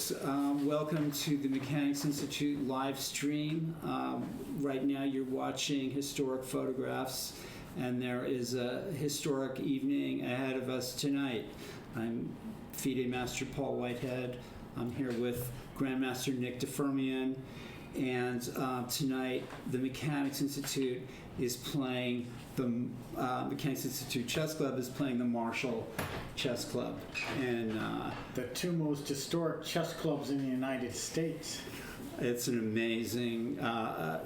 folks. Welcome to the Mechanics Institute live stream. Right now you're watching historic photographs, and there is a historic evening ahead of us tonight. I'm FIDE Master Paul Whitehead. I'm here with Grandmaster Nick DeFermian, and tonight the Mechanics Institute is playing the Mechanics Institute Chess Club is playing the Marshall Chess Club, and the two most historic chess clubs in the United States. It's an amazing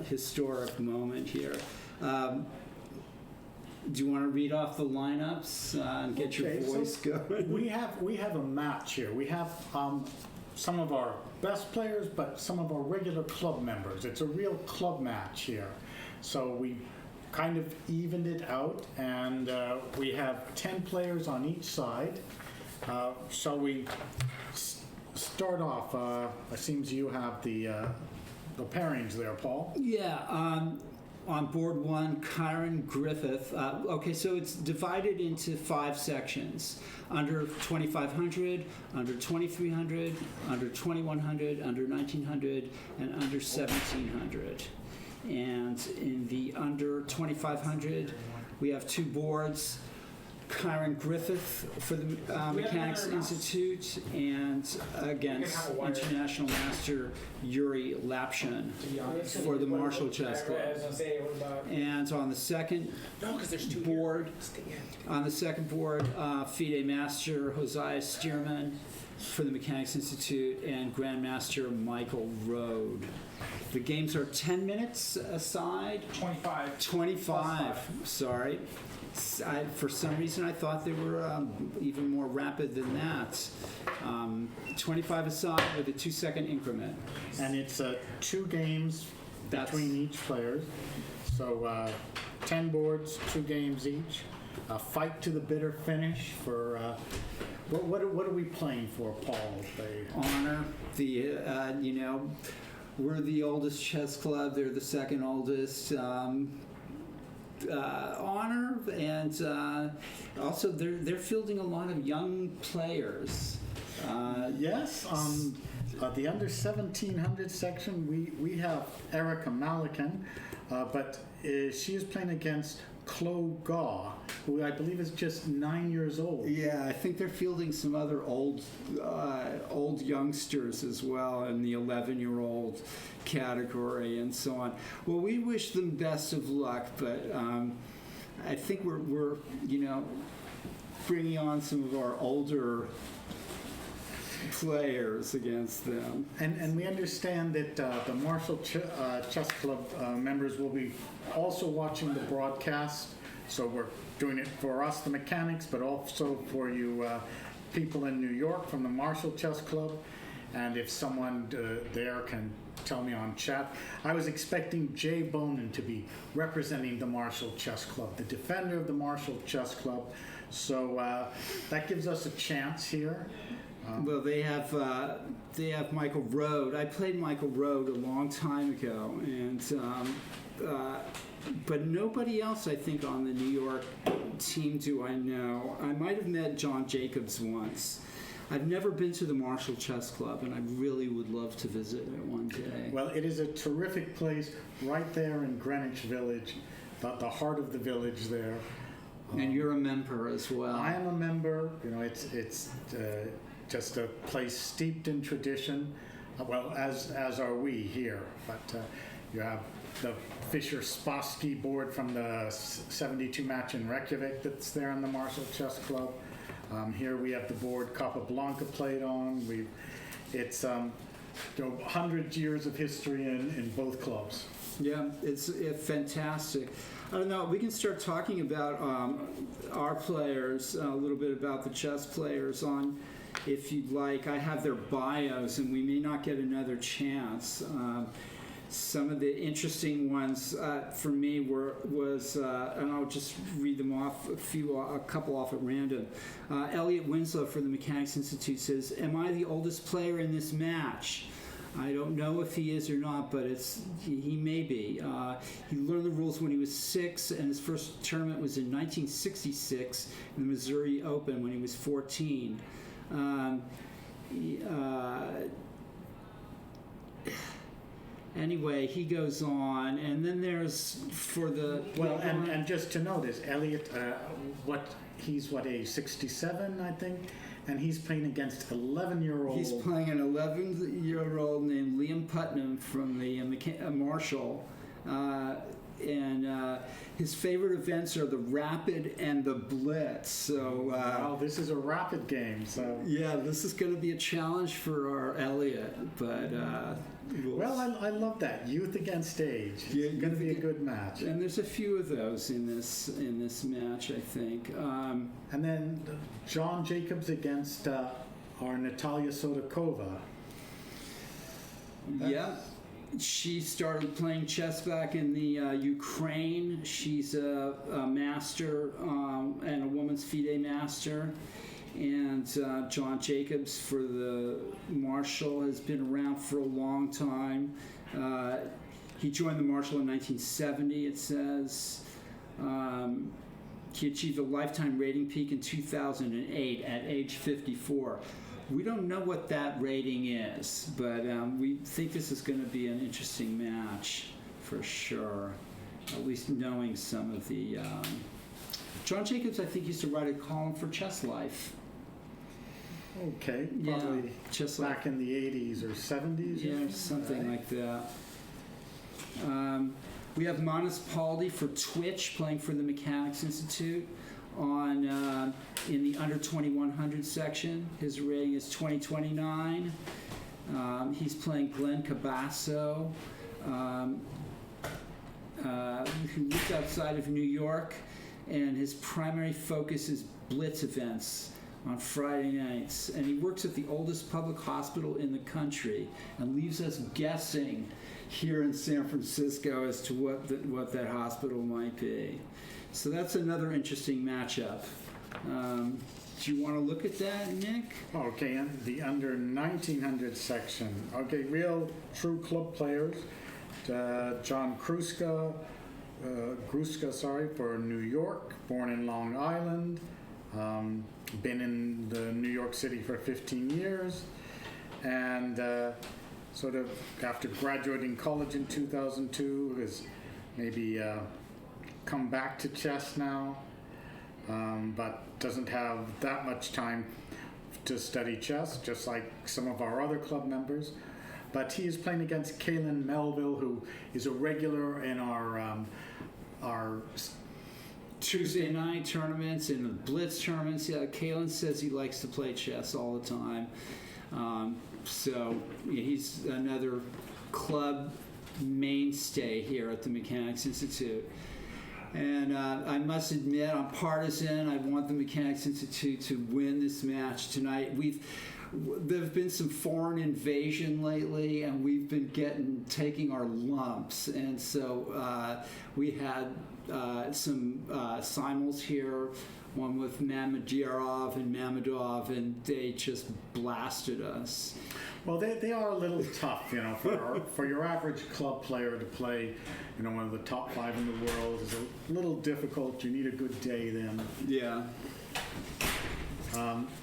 historic moment here. Do you want to read off the lineups and get your voice going? We have a match here. We have some of our best players, but some of our regular club members. It's a real club match here. So we kind of evened it out, and we have 10 players on each side. Shall we start off? It seems you have the pairings there, Paul. Yeah. On board one, Kyron Griffith. Okay, so it's divided into 5 sections: under 2,500, under 2,300, under 2,100, under 1,900, and under 1,700. And in the under 2,500, we have 2 boards: Kyron Griffith for the Mechanics Institute, and against International Master Yuri Lapshin for the Marshall Chess Club. And on the second board, FIDE Master Josiah Stearman for the Mechanics Institute, and Grandmaster Michael Rode. The games are 10 minutes aside. 25. Sorry. For some reason, I thought they were even more rapid than that. 25 aside with a 2-second increment. And it's 2 games between each player. So 10 boards, 2 games each. A fight to the bitter finish for... What are we playing for, Paul? Honor. We're the oldest chess club. They're the second oldest. Honor, and also they're fielding a lot of young players. Yes. The under 1,700 section, we have Erica Malikan, but she is playing against Chloe Gaw, who I believe is just 9 years old. Yeah, I think they're fielding some other old youngsters as well in the 11-year-old category and so on. Well, we wish them best of luck, but I think we're bringing on some of our older players against them. And we understand that the Marshall Chess Club members will be also watching the broadcast. So we're doing it for us, the mechanics, but also for you people in New York from the Marshall Chess Club. And if someone there can tell me on chat, I was expecting Jay Bonin to be representing the Marshall Chess Club, the defender of the Marshall Chess Club. So that gives us a chance here. Well, they have Michael Rode. I played Michael Rode a long time ago, and but nobody else, I think, on the New York team do I know. I might have met John Jacobs once. I've never been to the Marshall Chess Club, and I really would love to visit it one day. Well, it is a terrific place right there in Greenwich Village, the heart of the village there. And you're a member as well. I am a member. It's just a place steeped in tradition. Well, as are we here. But you have the Fischer-Spassky board from the 72 match in Reykjavik that's there in the Marshall Chess Club. Here we have the board Capablanca played on. It's 100 years of history in both clubs. Yeah, it's fantastic. I don't know. We can start talking about our players, a little bit about the chess players on, if you'd like. I have their bios, and we may not get another chance. Some of the interesting ones for me was, and I'll just read them off, a couple off at random. Elliot Winslow for the Mechanics Institute says, "Am I the oldest player in this match? I don't know if he is or not, but he may be. He learned the rules when he was 6, and his first tournament was in 1966 in the Missouri Open when he was 14. Anyway, he goes on, and then there's for the Well, and just to notice, Elliot, he's age 67, I think, and he's playing against 11-year-old. he's playing an 11-year-old named Liam Putnam from the Marshall, and his favorite events are the Rapid and the Blitz. So wow, this is a rapid game. So yeah, this is going to be a challenge for our Elliot, but. Well, I love that youth against age. It's Yeah, going to be a good match. And there's a few of those in this match, I think. And then John Jacobs against our Natalya Sodakova. Yeah, she started playing chess back in the Ukraine. She's a master and a woman's FIDE master. And John Jacobs for the Marshall has been around for a long time. He joined the Marshall in 1970, it says. He achieved a lifetime rating peak in 2008 at age 54. We don't know what that rating is, but we think this is going to be an interesting match for sure, at least knowing some of the... John Jacobs, I think, used to write a column for Chess Life. Okay, probably just back in the 80s or 70s. Yeah, something like that. We have Manas Paldi for Twitch, playing for the Mechanics Institute on in the under 2100 section. His rating is 2029. He's playing Glenn Cabasso, who lives outside of New York, and his primary focus is blitz events on Friday nights, and he works at the oldest public hospital in the country and leaves us guessing here in San Francisco as to what that hospital might be. So that's another interesting matchup. Do you want to look at that, Nick? Okay, and the under 1900 section. Okay, real true club players. John Gruska, for New York, born in Long Island. Been in the New York City for 15 years, and sort of after graduating college in 2002 has maybe come back to chess now, but doesn't have that much time to study chess, just like some of our other club members. But he is playing against Kaylin Melville, who is a regular in our Tuesday night tournaments and the Blitz tournaments. Yeah, Kalen says he likes to play chess all the time. So yeah, he's another club mainstay here at the Mechanics Institute. And I must admit, I'm partisan. I want the Mechanics Institute to win this match tonight. There have been some foreign invasion lately, and we've been taking our lumps. And so we had some simuls here, one with Mamedyarov and Mamedov, and they just blasted us. Well, they are a little tough, for your average club player to play, one of the top 5 in the world is a little difficult. You need a good day then. Yeah.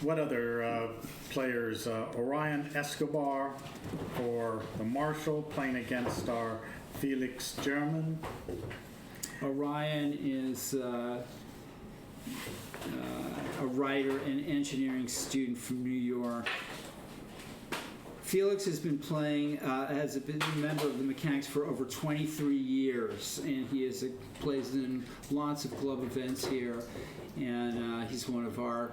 What other players? Orion Escobar for the Marshall, playing against our Felix German. Orion is a writer and engineering student from New York. Felix has been playing, has been a member of the Mechanics for over 23 years, and he plays in lots of club events here, and he's one of our,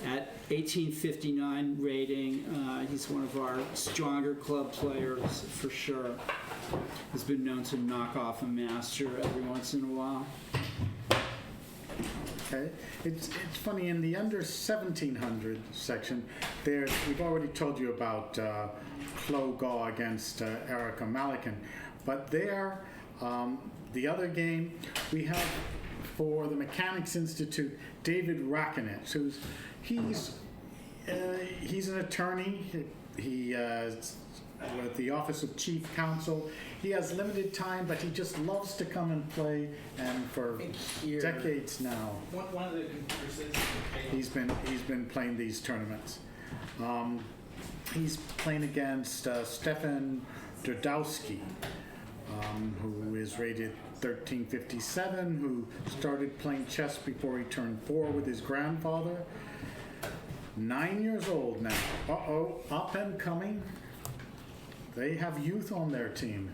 at 1859 rating, he's one of our stronger club players for sure. Has been known to knock off a master every once in a while. Okay, it's funny, in the under 1700 section, we've already told you about Chloe Gaw against Erica Malikan, but there, the other game we have for the Mechanics Institute, David Rakinich, he's an attorney. He with the Office of Chief Counsel. He has limited time, but he just loves to come and play, and for decades now, One of the computers he's been playing these tournaments. He's playing against Stefan Derdowski, who is rated 1357, who started playing chess before he turned 4 with his grandfather. 9 years old now. Uh-oh, up and coming. They have youth on their team.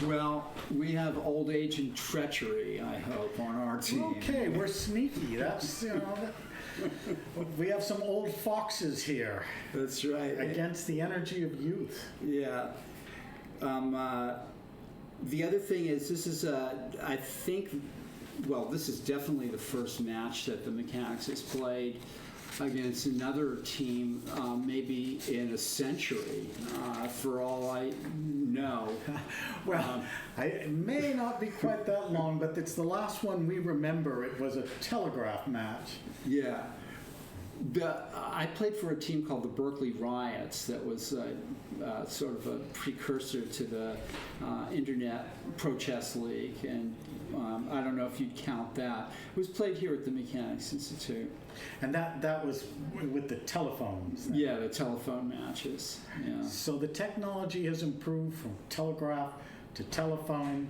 Well, we have old age and treachery, I hope, on our team. Okay, we're sneaky. That's, we have some old foxes here That's right. against the energy of youth. Yeah. The other thing is, this is, I think, well, this is definitely the first match that the Mechanics has played against another team, maybe in a century, for all I know. Well, it may not be quite that long, but it's the last one we remember. It was a telegraph match. Yeah. I played for a team called the Berkeley Riots that was sort of a precursor to the Internet Pro Chess League, and I don't know if you'd count that. It was played here at the Mechanics Institute. And that was with the telephones. Then. Yeah, the telephone matches. Yeah. So the technology has improved from telegraph to telephone.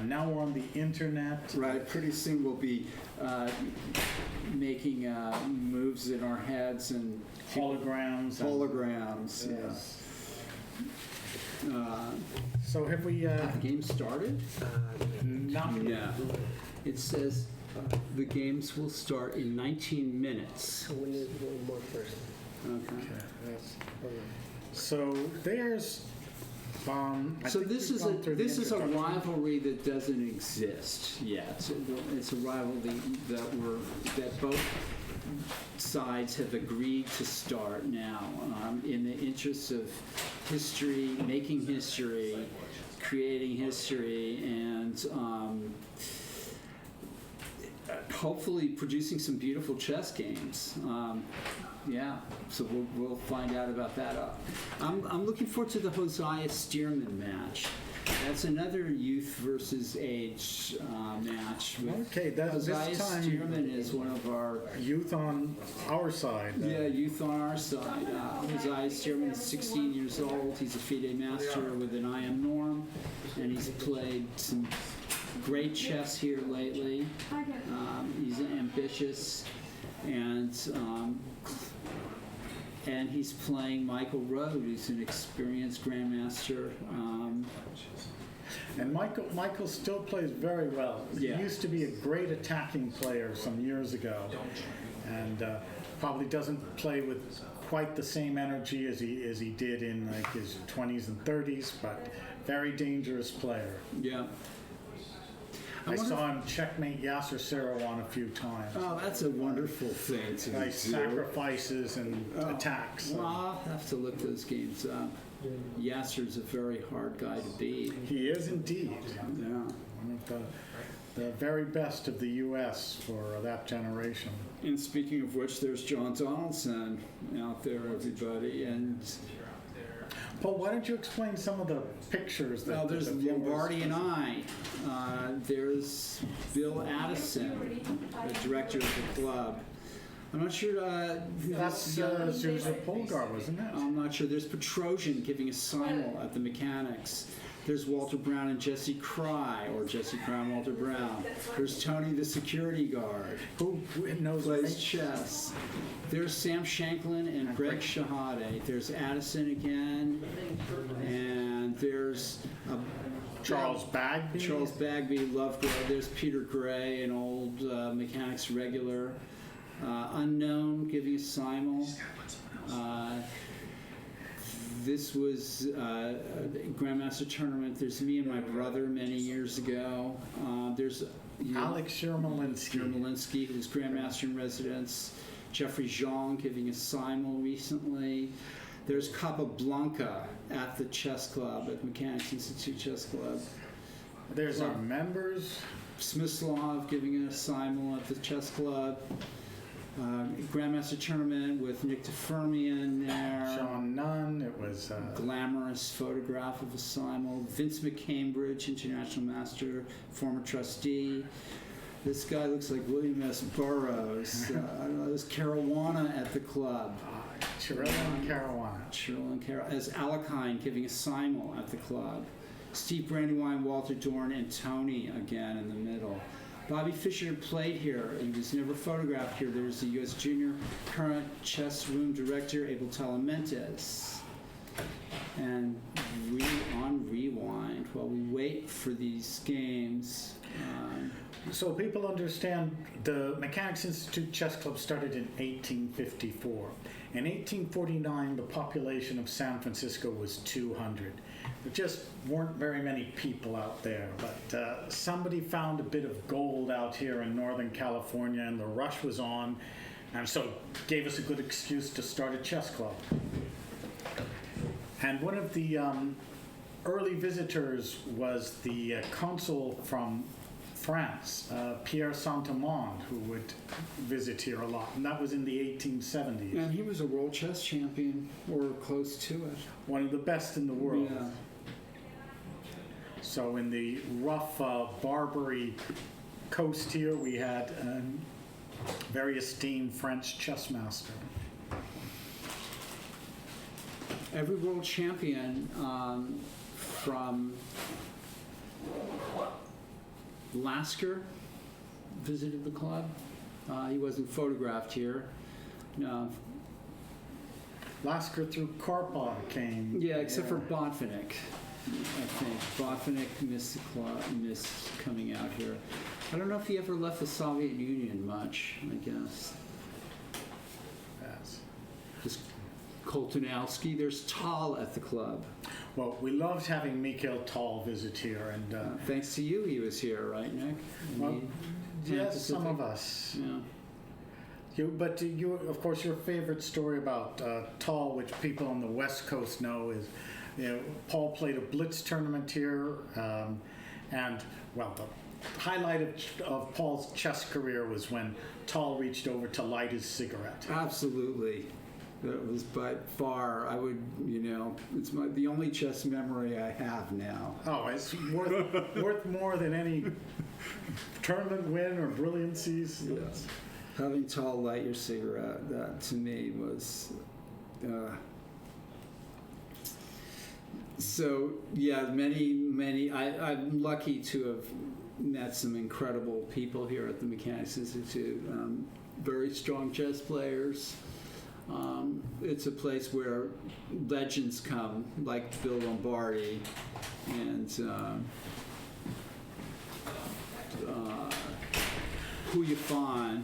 Now we're on the internet. Right. Pretty soon we'll be making moves in our heads and Holograms. holograms. Yes. Yeah. So have we... The game started? not No. It says the games will start in 19 minutes. So we need one more person. Okay. So there's... I So think this we've is gone through the a introduction. rivalry that doesn't exist yet. It's a rivalry that both sides have agreed to start now, in the interests of history, making history, creating history, and hopefully producing some beautiful chess games. Yeah, so we'll find out about that. I'm looking forward to the Hosea Stearman match. That's another youth versus age match. Okay, this Hosea time- Stearman is one of our Youth on our side. yeah youth on our side. Hosea Stearman is 16 years old. He's a FIDE master with an IM norm, and he's played some great chess here lately. He's ambitious, and he's playing Michael Rode, who's an experienced grandmaster. And Michael still plays very well. Yeah. He used to be a great attacking player some years ago, and probably doesn't play with quite the same energy as he did in like his 20s and 30s, but very dangerous player. Yeah. I saw him checkmate Yasser Seirawan a few times. Oh, that's a wonderful thing to Nice do. sacrifices and attacks. Well, I'll have to look those games up. Yasser's a very hard guy to beat. He is indeed Yeah. one of the very best of the U.S. for that generation. And speaking of which, there's John Donaldson out there, everybody. And Paul, why don't you explain some of the pictures that... well, there's the viewers- Lombardi and I. There's Bill Addison, the director of the club. I'm not sure. That's Zuzа Polgar, wasn't it? I'm not sure. There's Petrosian giving a simul at the Mechanics. There's Walter Brown and Jesse Cry, or Jesse Cry and Walter Brown. There's Tony the security guard, Who knows plays chess. There's Sam Shanklin and Greg Shahade. There's Addison again, and there's Charles Bagby? Charles Bagby, Lovegrove. There's Peter Gray, an old Mechanics regular. Unknown giving a simul. This was a Grandmaster tournament. There's me and my brother many years ago. There's Alex Shermalinsky. Jermolinsky, who was Grandmaster in Residence. Jeffrey Zhang giving a simul recently. There's Capablanca at the chess club, at Mechanics Institute Chess Club. There's our members. Smyslov giving a simul at the chess club. Grandmaster tournament with Nick Tefermian there. Sean Nunn. It was... Glamorous photograph of a simul. Vince McCambridge, international master, former trustee. This guy looks like William S. Burroughs. I don't know, there's Caruana at the club. Chirilla and Caruana. Cheryl and Carol. As Alakine giving a simul at the club. Steve Brandywine, Walter Dorn, and Tony again in the middle. Bobby Fischer played here. He was never photographed here. There's the U.S. Junior current chess room director, Abel Talamantes. And on rewind, while we wait for these games. So people understand the Mechanics Institute Chess Club started in 1854. In 1849, the population of San Francisco was 200. There just weren't very many people out there, but somebody found a bit of gold out here in Northern California, and the rush was on, and so gave us a good excuse to start a chess club. And one of the early visitors was the consul from France, Pierre Saint-Amand, who would visit here a lot, and that was in the 1870s. And he was a world chess champion, or close to it. One of the best in the world. Yeah. So in the rough Barbary coast here, we had a very esteemed French chess master. Every world champion from Lasker visited the club. He wasn't photographed here. No. Lasker through Karpov came. Yeah, except for Botvinnik. I think Botvinnik missed the club, missed coming out here. I don't know if he ever left the Soviet Union much, I guess. Yes. There's Koltanowski. There's Tal at the club. Well, we loved having Mikhail Tal visit here, and Thanks to you, he was here, right, Nick? well, He- yes, some Pacific? of us. Yeah. But you, of course, your favorite story about Tal, which people on the West Coast know, is Paul played a blitz tournament here, and well, the highlight of Paul's chess career was when Tal reached over to light his cigarette. Absolutely. That was by far, I would, it's the only chess memory I have now. Oh, it's worth more than any tournament win or brilliancies. Yes. Having Tal light your cigarette, that to me was. So, yeah, many. I'm lucky to have met some incredible people here at the Mechanics Institute. Very strong chess players. It's a place where legends come, like Bill Lombardi and Hu Yifan.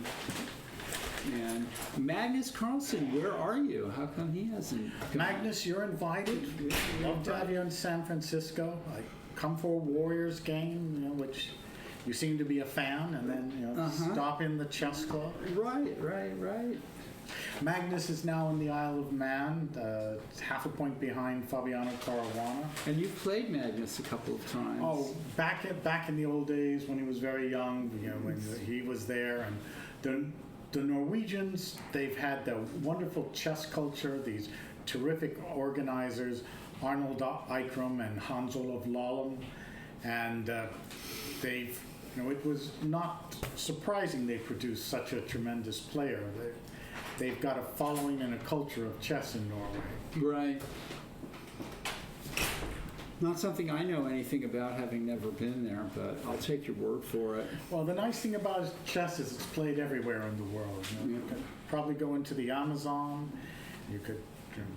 And Magnus Carlsen, where are you? How come he hasn't come? Magnus, you're invited. Love to have you in San Francisco. Come for a Warriors game, which you seem to be a fan, and then stop in the chess club. Right. Magnus is now in the Isle of Man, half a point behind Fabiano Caruana. And you've played Magnus a couple of times. Oh, back in the old days when he was very young, when he was there, and the Norwegians, they've had the wonderful chess culture, these terrific organizers, Arnold Eikram and Hans-Olof Lallem, and they've, it was not surprising they produced such a tremendous player. They've got a following and a culture of chess in Norway. Right. Not something I know anything about, having never been there, but I'll take your word for it. Well, the nice thing about chess is it's played everywhere in the world. You could probably go into the Amazon. You could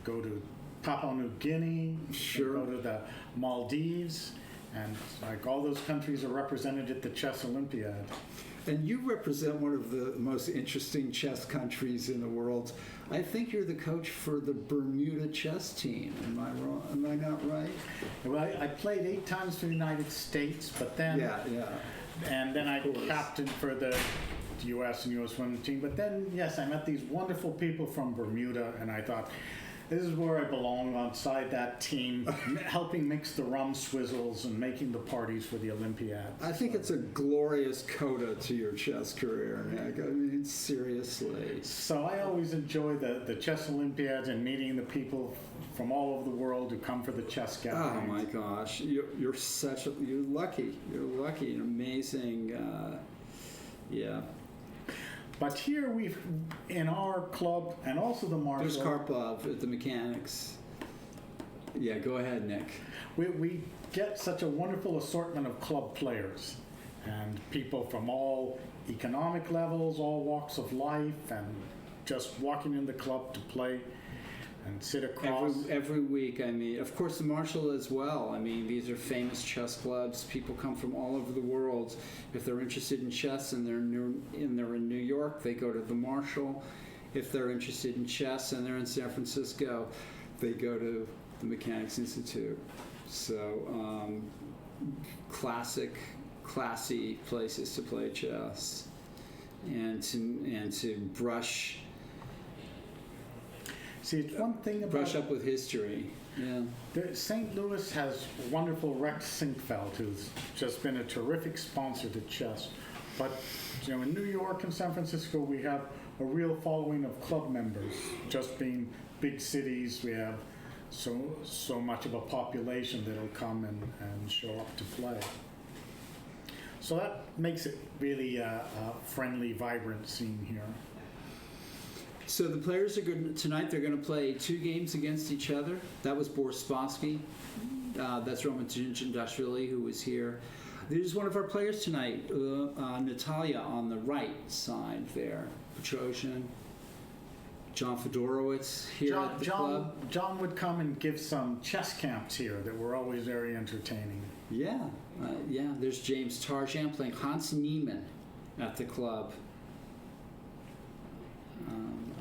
go to Papua New Guinea. Sure. You could go to the Maldives. And like all those countries are represented at the Chess Olympiad. And you represent one of the most interesting chess countries in the world. I think you're the coach for the Bermuda chess team. Am I wrong? Am I not right? Well, I played 8 times for the United States, but then Yeah. and then I course. captained for the U.S. and U.S. women's team. But then, yes, I met these wonderful people from Bermuda, and I thought, this is where I belong, on that team, helping mix the rum swizzles and making the parties for the Olympiad. I think it's a glorious coda to your chess career, Nick. I mean, seriously. So I always enjoy the chess Olympiads and meeting the people from all over the world who come for the chess gatherings. Oh my gosh, you're lucky. You're lucky. An amazing Yeah. But here in our club and also the There's Marshall, Karpov at the mechanics. Yeah, go ahead, Nick. we get such a wonderful assortment of club players and people from all economic levels, all walks of life, and just walking in the club to play and sit across. Every week, I mean, of course, the Marshall as well. I mean, these are famous chess clubs. People come from all over the world. If they're interested in chess and they're in New York, they go to the Marshall. If they're interested in chess and they're in San Francisco, they go to the Mechanics Institute. So, classy places to play chess and to brush See, it's one thing about up with history. Yeah. St. Louis has wonderful Rex Sinkfeld, who's just been a terrific sponsor to chess. But in New York and San Francisco, we have a real following of club members. Just being big cities, we have so much of a population that'll come and show up to play. So that makes it really a friendly, vibrant scene here. So the players are good tonight. They're going to play 2 games against each other. That was Boris Spassky. That's Roman Industrially, who was here. There's one of our players tonight, Natalya, on the right side there. Petrosian, John Fedorowicz here at the club. John would come and give some chess camps here that were always very entertaining. Yeah. There's James Tarjan playing Hans Niemann at the club.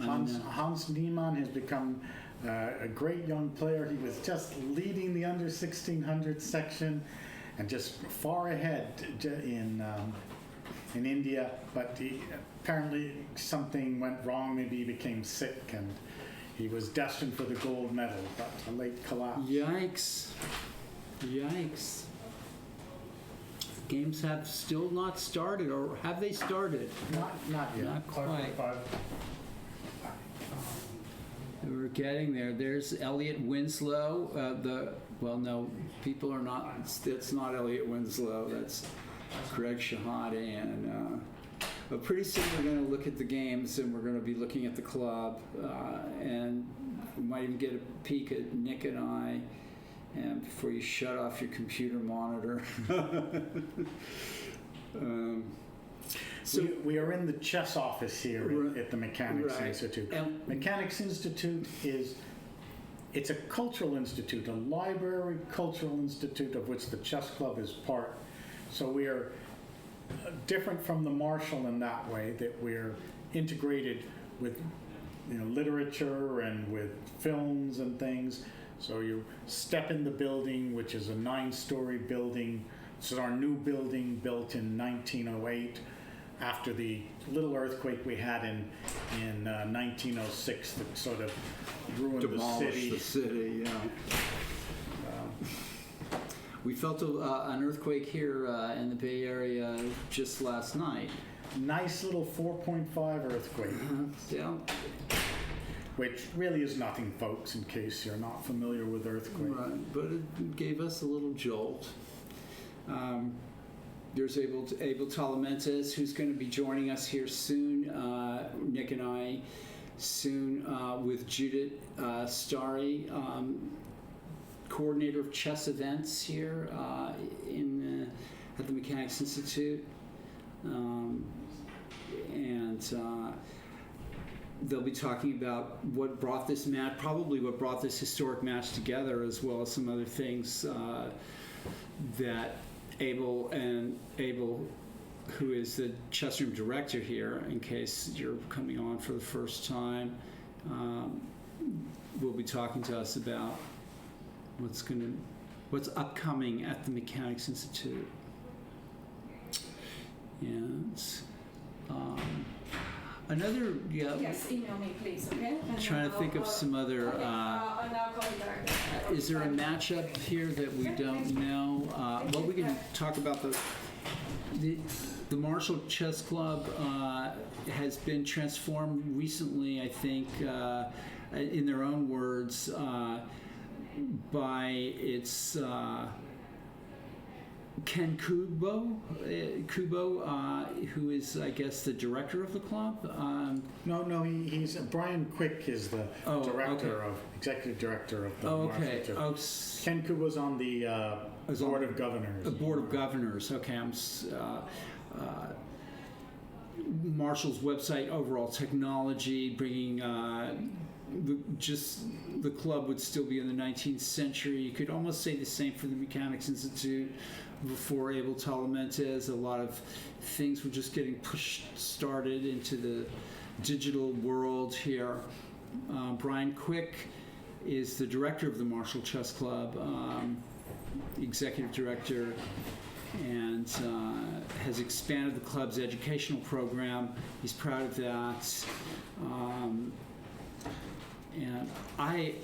Hans Niemann has become a great young player. He was just leading the under 1600 section and just far ahead in India. But apparently something went wrong. Maybe he became sick and he was destined for the gold medal, but a late collapse. Yikes. Games have still not started, or have they started? Not yet. Not quite. We're getting there. There's Elliot Winslow. People are not. It's not Elliot Winslow. That's Greg Shahade. And but pretty soon we're going to look at the games, and we're going to be looking at the club, and we might even get a peek at Nick and I. And before you shut off your computer monitor. So we are in the chess office here at the Mechanics right. Institute. Mechanics Institute it's a cultural institute, a library cultural institute of which the chess club is part. So we are different from the Marshall in that way, that we're integrated with literature and with films and things. So you step in the building, which is a 9-story building. This is our new building, built in 1908, after the little earthquake we had in 1906 that sort of ruined Demolished the city. Yeah. We felt an earthquake here in the Bay Area just last night. Nice little 4.5 earthquake. Yeah. Which really is nothing, folks, in case you're not familiar with earthquake. Right, but it gave us a little jolt. There's Abel Talamentes, who's going to be joining us here soon. Nick and I soon with Judith Starry, coordinator of chess events here at the Mechanics Institute, and they'll be talking about what brought this historic match together, as well as some other things that Abel, who is the chess room director here, in case you're coming on for the first time, will be talking to us about what's upcoming at the Mechanics Institute. And another, Yes, email me, please, okay? And trying to think of some other. Okay, and I'll call you back. Is there a matchup here that we don't know? Well, we can talk about the Marshall Chess Club has been transformed recently, I think, in their own words, by its Ken Kubo, who is, I guess, the director of the club. No, he's Brian Quick is the executive director of the Marshall Okay. Chess. Ken Kubo's on the Board of Governors. The Board of Governors. Okay. Marshall's website, overall technology, bringing the club would still be in the 19th century. You could almost say the same for the Mechanics Institute before Abel Talamantes. A lot of things were just getting started into the digital world here. Brian Quick is the director of the Marshall Chess Club, executive director, and has expanded the club's educational program. He's proud of that. And I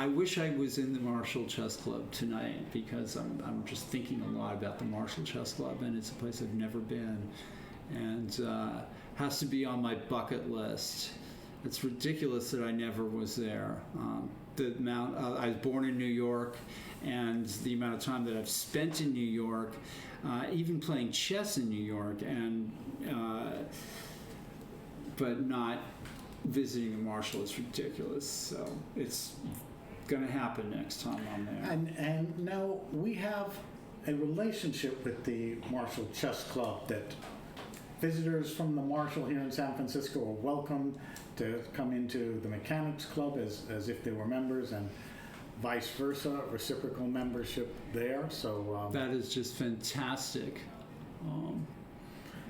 wish I was in the Marshall Chess Club tonight, because I'm just thinking a lot about the Marshall Chess Club, and it's a place I've never been, and has to be on my bucket list. It's ridiculous that I never was there. I was born in New York, and the amount of time that I've spent in New York, even playing chess in New York, and but not visiting the Marshall is ridiculous. So it's going to happen next time I'm there. And now we have a relationship with the Marshall Chess Club that visitors from the Marshall here in San Francisco are welcome to come into the Mechanics Club as if they were members, and vice versa, reciprocal membership there. So that is just fantastic.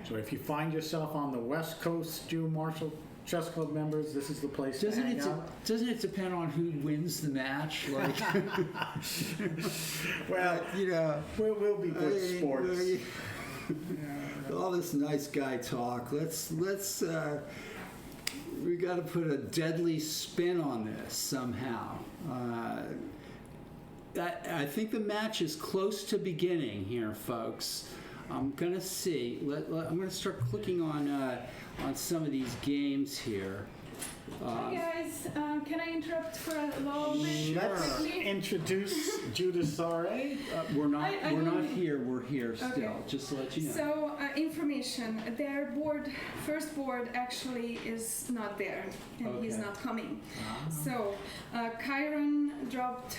So if you find yourself on the West Coast, you Marshall Chess Club members, this is the place to hang out. Doesn't it depend on who wins the match? Like, well, we'll be good sports. All this nice guy talk. Let's we got to put a deadly spin on this somehow. I think the match is close to beginning here, folks. I'm gonna see. I'm gonna start clicking on some of these games here. Hey guys, can I interrupt for a little bit? Let's quickly? introduce Judith Sare. We're not I will- here. We're here still. Okay. Just to let you know. So, information. Their first board actually is not there, and he's Okay. not coming. So, Kyron dropped.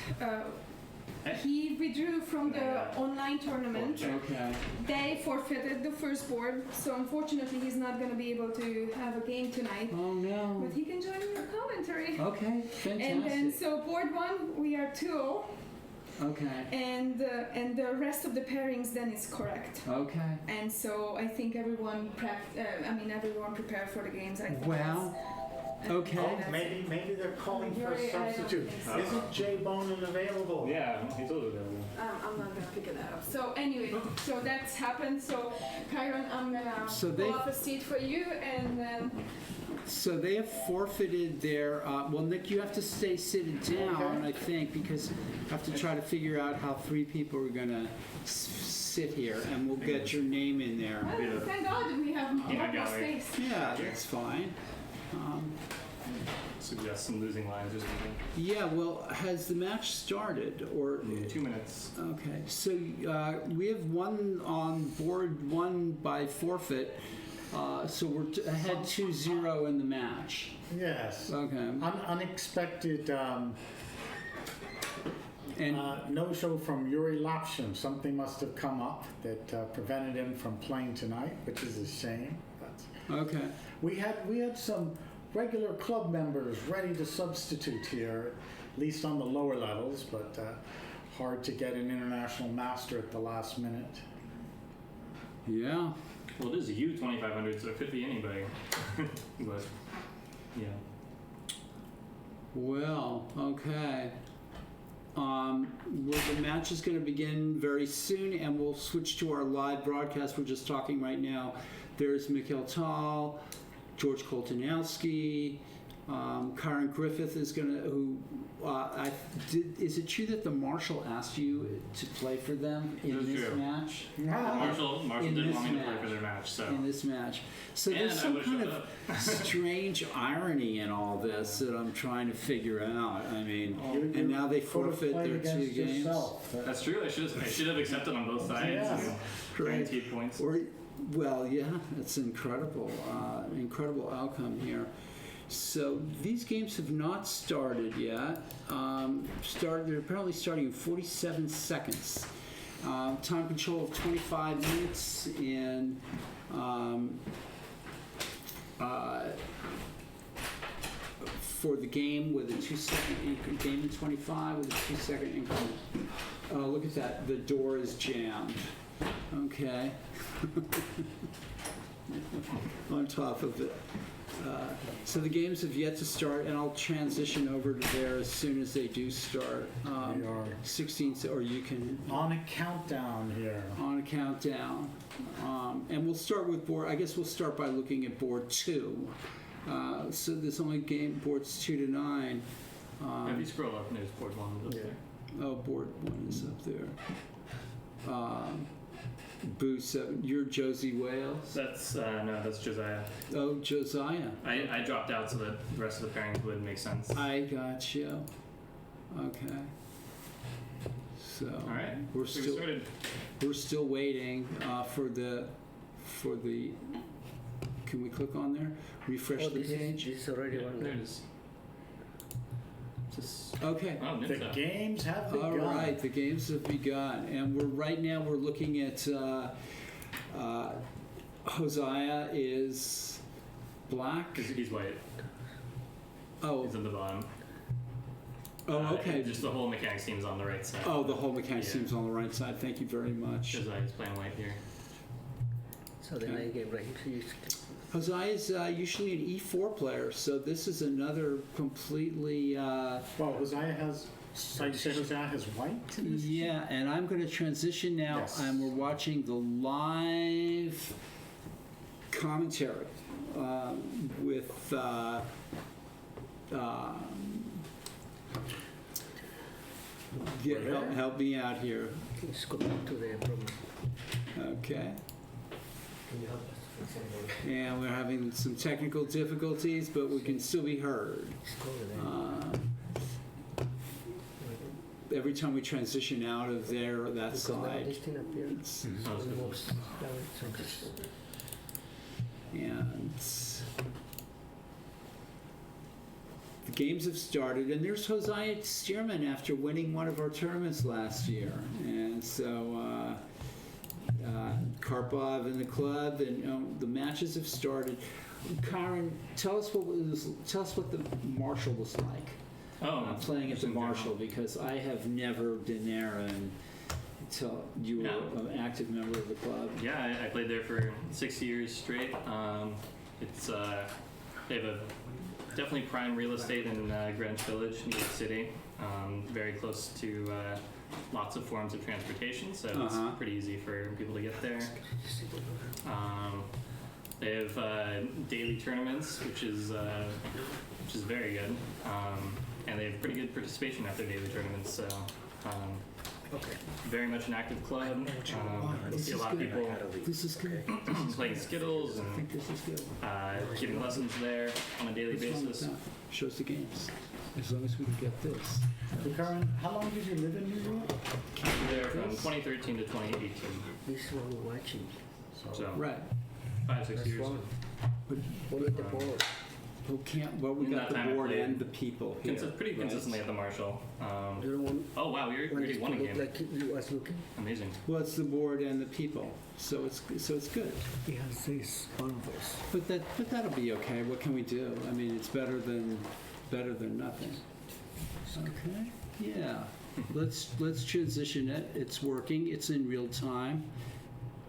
He withdrew from the online tournament. Okay. They forfeited the first board, so unfortunately he's not going to be able to have a game tonight. Oh no. But he can join in the commentary. Okay. Fantastic. And then, so board one, we are 2-0, Okay. and the rest of the pairings then is correct. Okay. And so I think everyone prepared for the games. I think Wow. Okay. that's- Maybe they're calling for a Very- I don't substitute. think so. Isn't Jay Bonin available? Yeah, he's always available. I'm not gonna pick that up. So anyway, so that's happened. So Kyron, I'm gonna So pull up a seat for you, and then So they have forfeited their. Well, Nick, you have to stay seated down, I think, because I have to try to figure out how 3 people are gonna sit here, and we'll get your name in there. well, thank God we have a lot more gallery. space. Yeah, that's fine. Suggest some losing lines or something. Yeah, well, has the match started or? 2 minutes. Okay, so we have one on board 1 by forfeit, so we're ahead 2-0 in the match. Yes. Okay. Unexpected And no-show from Yuri Lapshin. Something must have come up that prevented him from playing tonight, which is a shame. But okay. we had some regular club members ready to substitute here, at least on the lower levels, but hard to get an international master at the last minute. Yeah. Well, it is a U2500, so it could be anybody. But, yeah. Well, okay. Well, the match is going to begin very soon, and we'll switch to our live broadcast. We're just talking right now. There's Mikhail Tal, George Koltanowski, Karen Griffith is is it true that the Marshal asked you to play for them in That's this true. match? Marshall In didn't this want me to play match. for their match, so. In this match. So And there's I some would've kind showed of up. strange irony in all this that I'm trying to figure out. I mean, You- and now they you could've forfeit played their 2 against games. yourself. That's true. I should have accepted on both sides. Yeah. and Guaranteed points. Or, well, yeah, it's incredible. Incredible outcome here. So these games have not started yet. They're apparently starting in 47 seconds. Time control of 25 minutes and for the game with a 2-second increment, game in 25 with a 2-second increment. Look at that, the door is jammed. Okay. On top of it. So the games have yet to start, and I'll transition over to there as soon as they do start. We are 16, or you can on a countdown here. on a countdown. And we'll start with board, I guess we'll start by looking at board 2. So there's only game boards 2 to 9. If you scroll up, there's board 1 up Yeah. there. Oh, board 1 is up there. Boo 7, you're Josie Wales. That's that's Josiah. Oh, Josiah. I dropped out so that the rest of the pairings would make sense. I got you. Okay. So All right. we're So we still started. waiting for the. Can we click on there? Refresh Oh, the this page. is already Yeah, one. there it is. Just, Okay. oh, The Nimsa. games have All begun. right, the games have begun, and right now we're looking at Hosea is black. He's white. Oh, He's at the bottom. okay. Just the whole mechanics team's on the right side. Oh, the whole mechanics Yeah. team's on the right side. Thank you very much. Josiah's playing white here. So the Okay. night game, right? So you Hosea is usually an E4 player, so this is another completely. Well, Hosea has, like you said, Hosea has white in this? Yeah, and I'm going to transition now, Yes. and we're watching the live commentary with. Help me out here. can scroll back to the program. Okay. Can you help us fix it? And we're having some technical difficulties, but we can still be heard. Scroll there. Every time we transition out of there, that Because now side. this thing appears. It's- Oh, it's good. Almost down, so just- And the games have started, and there's Hosea Stearman after winning one of our tournaments last year. And so Karpov and the club, and the matches have started. Karen, tell us what the Marshal was like. Playing at the Marshal, because I have never been there until you were No. an active member of the club. Yeah, I played there for 6 years straight. It's they have a definitely prime real estate in Greenwich Village, New York City. Very close to lots of forms of transportation, so Uh-huh. it's pretty easy for people to get there. They have daily tournaments, which is very good, and they have pretty good participation at their daily tournaments. So. Okay. Very much an active club. You'll see a lot of people This is good. playing Skittles I and think this is good. giving lessons there on a daily What's wrong with basis. that? Shows the games. As long as we can get this. So Karen, how long did you live in New York? There from 2013 to 2018. This is what we're watching. So Right. 5-6 That's years. wrong. But What is the board? who can't? Well, we In got that the time I board played and the people here. Pretty right? consistently at the Marshal. You don't want, Oh wow, we want already this to won a look game. like you was looking? Amazing. Well, it's the board and the people, so it's good. He has this, one of those. But that'll be okay. What can we do? I mean, it's better than nothing. Okay. Yeah. Let's transition it. It's working. It's in real time.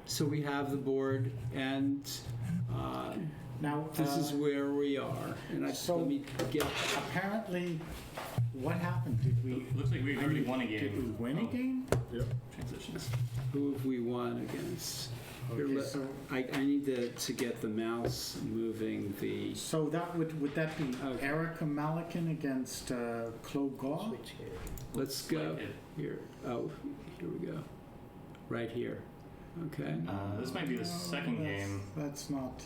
So we have the board and Now, This is where we are, and let me get. apparently, what happened? Did we? Looks like we already won a game. Did we win a Oh, game? Transitions. Who have we won against? Here, Okay, so I need to get the mouse moving. that would that be Okay. Erica Malikan against Claude Gaw? Switch here. Let's go Like it. here. Oh, here we go. Right here. Okay. This might be the second game. That's not.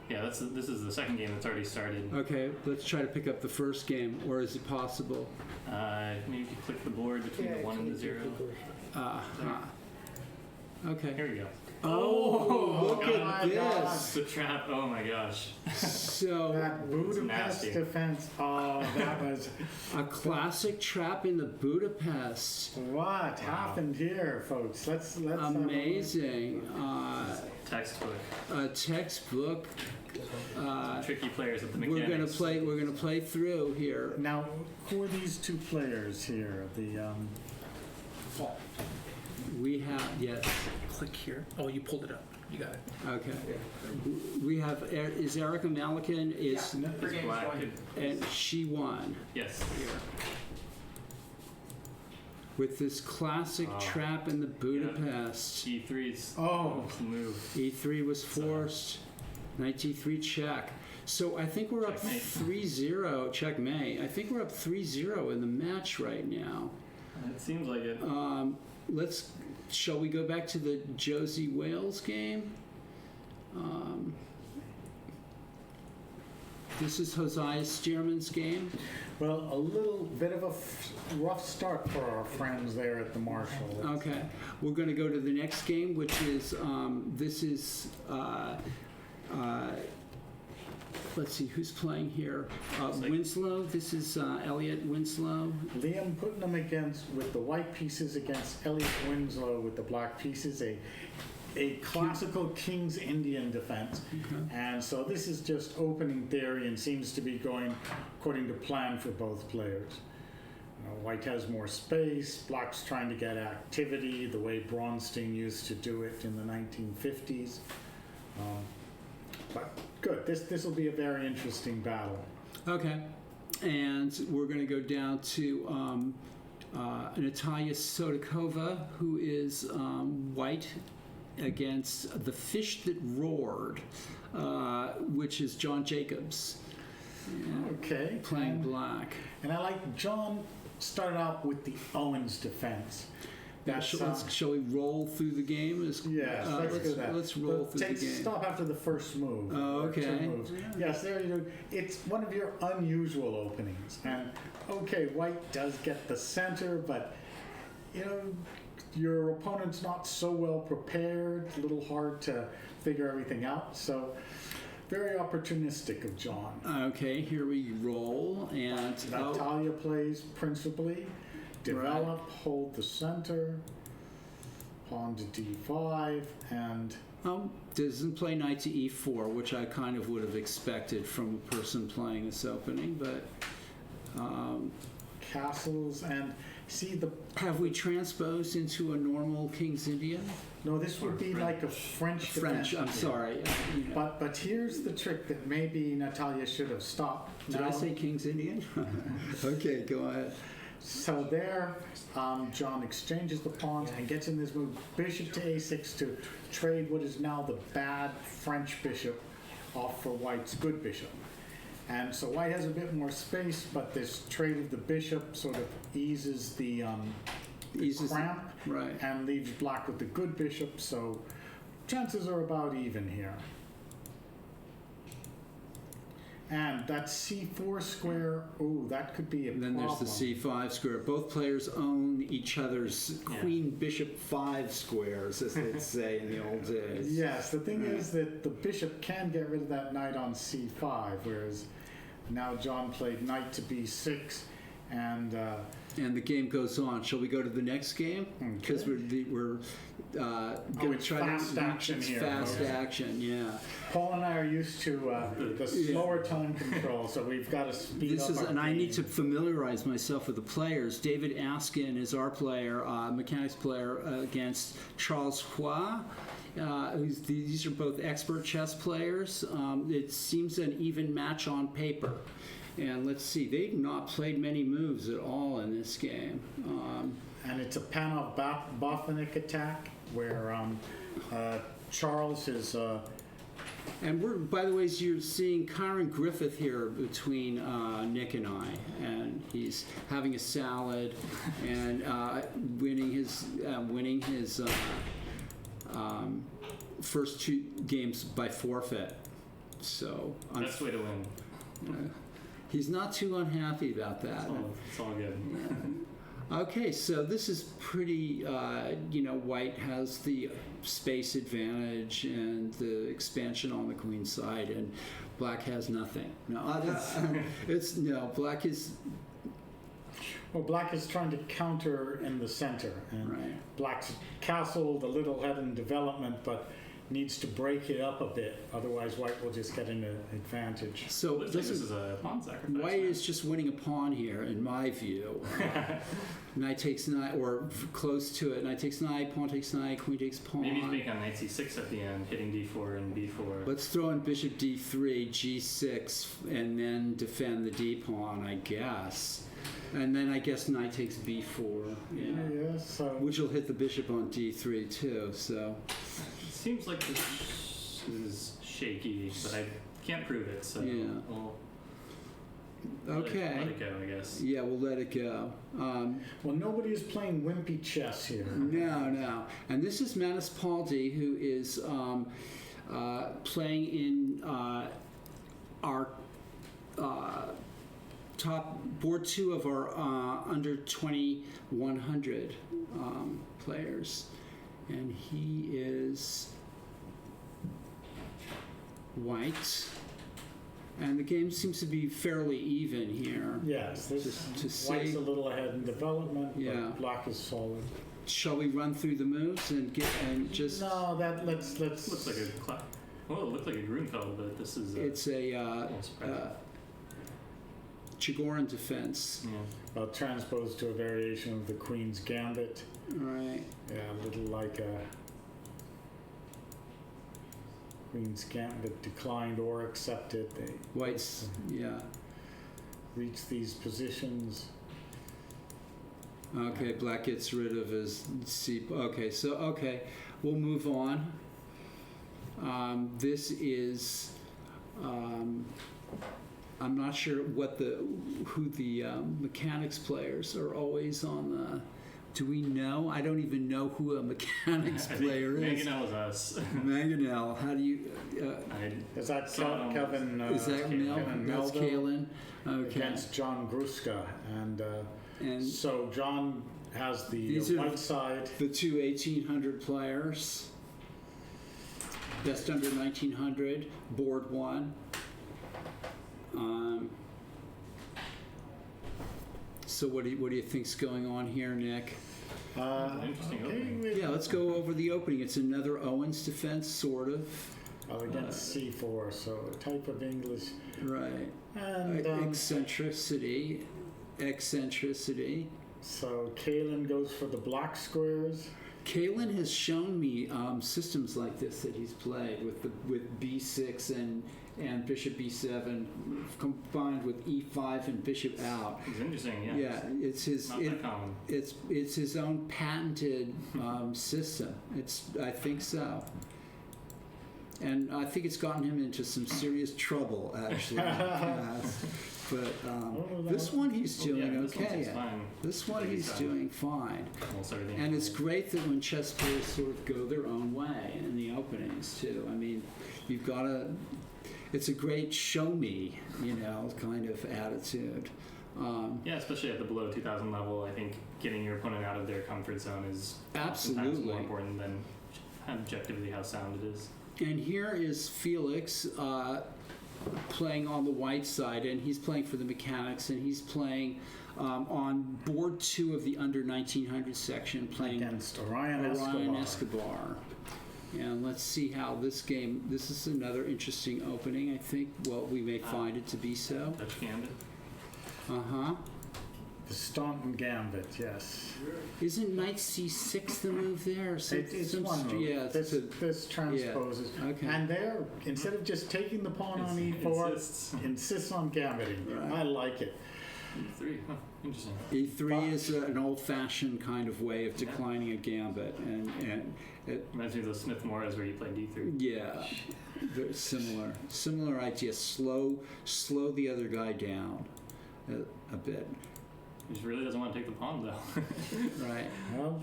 Yeah, this is the second game that's already started. Okay. Let's try to pick up the first game, or is it possible? Maybe you could click the board between the 1 and the 0. Okay. Here we go. Oh, look God. at this. The trap. Oh my gosh. So That Budapest nasty. defense. Oh, that was a classic trap in the Budapest. what happened here, folks. Let's have a look. Amazing. Textbook. A textbook. Tricky players at the We're mechanics. gonna play through here. Now, who are these two players here? We have yes. Click here. Oh, you pulled it up. You got it. Okay. We have is Erica Malikan is It's black. and she won Yes. with this classic trap in the Budapest. E3's Oh. move. E3 was forced. Knight G3 check. So I think we're up Checkmate. 3-0. Checkmate. I think we're up 3-0 in the match right now. It seems like it. Shall we go back to the Josie Wales game? This is Hosea Stearman's game. Well, a little bit of a rough start for our friends there at the Marshall. Okay, we're going to go to the next game, which is this is. Let's see who's playing here. Winslow. This is Elliot Winslow. Liam Putnam with the white pieces against Elliot Winslow with the black pieces, a classical King's Indian defense. And so this is just opening theory and seems to be going according to plan for both players. White has more space, black's trying to get activity the way Bronstein used to do it in the 1950s. But good, this will be a very interesting battle. Okay, and we're going to go down to Natalya Sodakova, who is white against the Fish That Roared, which is John Jacobs. Okay. Playing black. And I like John started out with the Owens defense. Shall we roll through the game? Yes, let's do that. Let's roll through the game. Stop after the first move. Oh, okay. Two moves. Yes, there you go. It's one of your unusual openings. And, okay, white does get the center, but, your opponent's not so well prepared. It's a little hard to figure everything out. So, very opportunistic of John. Okay, here we roll. And Natalya plays principally. Develop, hold the center, pawn to d5, and doesn't play knight to e4, which I kind of would have expected from a person playing this opening, but castles, and see the... Have we transposed into a normal King's Indian? No, this would be like a French defense. I'm sorry. But here's the trick that maybe Natalya should have stopped. Did I say King's Indian? Okay, go ahead. So there, John exchanges the pawns and gets in this move, bishop to a6 to trade what is now the bad French bishop off for white's good bishop. And so white has a bit more space, but this trade of the bishop sort of eases the cramp, right, and leaves black with the good bishop, so chances are about even here. And that c4 square, that could be a and then problem. there's the c5 square. Both players own each other's queen bishop 5 squares, as they'd say in the old days. Yes, the thing is that the bishop can get rid of that knight on c5, whereas now John played knight to b6, and the game goes on. Shall we go to the next game? Because we're going to try fast to action it's here. fast Okay. action, yeah. Paul and I are used to the slower time control, so we've got to speed This up is, our and I need to game. familiarize myself with the players. David Askin is our player, mechanics player, against Charles Hua These are both expert chess players. It seems an even match on paper. And let's see, they've not played many moves at all in this game. And it's a Panov-Bothnick attack where Charles is... And we're, by the way, you're seeing Kyron Griffith here between Nick and I, and he's having a salad and winning his first 2 games by forfeit. So Best way to win. he's not too unhappy about that. It's all good. Okay, so this is pretty, White has the space advantage and the expansion on the queen side, and Black has nothing. Black is... Well, Black is trying to counter in the center, and Right. Black's castled a little ahead in development, but needs to break it up a bit. Otherwise, White will just get an advantage. So Looks like this is a pawn sacrifice. White is just winning a pawn here, in my view. Knight takes knight, or close to it. Knight takes knight, pawn takes knight, queen takes pawn. Maybe he's making on knight c6 at the end, hitting d4 and b4. Let's throw in bishop d3, g6, and then defend the d pawn, I guess. And then I guess knight takes b4, Yes. which will hit the bishop on d3 too. So It seems like this is shaky, but I can't prove it, so Yeah. we'll okay, let it go, I guess. yeah, we'll let it go. Well, nobody is playing wimpy chess here. No. And this is Manus Paldi, who is playing in our top board 2 of our under 2100 players. And he is White. And the game seems to be fairly even here. Yes, this To White's say- a little ahead in development, Yeah. but Black is solid. Shall we run through the moves and just? No, let's. Looks like it looked like a Grunfeld, but this is It's a little surprising. Chigorin defense. Yeah. Transposed to a variation of the Queen's Gambit. Right. Yeah, a little like a Queen's Gambit declined or accepted. They White's, yeah. reach these positions. Okay, Black gets rid of his C. Okay, we'll move on. This is, I'm not sure who the mechanics players are always on the. Do we know? I don't even know who a mechanics I think player is. Mangonel is us. Mangonel, how do you? Is that So, Kevin? Is that Mel? Kevin That's Melville Kalen. Okay. against John Gruska, and so John has the These are white side. the two 1800 players. Best under 1900, board 1. So what do you think's going on here, Nick? Interesting opening. Yeah, let's go over the opening. It's another Owens defense, sort of. Against C4, so a type of English. Right. And Eccentricity. so Kalen goes for the black squares. Kalen has shown me systems like this that he's played with B6 and Bishop B7 combined with E5 and Bishop out. It's interesting, yeah. Yeah, it's his. Not that common. It's his own patented system. I think so. And I think it's gotten him into some serious trouble, actually. in the past. But this one he's doing this one okay. seems fine. This one Like he's he's, doing fine. Almost everything. And it's great that when chess players sort of go their own way in the openings, too. I mean, you've got it's a great show me, kind of attitude. Yeah, especially at the below 2000 level, I think getting your opponent out of their comfort zone is sometimes Absolutely. more important than objectively how sound it is. And here is Felix playing on the white side, and he's playing for the mechanics, and he's playing on board 2 of the under 1900 section, playing Against Orion Escobar. And let's see how this is another interesting opening, I think. Well, we may find it to be so. Dutch Gambit. Uh-huh. The Staunton Gambit, yes. Isn't knight c6 the move there? Or It's one move. Yeah, This transposes. Okay. And there, instead of just taking the pawn on e4, insists on gambiting. Right. I like it. E3, huh, interesting. E3 is an old-fashioned kind of way of declining a gambit, and it, Reminds me of those Smith Morras where you play D3. yeah, very similar idea. Slow the other guy down a bit, He just really doesn't want to take the pawn though. right? Well,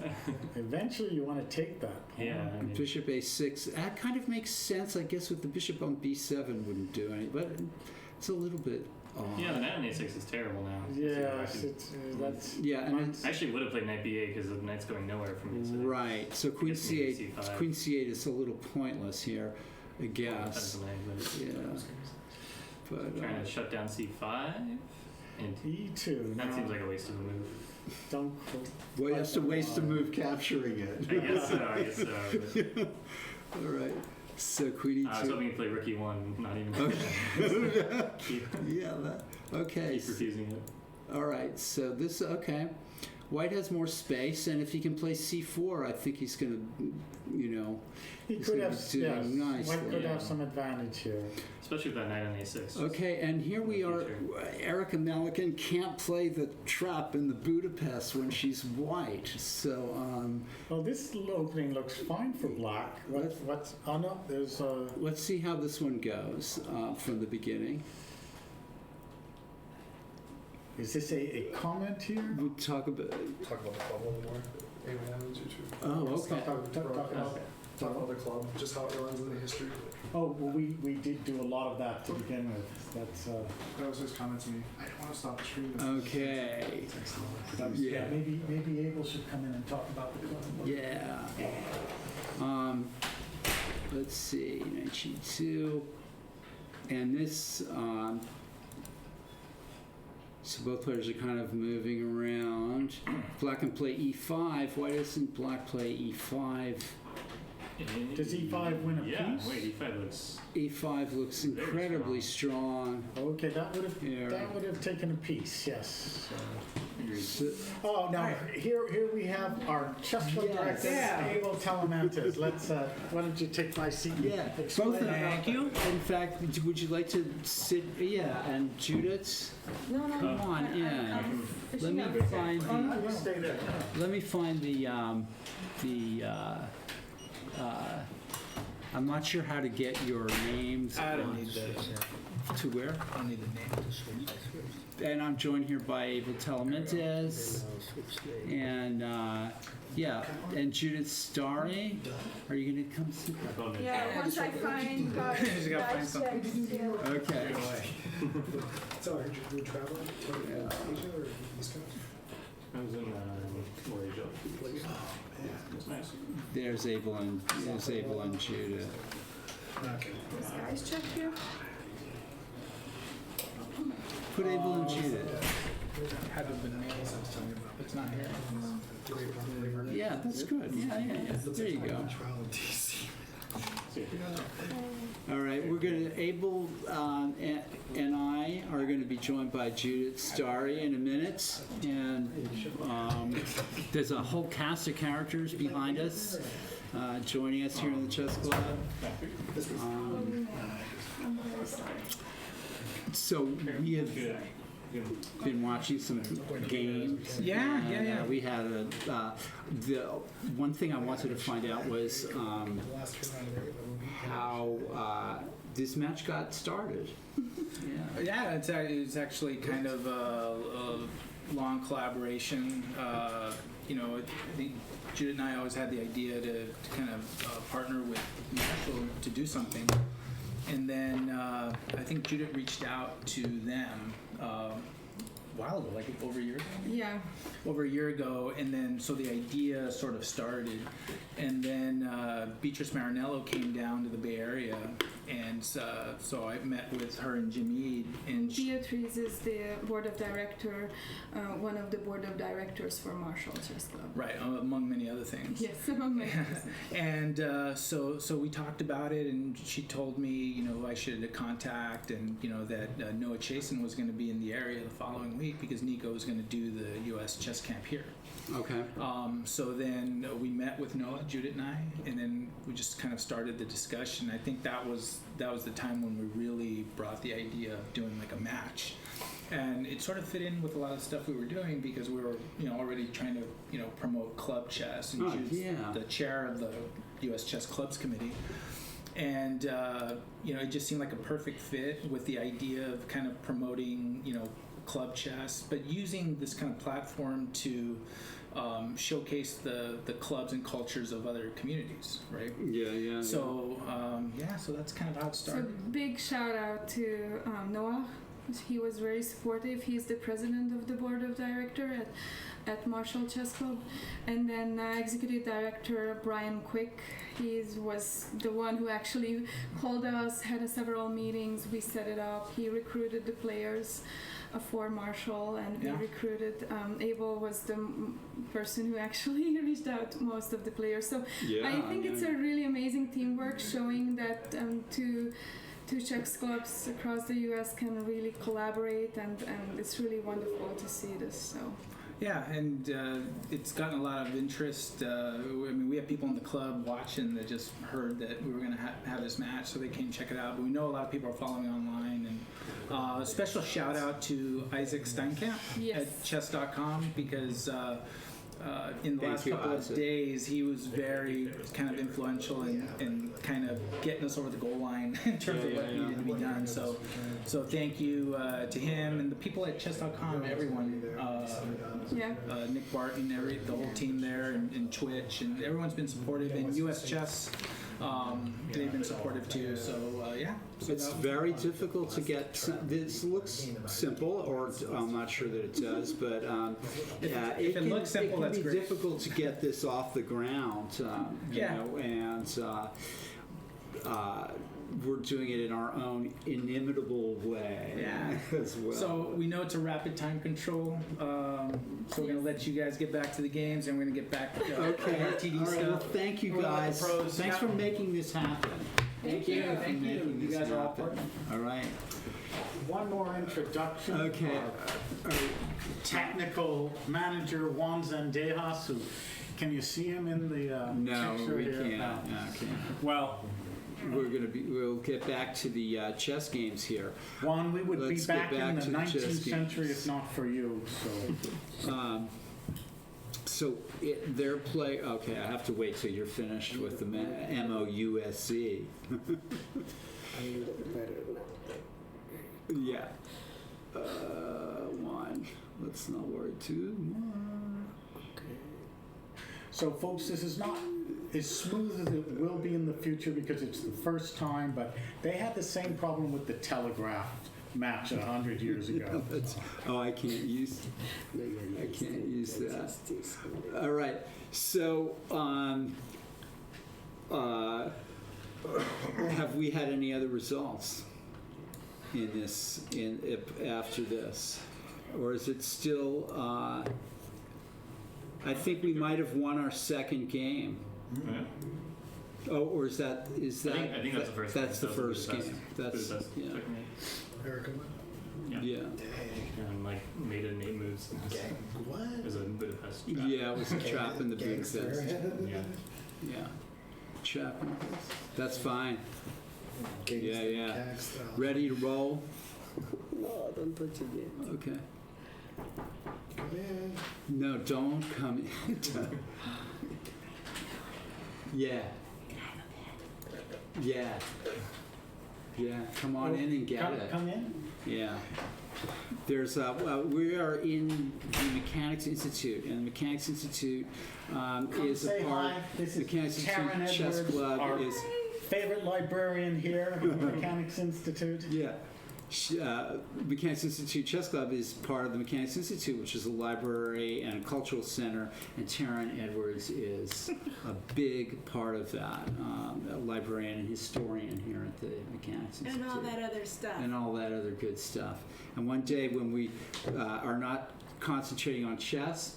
eventually you want to take that pawn. Yeah, I mean, Bishop a6. That kind of makes sense, I guess. With the bishop on b7, wouldn't do any, but it's a little bit odd. yeah, the knight on a6 is terrible now. Yes, that's... Yeah, and I actually would have played knight b8 because the knight's going nowhere from it's e6. right. So queen Guess maybe c8. C5. Queen c8 is a little pointless here, I guess. That's the knight, but Yeah, but trying to shut down c5 and E2. that now, seems like a waste of a move. Don't... well, that's a waste of move capturing it. I guess so. But All right. So queen I was e2. hoping to play rook e1, not even. Okay. keep, Yeah. Okay. keep refusing it. All right. So this okay. White has more space, and if he can play c4, I think he's going to, He He's could gonna have, do yes, nicely. White could Yeah. have some advantage here. Especially with that knight on a6. Okay, and here we are. Future. Erica Melican can't play the trap in the Budapest when she's white. So, Well, this opening looks fine for black. What's... Oh, no, there's a... let's see how this one goes from the beginning. Is this a comment here? We'll talk about. Talk about the club a little more. A1, 2, 2. Oh, okay. Talk about the club, just how it runs in the history. Oh, well, we did do a lot of that to begin with. That's... That was his comment to me. I don't want to stop the stream. Okay. That's, Yeah. maybe Abel should come in and talk about the club. Yeah. Let's see. Knight g2, and this. So both players are kind of moving around. Black can play e5. Why doesn't black play e5? Does e5 win a Yeah, piece? wait, e5 looks... E5 looks incredibly strong. Okay, that would Here. have taken a piece, yes. So, Oh, now, here we have our chess club Yes. director, Abel Telemantis. Let's, why don't you take my seat? and yeah, explain both of about them. that. In fact, would you like to sit? Yeah, and Judith, No, no. come on in. Let me find Oh, no, the. you stay there. Let me find the. I'm not sure how to get your names. I don't on- need the, To where? I don't need the name to switch. And I'm joined here by Abel Telemantis and yeah, and Judith Starry. Are you gonna come sit? Yeah, once I find Just gotta find something. Okay. So, you're traveling to Asia or East Coast? I was in Malaysia. It was nice. There's Abel and Judith. Okay. this guy's check here. Put Abel and Judith. Haven't been named. It's not here. Yeah, that's good. Yeah. There you go. All right, we're gonna Abel and I are going to be joined by Judith Starry in a minute, and there's a whole cast of characters behind us joining us here in the chess club. I'm very sorry. So we have been watching some games. Yeah. We had the one thing I wanted to find out was how this match got started. Yeah, it's actually kind of a long collaboration. I think Judith and I always had the idea to kind of partner with Marshall to do something. And then I think Judith reached out to them a while ago, like over a year ago. Yeah. Over a year ago, and then so the idea sort of started, and then Beatrice Marinello came down to the Bay Area, and so I met with her and Jim Eade, and Beatrice is the board of director, one of the board of directors for Marshall Chess Club. right, among many other things. Yes, among many others. And so we talked about it, and she told me, I should contact, and that Noah Chasen was going to be in the area the following week because Nico was going to do the U.S. chess camp here. Okay. So then we met with Noah, Judith and I, and then we just kind of started the discussion. I think that was the time when we really brought the idea of doing like a match. And it sort of fit in with a lot of stuff we were doing because we were, already trying to, promote club chess, and she was the chair of the U.S. Chess Clubs Committee. And, it just seemed like a perfect fit with the idea of kind of promoting, club chess, but using this kind of platform to showcase the clubs and cultures of other communities, right? Yeah. So, so that's kind of how it So started. big shout out to Noah. He was very supportive. He's the president of the board of director at Marshall Chess Club. And then executive director Brian Quick, he was the one who actually called us, had several meetings, we set it up. He recruited the players for Marshall, and we recruited, Abel was the person who actually reached out to most of the players. So I think it's a really amazing teamwork, showing that two chess clubs across the U.S. can really collaborate, and it's really wonderful to see this. So. Yeah, and it's gotten a lot of interest. We have people in the club watching that just heard that we were going to have this match, so they came check it out. But we know a lot of people are following online. And a special shout out to Isaac Steinkamp at chess.com, because in the last couple of days, he was very kind of influential in kind of getting us over the goal line in terms of what needed to be done. So thank you to him and the people at chess.com, everyone, Nick Barton, the whole team there, and Twitch, and everyone's been supportive. And US Chess, they've been supportive too. So So it's very difficult to get. This looks simple, or I'm not sure that it does, but if it looks simple, it can that's be great. difficult to get this off the ground. We're doing it in our own inimitable way as well. So we know it's a rapid time control. So we're going to let you guys get back to the games, and we're going to get back to RTD stuff. Well, thank you guys. Thanks for making this happen. Thank you. You guys are all part. All right. One more introduction. Okay. Our technical manager, Juan Zendejas, who, can you see him in the No, picture we here? can't. No. No, can't. Well, We'll get back to the chess games here. Juan, we would Let's be get back in the to the chess 19th century games. if not for you. So their play. Okay, I have to wait till you're finished with the MOUSC. Yeah. One. Let's not worry too much. So, folks, this is not as smooth as it will be in the future because it's the first time, but they had the same problem with the telegraph match 100 years ago. I can't use that. All right. So, have we had any other results in this? After this, or is it still? I think we might have won our second game. Yeah. Oh, or is that? I think that's the first. That's the game. first Budapest. game. That's Budapest. yeah. Erica won. Yeah. And like made it 8 moves. What? It was a Budapest. Yeah, it was a trap in the Budapest. Yeah. Yeah. Trap in the Budapest. That's fine. Yeah. Style. Ready to roll? No, don't touch it yet. Okay. Come in. No, don't come in. Yeah. Come on in and get it. Come in. Yeah. There's we are in the Mechanics Institute, and the Mechanics Institute is say a part. hi. This is Mechanics Karen Institute Chess Edwards, Club our is favorite librarian here at the Mechanics Institute. yeah. Mechanics Institute Chess Club is part of the Mechanics Institute, which is a library and a cultural center, and Taryn Edwards is a big part of that, a librarian and historian here at the Mechanics Institute. And all that other stuff. And all that other good stuff. And one day when we are not concentrating on chess,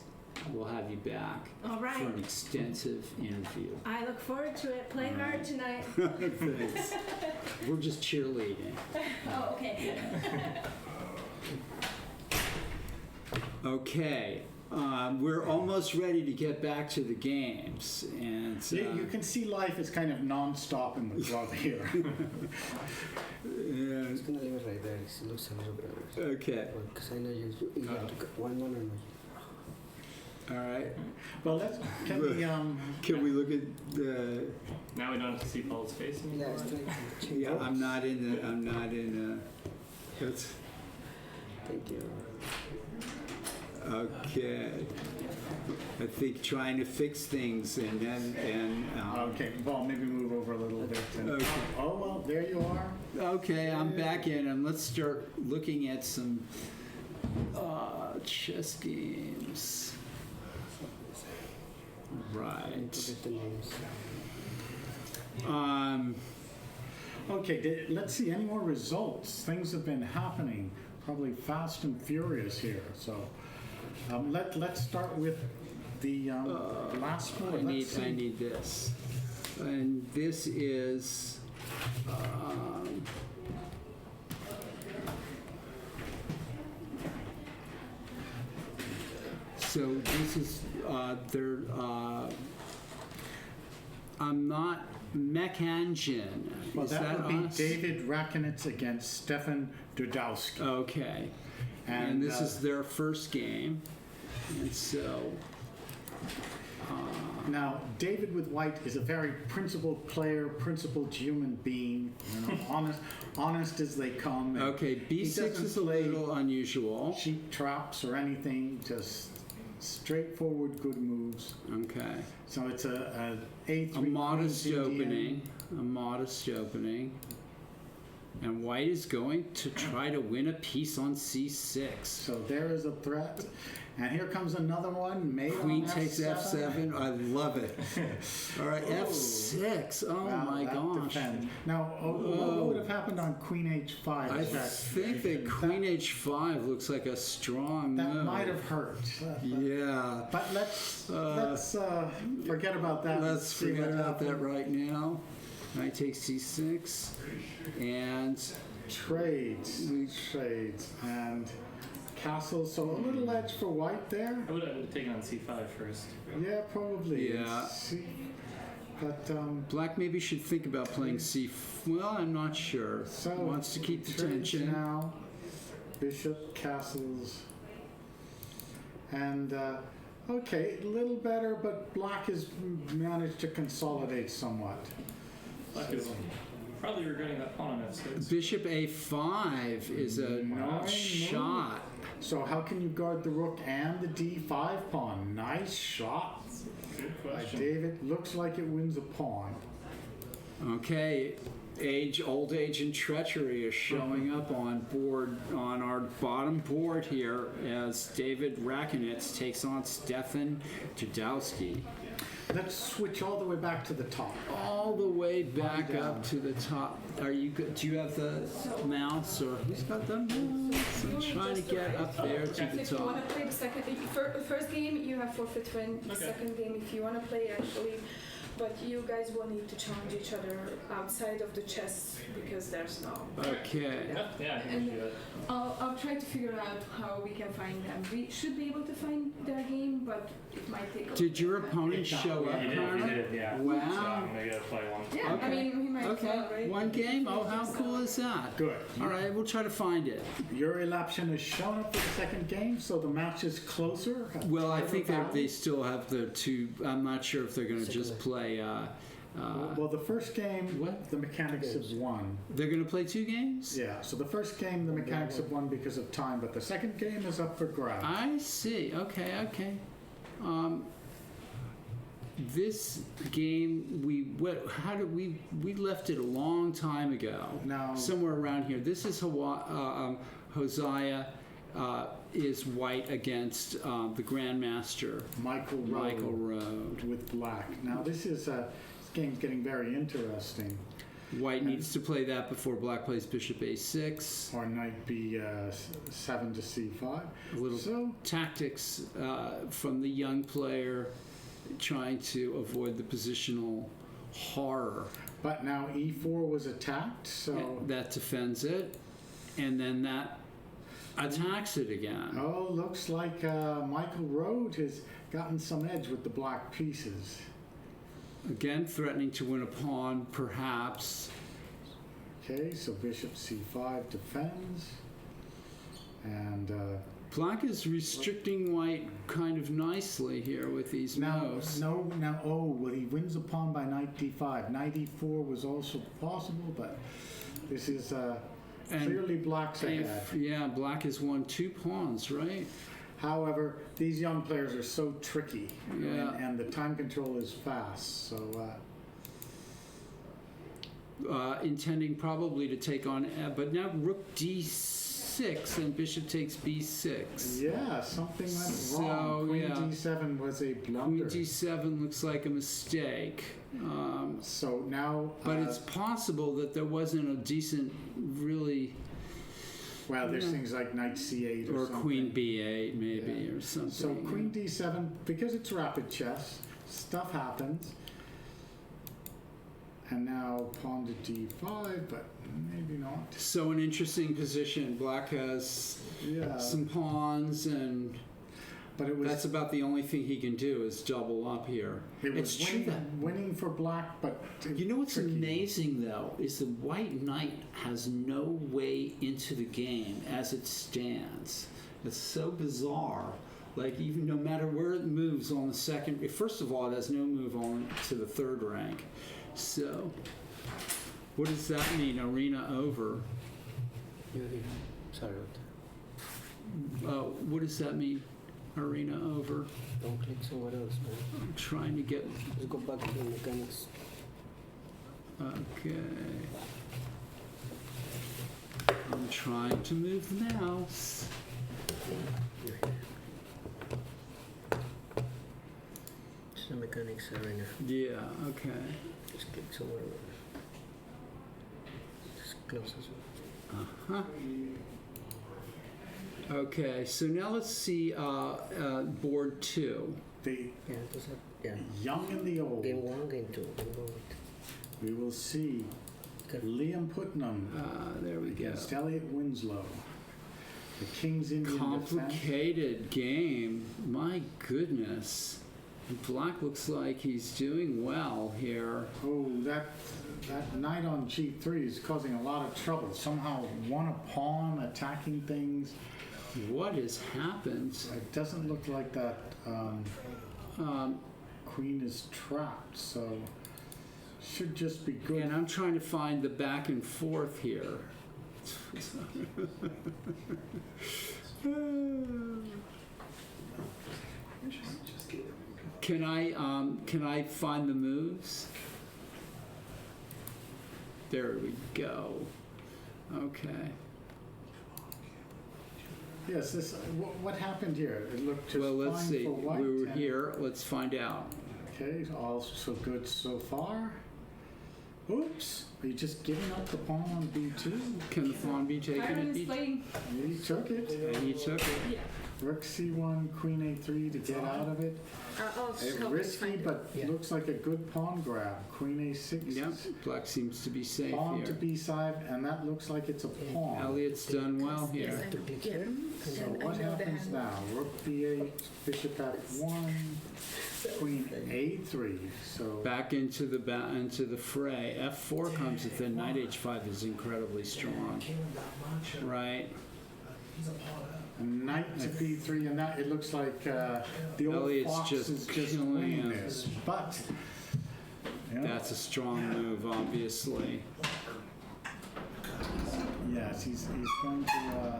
we'll have you back All right. for an extensive interview. I look forward to it. Play hard tonight. Thanks. We're just cheerleading. Oh, okay. Okay, we're almost ready to get back to the games, and You can see life is kind of non-stop in the club here. It's gonna leave it right there. It looks a little bit. okay, Because I know you have to go one or no. all right. Well, Can we look at the? Now we don't have to see Paul's face Yeah, anymore. it's like Yeah, I'm not in. It's Thank you. okay. I think trying to fix things and okay, well, maybe move over a little bit. Okay. Oh, well, there you are. Okay, I'm back in, and let's start looking at some chess games. Right. Forget the names. Okay, let's see, any more results? Things have been happening, probably fast and furious here. So let's start with the last four. I need this, and this is. So this is I'm not Mech Engine. Well, Is that would be us? David Rakinitz against Stefan Dudowski. Okay. And this is their first game. And so now, David with white is a very principled player, principled human being, honest as they come. And okay, he B6 doesn't is a play little unusual. cheap traps or anything, just straightforward good moves. Okay. So it's a A3 A modest Queen's Indian. opening. A modest opening. And white is going to try to win a piece on C6. So there is a threat. And here comes another one. Mate Queen on takes F7. I love it. All right, F6. Oh Wow, my that gosh. defends. Now, what would have happened on Queen H5? I think that Queen H5 looks like a strong That move. might have hurt. Yeah. But let's forget about that. Let's See forget what about that happens. right now. Knight takes C6. And Trades. And castles. So a little edge for white there. I would have taken on C5 first. Yeah, probably. Yeah. But black maybe should think about playing C. Well, I'm not sure. so Wants to keep the trades tension. now. Bishop, castles. And okay, a little better, but black has managed to consolidate somewhat. Black is probably regretting that pawn on F6. Bishop A5 is a Nice shot. So how can you guard the rook and the D5 pawn? Nice shot Good by question. David. Looks like it wins a pawn. Okay, old age and treachery is showing up on our bottom board here as David Rakinitz takes on Stefan Dudowski. Let's switch all the way back to the top. All the way back up to the top. Are you good? Do you have the mouse, or who's got the mouse? I'm trying to get up there to the If you want top. to play the first game, you have forfeit win. The Okay. second game, if you want to play, actually, but you guys will need to challenge each other outside of the chess because there's no. Okay. Yeah, I think we should do that. I'll try to figure out how we can find them. We should be able to find their game, but it might take. Did your opponent show up, He Connor? did, yeah. So Wow. I'm gonna go play one. Yeah, Okay. I mean, we might. Okay. Right? One game? Oh, how cool is that? Good. All right, we'll try to find it. Your elaption has shown up for the second game, so the match is closer. Well, I think Tighter they still have the two. I'm not sure if they're going to just play. Well, the first game, What? the mechanics have won. They're going to play two games? Yeah, so the first game, the mechanics have won because of time, but the second game is up for grabs. I see. Okay. this game, we left it a long time ago. Now, Somewhere around here. This is Hosea is white against the Grandmaster, Michael Road. with black. Now this game's getting very interesting. White needs to play that before black plays bishop a6. Or knight b7 to c5. A little So tactics from the young player trying to avoid the positional horror. but now e4 was attacked, so That defends it, and then that attacks it again. oh, looks like Michael Road has gotten some edge with the black pieces. Again, threatening to win a pawn, perhaps. Okay, so bishop c5 defends, and Black is restricting white kind of nicely here with these moves. well, he wins a pawn by knight d5. Knight e4 was also possible, but this is clearly black's ahead. Yeah, black has won 2 pawns, right? However, these young players are so tricky, Yeah. and the time control is fast, so Intending probably to take on, but now rook d6 and bishop takes b6. yeah, something went So, wrong. Queen yeah. d7 was a blunder. Queen d7 looks like a mistake. So now, But it's possible that there wasn't a decent, really, well, there's things like knight c8 or or something. queen b8 maybe, Yeah. or something. So queen d7, because it's rapid chess, stuff happens. And now pawn to d5, but maybe not. So an interesting position. Black has Yeah, some pawns, and but it was that's about the only thing he can do is double up here. it was It's true that. winning for black, but You know what's tricky. amazing though is the white knight has no way into the game as it stands. It's so bizarre. Like even no matter where it moves on the second, first of all, it has no move on to the third rank. So, what does that mean? Arena over. Sorry about What does that mean? Arena over. that. Don't click somewhere else, man. I'm trying to get. Let's go back to the mechanics. Okay. I'm trying to move the mouse. You're here. It's the mechanics arena. Yeah. Okay. Just click somewhere else. Just close this one. Uh-huh. Okay, so now let's see board 2. The Yeah, does that? Yeah. young and the old. Game 1, game 2. Game 1. We will see Okay. Liam Putnam There we go. against Elliot Winslow. The King's Indian defense. Complicated game. My goodness. Black looks like he's doing well here. Oh, that knight on g3 is causing a lot of trouble. Somehow won a pawn, attacking things. What has happened? It doesn't look like that Um, queen is trapped, so should just be good. and I'm trying to find the back and forth here. Can I find the moves? There we go. Okay. Yes, this. What happened here? It looked just Well, let's fine see. for white. We were and- here. Let's find out. Okay, all so good so far. Oops, are you just giving up the pawn on b2? Can the pawn be taken Byron at is B2? playing. He took it. And he took it. Yeah. Rook c1, queen a3 to get out of it. I'll It's help you risky, find it. but Yeah. looks like a good pawn grab. Queen a6. Yep. Black seems to be safe Pawn to here. b5, and that looks like it's a pawn. Elliot's done well Yes, here. I To click yeah. here. So And I what know the happens hand. now? Rook b8, bishop f1, queen a3. So Back into the fray. F4 comes with then knight h5 is incredibly strong, right? knight to b3, and that it looks like the old Elliot's fox just is just killing winning him. this. But you know, That's a strong move, obviously. yes, he's going to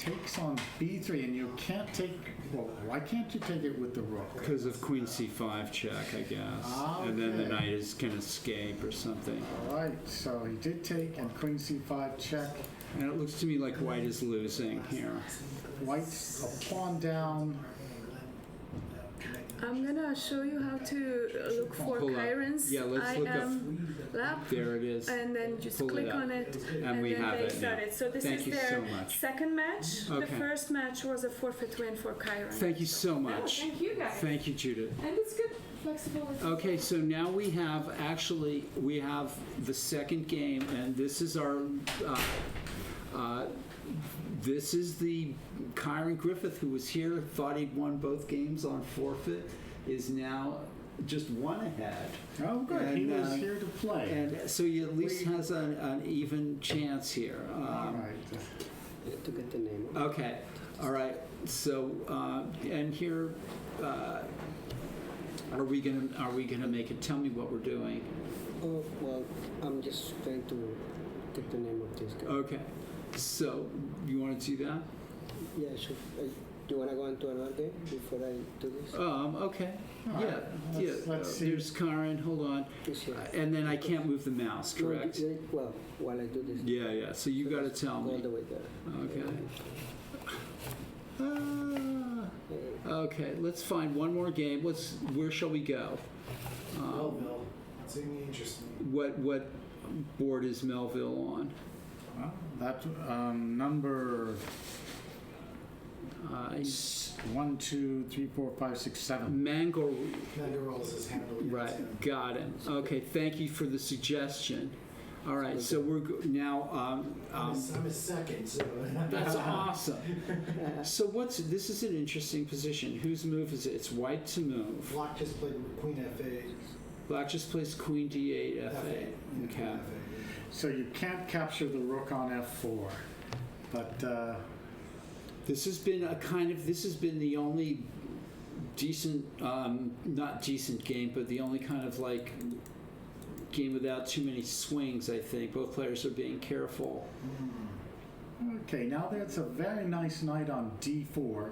takes on b3, and you can't take. Well, why can't you take it with the rook? Because of queen c5 check, I guess. And then the Okay. knight is can escape or something. All right, so he did take, and queen c5 check. And it looks to me like white is losing here. White's a pawn down. I'm gonna show you how to look for Pull up. Chirons. Yeah, let's look up. Lap, There it is. and then just Pull it click up. on it, And we then have they it now. started. So this Thank is you their so much. second match. Okay. The first match was a forfeit win for Chiron. Thank you so Oh, much. thank you guys. Thank you, Judith. And it's good flexibility. Okay, so now we have the second game, and this is our this is the Kyron Griffith, who was here, thought he'd won both games on forfeit, is now just one ahead. Oh, good. And, He was uh, here to play. And so he at least has an even chance here. All right. To get the name. Okay, all right. So and here, are we gonna make it? Tell me what we're doing. Oh, well, I'm just trying to get the name of this guy. Okay, so you want to do that? Yeah, sure. Do you want to go into another game before I do this? Okay. All Yeah, right, yeah. let's see. There's Karen. Hold on. Yes, yeah. And then I can't move the mouse, No, correct? well, while I do this. Yeah, yeah. So you got to tell Go all me. the way there. Okay. Okay. Let's find one more game. Where shall we go? Melville. Seemed interesting. What board is Melville on? Well, that's number Uh, 1, 2, 3, 4, 5, 6, 7. Mango. Mangaroles is handled. Right. Got it. Okay. Thank you for the suggestion. All right. So we're now. I'm a second, so. That's awesome. So this is an interesting position. Whose move is it? It's white to move. Black just played Queen F8. Black just plays Queen D8 F8. Okay. So you can't capture the rook on f4. But This has been the only decent, not decent game, but the only kind of like game without too many swings, I think. Both players are being careful. okay, now there's a very nice knight on d4,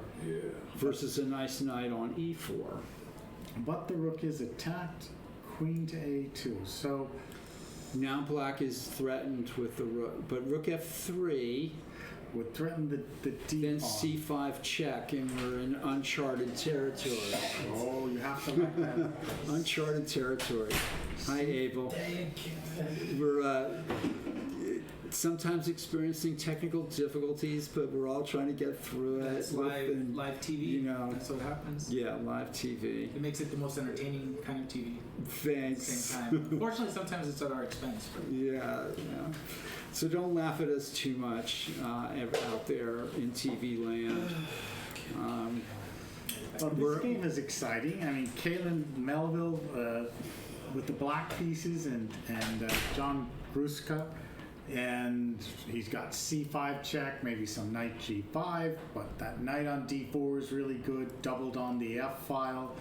Versus a nice knight on E4. but the rook is attacked. Queen to a2. So Now black is threatened with the rook, but rook F3, would threaten the d then pawn. C5 check, and we're in uncharted territory. Oh, you have to like that. Uncharted territory. Hi, Abel. We're sometimes experiencing technical difficulties, but we're all trying to get through it. That's And, live TV. you know, That's what happens. yeah, live TV. It makes it the most entertaining kind of TV at the Thanks. same time. Unfortunately, sometimes it's at our expense. But Yeah, yeah. So don't laugh at us too much out there in TV land. Well, this We're- game is exciting. I mean, Kalen Melville with the black pieces and John Gruska. And he's got c5 check, maybe some knight g5, but that knight on d4 is really good, doubled on the f file.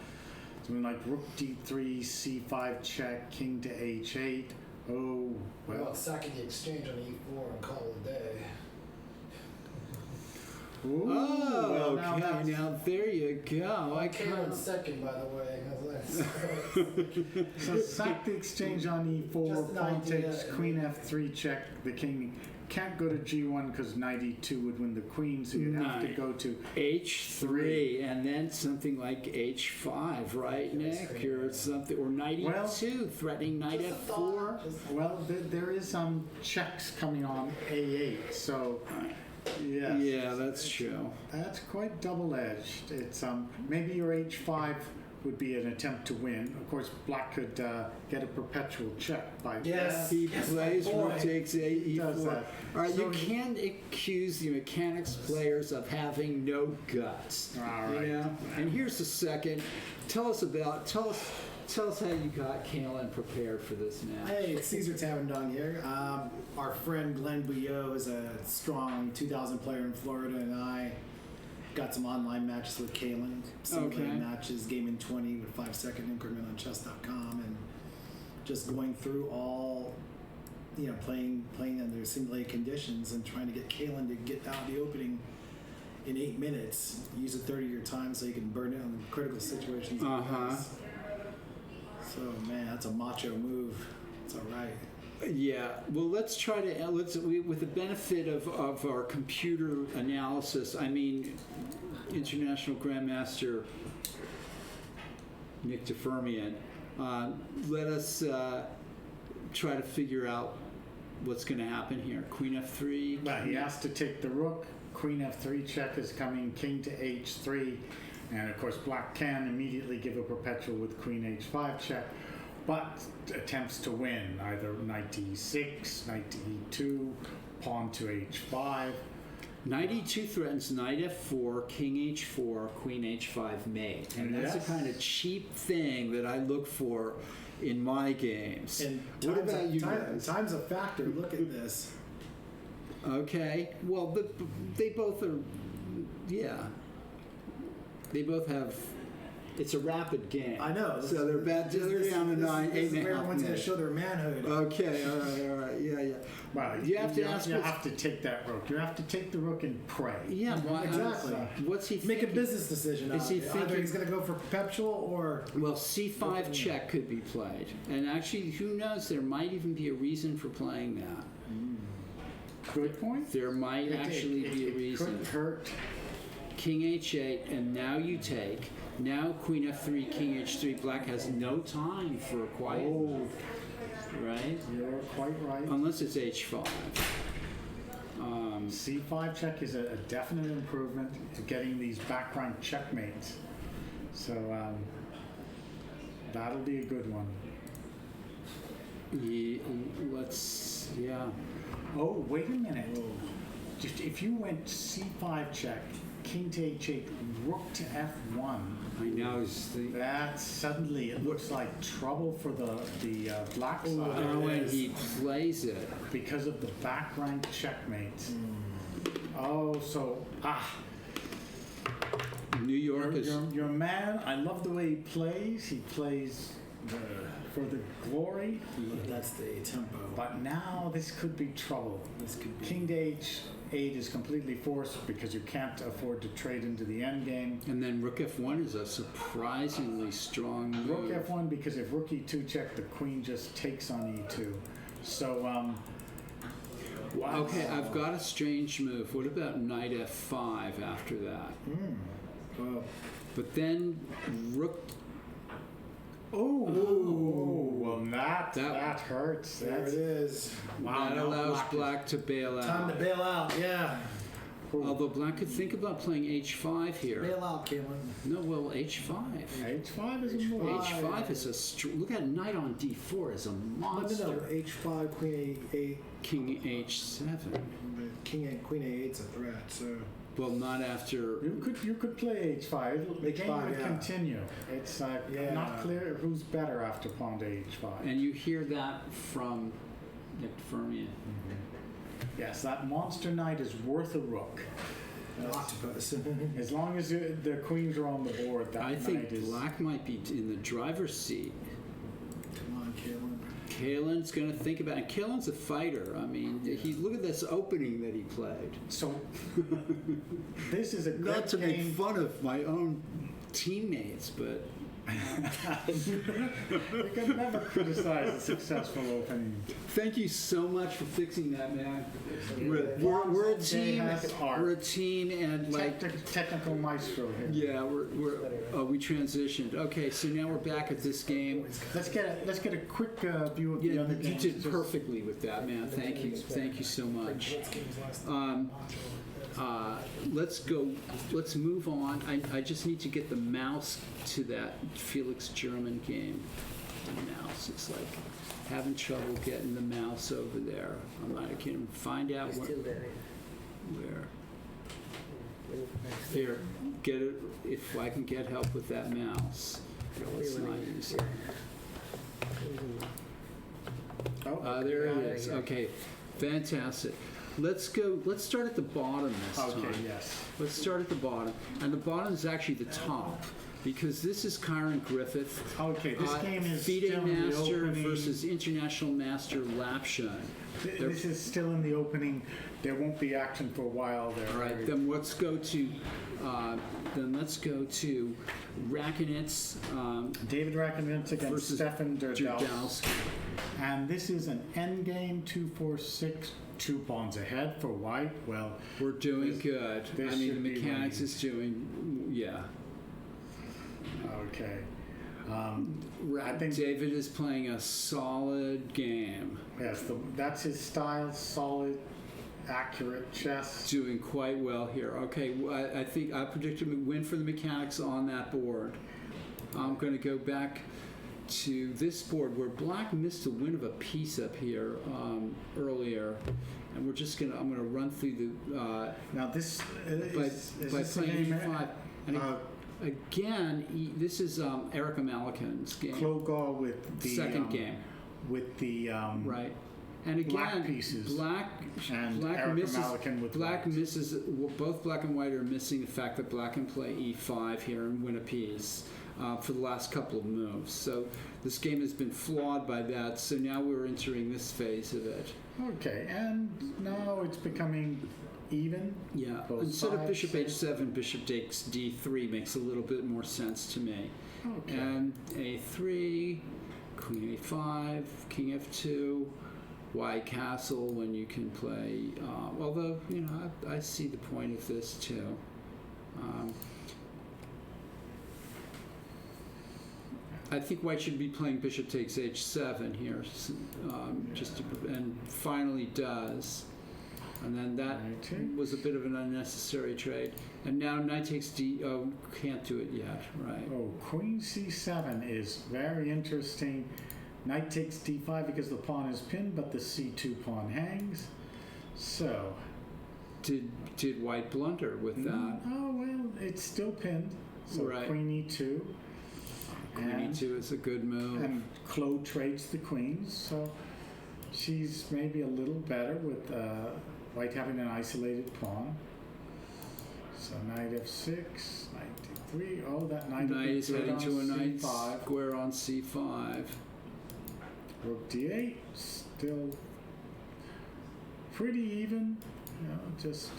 Something like rook d3, c5 check, king to h8. Oh, Well, well. sacking the exchange on E4 and call it a day. Ooh, Oh, well, now okay. that's- Now there you go. I Cameron can't. second, by the way. So sack the exchange on e4, Just an pawn idea. takes, queen f3 check, the king can't go to g1 because knight e2 would win the queen, so you'd have to Knight. go to H3 and then something like H5, right, Nick? Or something, or knight Well- E2, threatening knight F4. well, there is some checks coming on a8, so yeah, Yeah, that's true. that's quite double-edged. It's maybe your h5 would be an attempt to win. Of course, black could get a perpetual check by Yes. He plays my boy. rook takes A, does E4. that. All right, So you can't accuse the mechanics players of having no guts. All You right. know? And here's the second. Tell us how you got Kalen prepared for this match. Hey, it's Caesar Tavendong here. Our friend Glenn Bouillot is a strong 2000 player in Florida, and I got some online matches with Kalen. Simulated Okay. matches, game in 20 with 5-second increment on chess.com, and just going through all, playing under simulated conditions and trying to get Kalen to get out the opening in 8 minutes. Use a third of your time so you can burn it on critical situations. So man, that's a macho move. It's all right. Yeah, well, let's try to with the benefit of our computer analysis. I mean, International Grandmaster Nick DeFermian. Let us try to figure out what's going to happen here. Queen F3. Well, he has to take the rook. Queen F3 check is coming. King to H3, and of course, Black can immediately give a perpetual with Queen H5 check. But attempts to win, either knight to e6, knight to e2, pawn to h5. Knight e2 threatens knight f4, king h4, queen h5 mate. And that's Yes. the kind of cheap thing that I look for in my games. And What about you guys? Time's a factor. Look at this. Okay, well, they both are, yeah. They both have, it's a rapid game. I know. So they're down to 9, 8 This is and a where half everyone's going to minutes. show their manhood. Okay, all right, yeah. Well, You have to ask You what's- have to take that rook. You have to take the rook and pray. Yeah, well, Exactly. what's he Make a thinking? business decision. Is he Either thinking- he's going to go for perpetual or Well, c5 check could be played. And actually, who knows, there might even be a reason for playing that. Good point. There might actually be a It reason. couldn't hurt. King h8, and now you take. Now queen f3, king h3. Black has no time for a quiet move, right? You're quite right. Unless it's h5. C5 check is a definite improvement to getting these background checkmates. So that'll be a good one. Yeah. Oh, wait a minute. Just if you went C5 check, king to H8, rook to F1, I know. that suddenly it looks like trouble for the black side Oh, when he plays it. because of the back rank checkmates. Oh, so New York is. your man. I love the way he plays. He plays for the glory. that's the tempo. But now this could be trouble. This could be. King to H8 is completely forced because you can't afford to trade into the endgame. And then rook f1 is a surprisingly strong move. Rook F1 because if rook E2 check, the queen just takes on E2. So wow. Okay, I've got a strange move. What about knight f5 after that? Well, But then rook. Oh, well that That- hurts. there it is. Wow, That now allows is- black to bail Time to out. bail out. Yeah. Although black could think about playing h5 here. Bail out, Caitlin. No, well, h5. H5 is a move. h5 is look at knight on d4 is a monster. No. H5, Queen A8, King h7. Queen A8's a threat. So Well, not after. You could play H5. The game H5, would yeah. continue. It's Yeah. not clear who's better after pawn to H5. And you hear that from Nick Fermian. Yes, that monster knight is worth a rook. octopus. As long as the queens are on the board, that I knight think is. black might be in the driver's seat. Come on, Caitlin. Kalen's going to think about it. Kalen's a fighter. I mean, look at this opening that he played. So this is a great Not to make game. fun of my own teammates, but You can never criticize a successful opening. thank you so much for fixing that, man. We're a Jay team. has art. We're a team, and like. Technical maestro here. Yeah, we transitioned. Okay, so now we're back at this game. Let's get a quick view of the Yeah, other you games. did Just- perfectly with that, man. Thank you so much. Let's move on. I just need to get the mouse to that Felix German game. The mouse, it's like having trouble getting the mouse over there. I can find out It's still there. where. Here, get it, if I can get help with that mouse. Let's not use it. Oh, There it is. Okay, fantastic. Let's start at the bottom this time. okay, yes. Let's start at the bottom. And the bottom is actually the top. because this is Kyron Griffith. Okay, this game is FIDE still in the Master opening. versus International Master Lapshun. This is still in the opening. There won't be action for a while there. All right, then let's go to Rakonitz David Rakonitz against versus Stefan Derdowski. Derdowski. And this is an endgame 2-4-6, 2 pawns ahead for white. Well, We're doing This- good. this I mean, the should be mechanics winning. is doing, yeah. okay. I think David is playing a solid game, Yes, that's his style, solid, accurate chess. doing quite well here. Okay, I think I predict him to win for the mechanics on that board. I'm going to go back to this board where black missed a win of a piece up here earlier, and we're just gonna. I'm going to run through the Now this by is by this a playing game, E5. And uh, again, this is Erica Malikan's game. Klogor with the Second game, with the right? And again, black pieces. Black Erica misses. Malikan with Black white. misses. Both black and white are missing the fact that black can play E5 here and win a piece for the last couple of moves. So this game has been flawed by that. So now we're entering this phase of it. Okay, and now it's becoming even. Yeah. Both Instead of sides, bishop so- H7, bishop takes D3 makes a little bit more sense to me. Okay. And A3, Queen A5, King F2, White Castle when you can play. Although I see the point of this too. I think White should be playing Bishop takes H7 here, and finally does. And then that Knight was a bit of an unnecessary trade. And now Knight takes D. Oh, can't do it yet, right? Oh, Queen C7 is very interesting. Knight takes D5 because the pawn is pinned, but the C2 pawn hangs. So. Did White blunder with that? Oh well, it's still pinned. So Right. Queen E2. Queen E2 is a good move. And Claude trades the queens, so she's maybe a little better with White having an isolated pawn. So Knight F6, Knight D3. Oh, that knight Knight is good heading on to a knight C5. square on C5. Rook D8, still pretty even. Just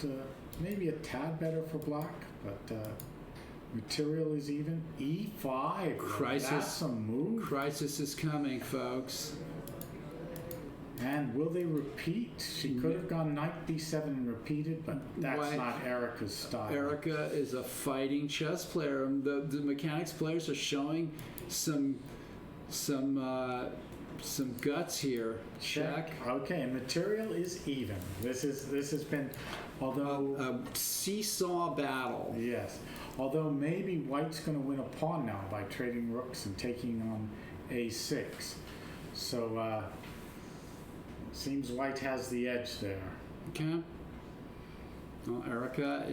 maybe a tad better for black, but material is even. E5. Crisis. That's a move. Crisis is coming, folks. And will they repeat? She could have gone Knight B7 and repeated, but that's Why- not Erica's style. Erica is a fighting chess player. The mechanics players are showing some guts here. Check. Okay, and material is even. This has been, although A seesaw battle. yes, although maybe White's going to win a pawn now by trading rooks and taking on A6. So seems White has the edge there. Okay. Well, Erica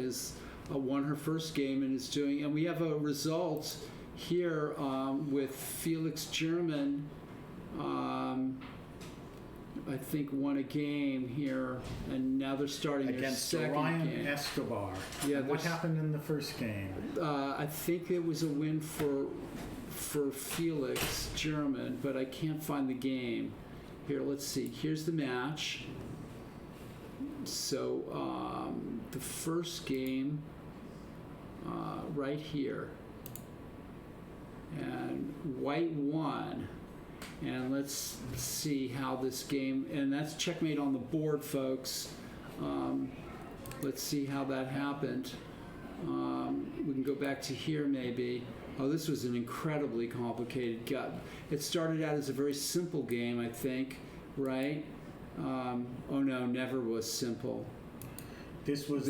won her first game and is doing, and we have a result here with Felix German. I think won a game here, and now they're starting Against their second Ryan game. Escobar. Yeah, What there's- happened in the first game? I think it was a win for Felix German, but I can't find the game. Here, let's see. Here's the match. So the first game, right here, and White won. And let's see how this game, and that's checkmate on the board, folks. Let's see how that happened. We can go back to here maybe. Oh, this was an incredibly complicated game. It started out as a very simple game, I think, right? Oh no, never was simple. This was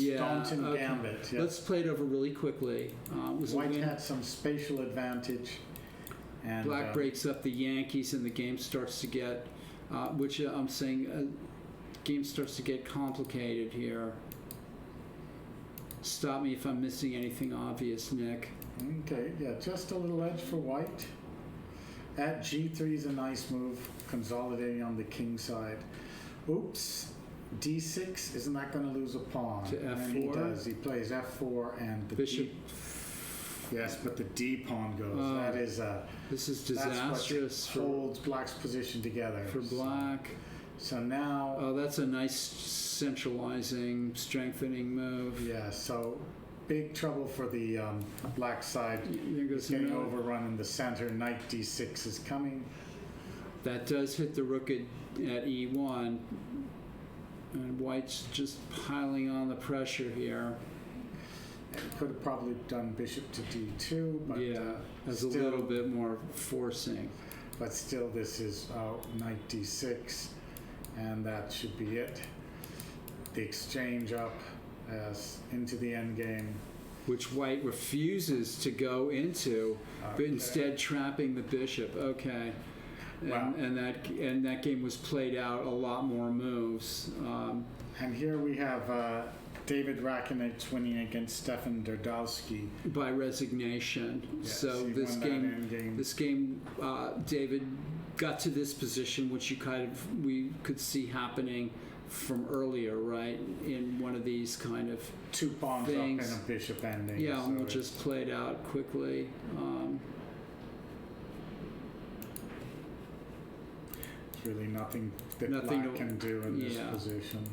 Yeah. Staunton Okay. Gambit. Yes. Let's play it over really quickly. It was a White win. had some spatial advantage. And Black breaks up the Yankees, and the game starts to get, game starts to get complicated here. Stop me if I'm missing anything obvious, Nick. Okay, yeah, just a little edge for White. At G3 is a nice move, consolidating on the king side. Oops, D6, isn't that going to lose a pawn? To And he F4? does. He plays F4 and the Bishop Yes, but the D pawn goes. Oh, that is This is that's disastrous what for holds black's position together. black. So now, Oh, that's a nice centralizing, strengthening move. yeah. So big trouble for the black side. There goes It's getting another. overrun in the center. Knight D6 is coming. That does hit the rook at E1. And white's just piling on the pressure here. And could have probably done bishop to D2, but Yeah, as a still- little bit more forcing. but still this is knight D6, and that should be it. The exchange up as into the end game. Which white refuses to go into, but Okay. instead trapping the bishop. Okay. Wow. And that game was played out a lot more moves. And here we have David Rakinich winning against Stefan Derdowski. By resignation. Yes, So he this won that end game. game, David got to this position, which we could see happening from earlier, right? In one of these kind of, 2 pawns things. up and a bishop ending. yeah, so which just played out quickly. it's really nothing that Nothing black to- can do in this yeah. position.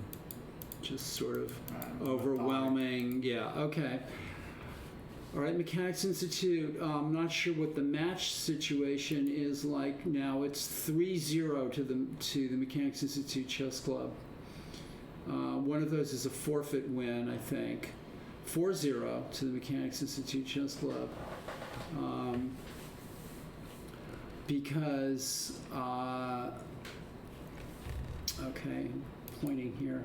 Just sort of Uh, overwhelming. Yeah, okay. All right, Mechanics Institute. I'm not sure what the match situation is like now. It's 3-0 to the Mechanics Institute Chess Club. One of those is a forfeit win, I think. 4-0 to the Mechanics Institute Chess Club. Because, okay, pointing here.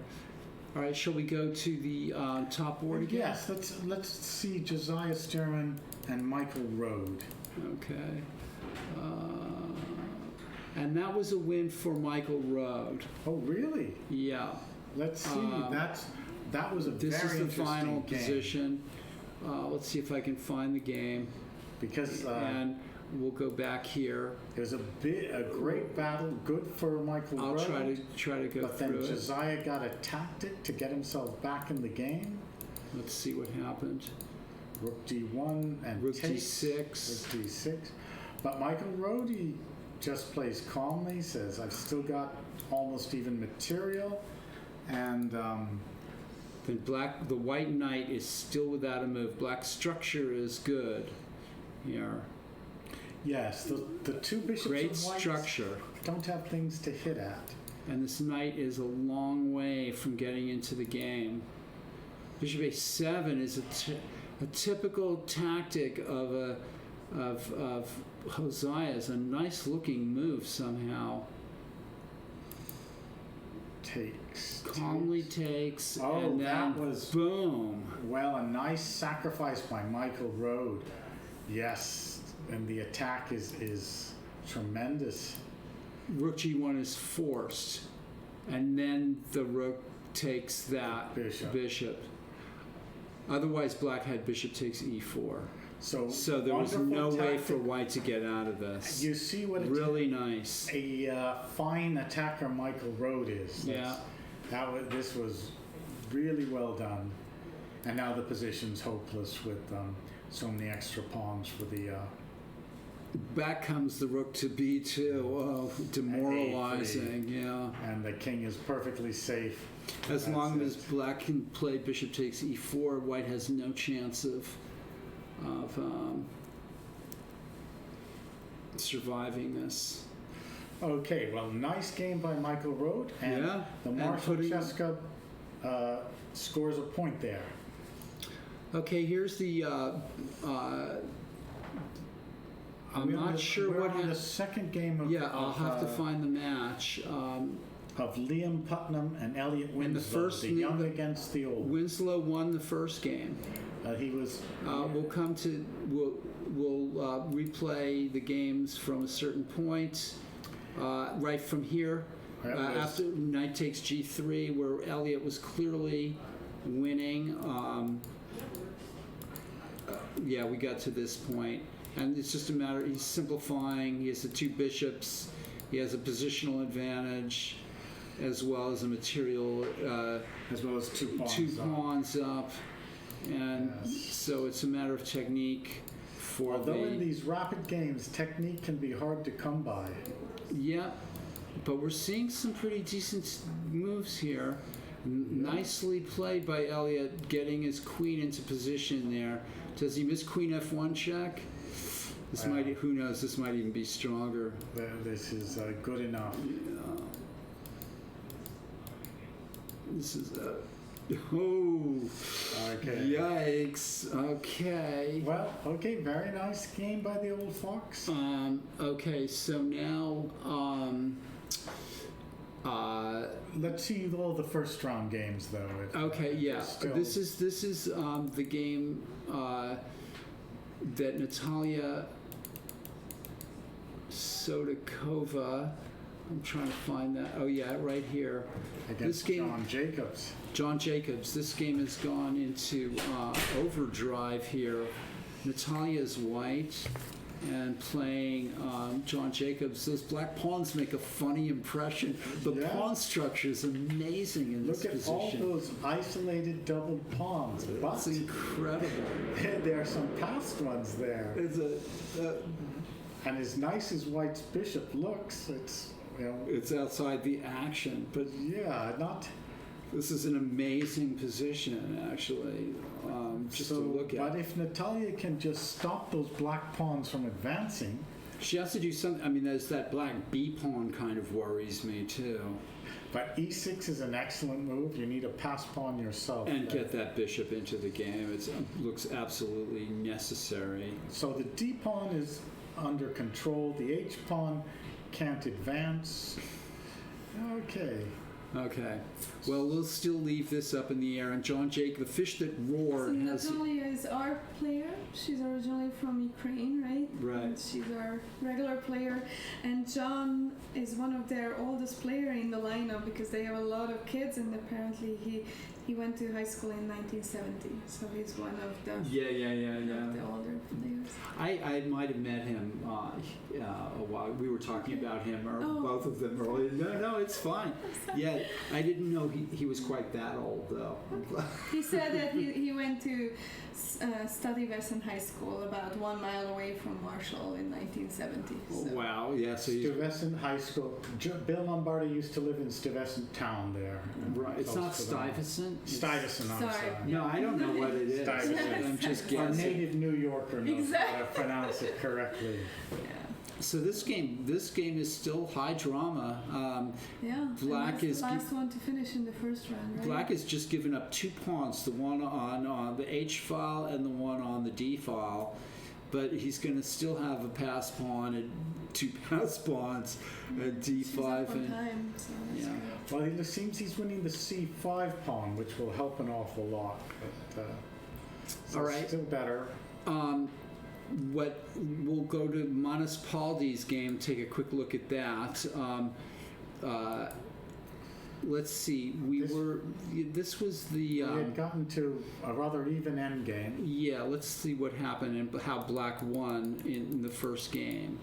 All right, shall we go to the top board again? Yes, let's see Josiah Sturman and Michael Rode. Okay. And that was a win for Michael Rode. Oh, really? Yeah. Let's see. That was a This very is the interesting final game. position. Let's see if I can find the game. Because And we'll go back here. it was a great battle, good for Michael I'll Rode. try to go But then through it. Josiah got a tactic to get himself back in the game. Let's see what happened. Rook D1 and Rook takes. D6. Rook D6. But Michael Rode, he just plays calmly, says, I've still got almost even material. And Then the white knight is still without a move. Black structure is good here. yes, the two bishops Great of white structure. don't have things to hit at. And this knight is a long way from getting into the game. Bishop A7 is a typical tactic of Hoseia's. A nice looking move somehow. Takes. Calmly takes, Oh, and then that was- boom. Well, a nice sacrifice by Michael Rode. Yes, and the attack is tremendous. Rook G1 is forced, and then the rook takes that Bishop. Otherwise, black had bishop takes E4. So there was wonderful no way tactic. for white to get out of this. You see what Really nice. a fine attacker Michael Rode is. Yeah. This was really well done. And now the position's hopeless with so many extra pawns for the Back comes the rook to B2. Oh, demoralizing. Yeah. and the king is perfectly safe. As That's long as it. black can play bishop takes E4, white has no chance of surviving this. Okay, well, nice game by Michael Rode, and Yeah, the and Marshall putting- Chess Club scores a point there. Okay, here's the. I'm We're not sure we're what on the happened. second game of, Yeah, I'll have to find the match. of Liam Putnam and Elliot In the Winslow, first the game- young against the old. Winslow won the first game. He was We'll replay the games from a certain point, right from here. That was- After knight takes G3, where Elliot was clearly winning. Yeah, we got to this point, and it's just a matter. He's simplifying. He has the two bishops. He has a positional advantage, as well as a material. as well as two pawns. Two up. pawns up, and Yes. so it's a matter of technique. for Although in the these rapid games, technique can be hard to come by. yeah, but we're seeing some pretty decent moves here. Nicely played by Elliot, getting his queen into position there. Does he miss queen f1 check? This might, who knows, this might even be stronger. This is good enough. This is oh, Okay. yikes. Okay. Well, okay, very nice game by the old fox. Okay, so now Let's see all the first round games though. okay, yeah. Still- This is the game that Natalya Sodakova. I'm trying to find that. Oh yeah, right here. against this game- John Jacobs. John Jacobs. This game has gone into overdrive here. Natalia's white and playing John Jacobs. Those black pawns make a funny impression. The Yeah. pawn structure is amazing in this Look at all position. those isolated double pawns, but It's incredible. there are some past ones there. It's And as nice as White's bishop looks, it's, you know, it's outside the action, but yeah, not this is an amazing position, actually, just so. to look But at. if Natalya can just stop those black pawns from advancing, She has to do something. I mean, there's that black B pawn kind of worries me too, but e6 is an excellent move. You need a pass pawn yourself. and there. get that bishop into the game. It looks absolutely necessary. So the d pawn is under control. The h pawn can't advance. Okay. Okay. Well, we'll still leave this up in the air. And John Jake, the fish that So roared, has. Natalya is our player. She's originally from Ukraine, right? Right. And she's our regular player. And John is one of their oldest player in the lineup because they have a lot of kids, and apparently he went to high school in 1970. So he's one of the of the older players. I might have met him a while. We were talking about him, or Oh. both of them earlier. No, it's fine. Yeah, I didn't know he was quite that old, though. He said that he went to study Wesson High School about 1 mile away from Marshall in 1970. So. Wow, yeah, so he's. Stuyvesant High School. Bill Lombardi used to live in Stuyvesant Town there. Right, it's not Close to them. Stuyvesant? It's- Stuyvesant, I'm Sorry. sorry. No, I don't know what it is. Stuyvesant. I'm just A guessing. native New Yorker knows how to pronounce it correctly. Yeah. So this game is still high drama. Yeah. Black and that's is the last one to finish in the first round, right? Black has just given up 2 pawns, the one on the H file and the one on the D file, but he's going to still have a pass pawn and 2 pass pawns at She's up D5 on and time, so that's yeah. good. Well, it seems he's winning the C5 pawn, which will help an awful lot. But, so All right. Still better. What we'll go to Manas Paldi's game, take a quick look at that. Let's see. This was the. We had gotten to a rather even end game. Yeah, let's see what happened and how Black won in the first game.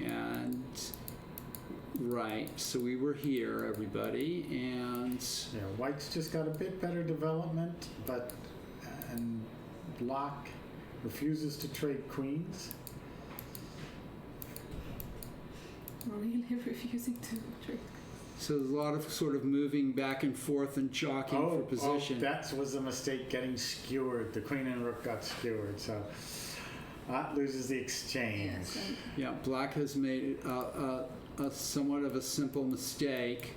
And right, so we were here, everybody, and Yeah, White's just got a bit better development, and Black refuses to trade queens. Really refusing to trade. so there's a lot of sort of moving back and forth and jockeying for position. That was a mistake, getting skewered. The queen and rook got skewered, so that loses the exchange. Yes, and Yeah, Black has made a somewhat of a simple mistake,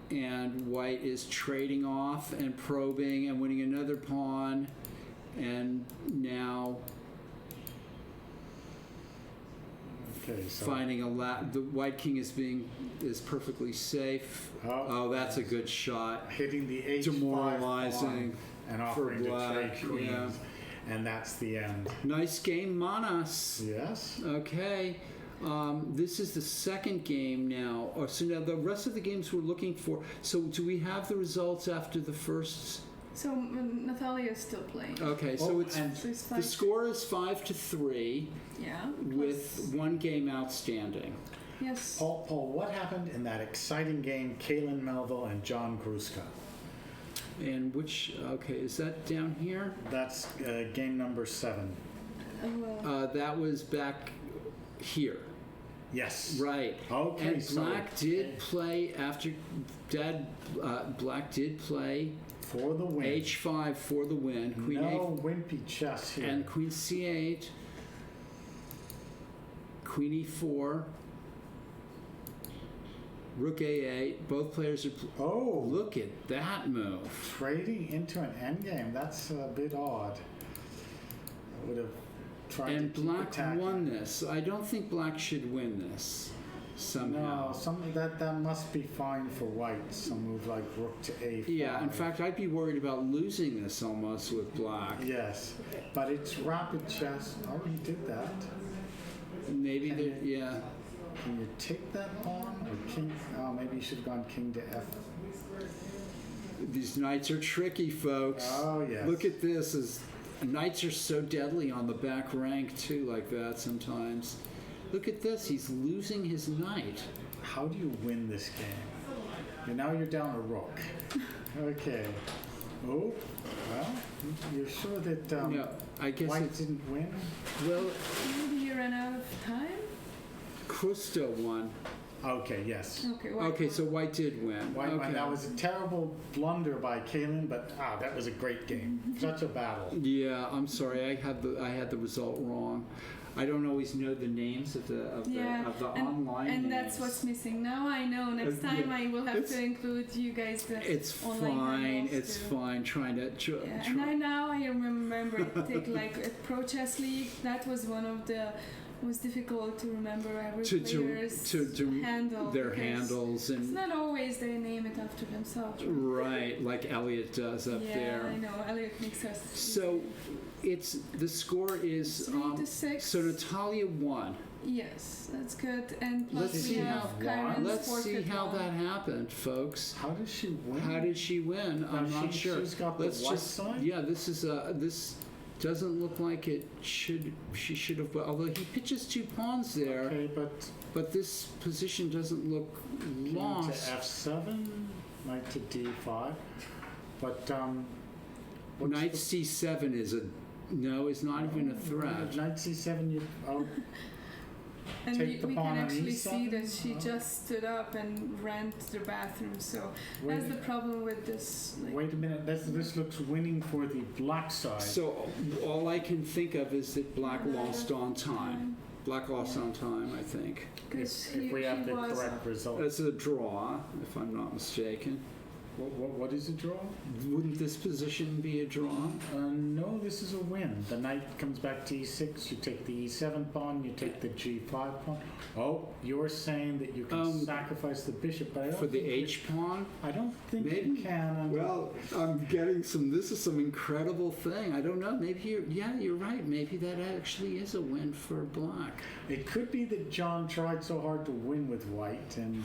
and White is trading off and probing and winning another pawn, and now Okay, so finding the White King is perfectly safe. Oh, that's a good shot. hitting the H5 Demoralizing pawn and offering to Black, trade queens, yeah. and that's the end. Nice game, Manas. Yes. Okay. This is the second game now. So now the rest of the games we're looking for. So do we have the results after the first? so Natalya is still playing. Okay, so Oh, it's and So it's the five. score is 5-3 Yeah. with plus- 1 game outstanding. Yes. Paul, what happened in that exciting game, Kaylin Melville and John Gruska? And which? Okay, is that down here? That's game number 7. well. That was back here. Yes. Right. Okay. And so Black did play after Black did play for the win. H5 for the win. Queen No wimpy chess A here. and Queen C8. Queen E4. Rook A8. Both players are. Oh, Look at that move. trading into an endgame. That's a bit odd. I would have tried And to keep Black attacking. won this. I don't think Black should win this somehow. No, something that must be fine for white. Some move like rook to A5. Yeah, in fact, I'd be worried about losing this almost with Black. Yes, but it's rapid chess. Oh, he did that. Maybe there, yeah. Can you take that pawn or king? Oh, maybe you should have gone king to F. These knights are tricky, folks. Oh, yes. Look at this. Knights are so deadly on the back rank, too, like that sometimes. Look at this. He's losing his knight. How do you win this game? And now you're down a rook. Okay. Oh, well, you're sure that No, I guess white it's. didn't win? Well, Maybe you ran out of time? Krusto won. Okay, yes. Okay, well, Okay, so White did win. White Okay. won. That was a terrible blunder by Kaylin, but that was a great game. Such a battle. Yeah, I'm sorry. I had the result wrong. I don't always know the names of the and, online and names. that's what's missing. Now I know. Next time I will have to include you guys. It's online fine. handles It's too. fine. Trying to. Yeah, and I remember it take like a Pro Chess League. That was one of the most difficult to remember every player's handle. their because handles It's and not always they name it after themselves. right, like Elliot does up Yeah, there. I know. Elliot makes us. So, it's the score is 3-6. So Natalya won. Yes, that's good. And plus Let's we see have how- Kyron's Let's see forfeit how one. that happened, folks. How did she win? How did she win? I'm Now, not sure. She's got the Let's white just side? yeah. This is this doesn't look like it should. She should have. Although he pitches two pawns there, Okay, but this position doesn't look king lost. to F7, knight to D5. But what's Knight the- C7 is is not even a threat. Knight C7, you And take the we pawn can on actually see E7? that she Oh. just stood up and ran to the bathroom. So Wait, that's the problem with this. Like, wait a minute, this looks winning for the black side. So all I can think of is that Black lost on time. Black lost on time, I think. Because if we have the was correct result. It's a draw, if I'm not mistaken. What is a draw? Wouldn't this position be a draw? No, this is a win. The knight comes back to E6, you take the E7 pawn, you take the G5 pawn. Oh, you're saying that you can sacrifice the bishop, but I don't For the think H pawn? I don't think Maybe. you can. Well, I'm getting this is some incredible thing. I don't know, maybe you're right. Maybe that actually is a win for Black. It could be that John tried so hard to win with white and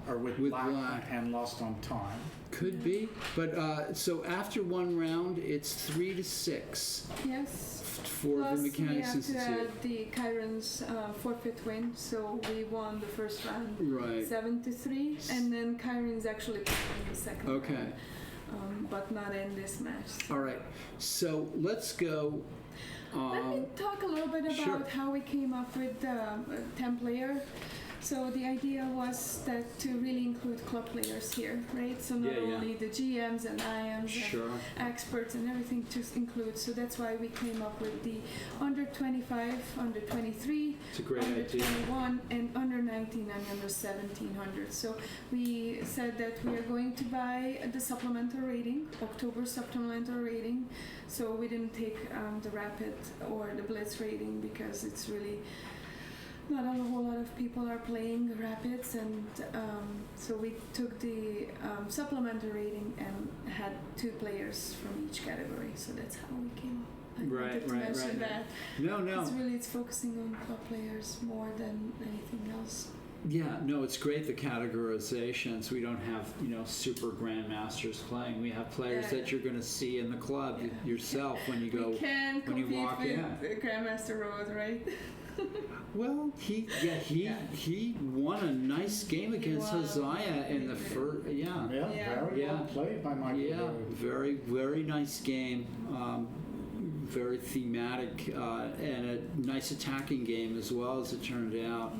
or with With black, black. and lost on time. Could be. But so after one round, it's 3-6 Yes. for Plus the Mechanics we have to Institute. add the Kyron's forfeit win. So we won the first round Right. 7-3, and then Kyron's actually playing the second Okay. round, but not in this match. All right. So let's go. Let me talk a little bit about Sure. how we came up with the 10 player. So the idea was that to really include club players here, right? So not Yeah, yeah. only the GMs and IMs Sure. and experts and everything to include. So that's why we came up with the under 25, under 23, It's a great under idea. 21, and under 19 and under 1700. So we said that we are going to buy the supplemental rating, October supplemental rating. So we didn't take the rapid or the blitz rating because it's really not a whole lot of people are playing the rapids, and so we took the supplemental rating and had 2 players from each category. So that's how we came up. I wanted to mention that. No. It's focusing on club players more than anything else. Yeah, no, it's great, the categorizations. We don't have, super grandmasters playing. We have players Yeah. that you're going to see in the club yourself when you go. We can when you compete walk with in. Grandmaster Road, right? Well, he won a nice game against won. Hosea in the first. Yeah. Very Yeah. well played by Michael. Yeah, Rose. very, very nice game. very thematic and a nice attacking game as well, as it turned out.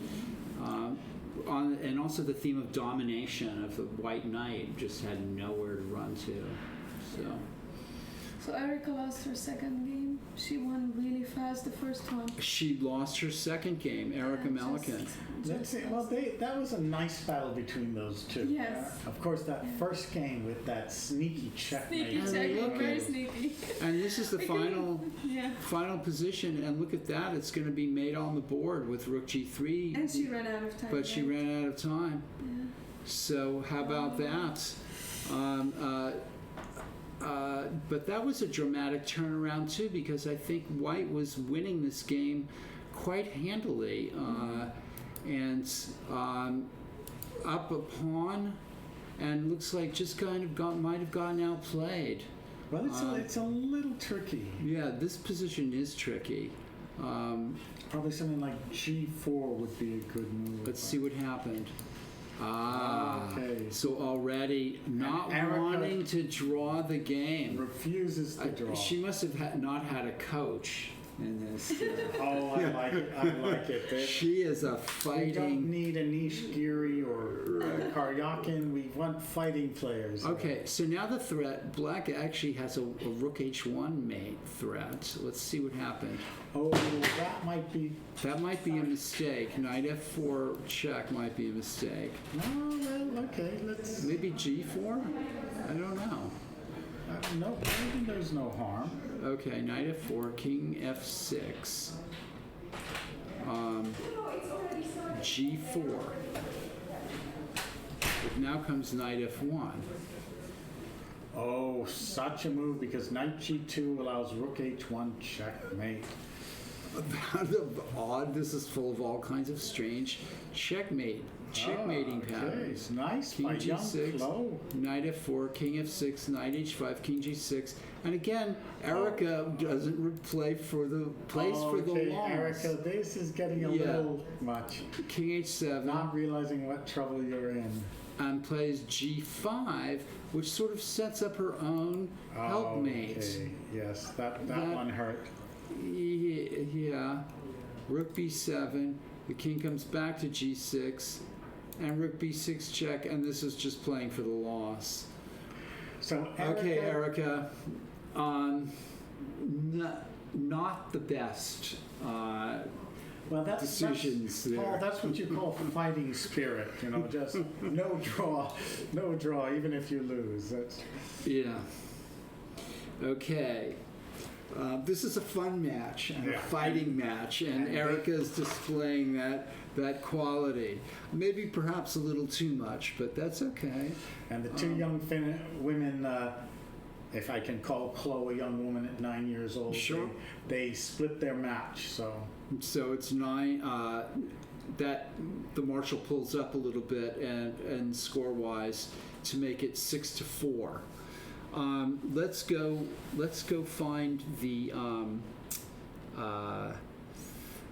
And also the theme of domination of the White Knight just had nowhere to run to. So Erica lost her second game. She won really fast the first one. She lost her second game, Erica Melican. Let's see. Well, that was a nice battle between those two. Yes. Of course, that first game with that sneaky checkmate. Sneaky check, look very at- sneaky. And this is the Yeah. final position, and look at that. It's going to be made on the board with Rook G3. And she ran out of time. But she right? ran out of time. Yeah. So how about that? But that was a dramatic turnaround too, because I think White was winning this game quite handily, and up a pawn, and looks like just kind of might have gotten outplayed. Well, it's a little tricky. Yeah, this position is tricky. Probably something like G4 would be a good move. Let's see what happened. Okay. So already not Erica wanting to draw the game. Refuses to draw. She must have not had a coach in this. Oh, I like it. I like it. She is a We don't fighting. need Anish Giri or Karyakin. We want fighting players. Okay, so now the threat. Black actually has a Rook H1 mate threat. Let's see what happened. Oh, that might be. That might be a mistake. Knight F4 check might be a mistake. No, well, okay. Let's. Maybe G4? I don't know. No, I think there's no harm. Okay, Knight F4, King F6, G4. Now comes Knight F1. Oh, such a move because Knight G2 allows Rook H1 checkmate. Odd. This is full of all kinds of strange checkmating patterns. Nice King by young G6, Flo. Knight F4, King F6, Knight H5, King G6, and again, Erica doesn't play for the loss. Erica, this is getting a little much. King H7. Not realizing what trouble you're in. And plays G5, which sort of sets up her own helpmate. Okay. Yes, that That- one hurt. Yeah. Rook B7. The king comes back to G6, and Rook B6 check, and this is just playing for the loss. So Okay, Erica. Not the best. Well, that's decisions there. Paul, that's what you call fighting spirit. You know, just no draw, even if you lose. That's Yeah. Okay. This is a fun match and a fighting match, and Erica's displaying that quality. Maybe perhaps a little too much, but that's okay. and the two young women. If I can call Chloe a young woman at 9 years old, Sure. they split their match. So it's 9. That the marshal pulls up a little bit and score-wise to make it 6-4. Let's go find the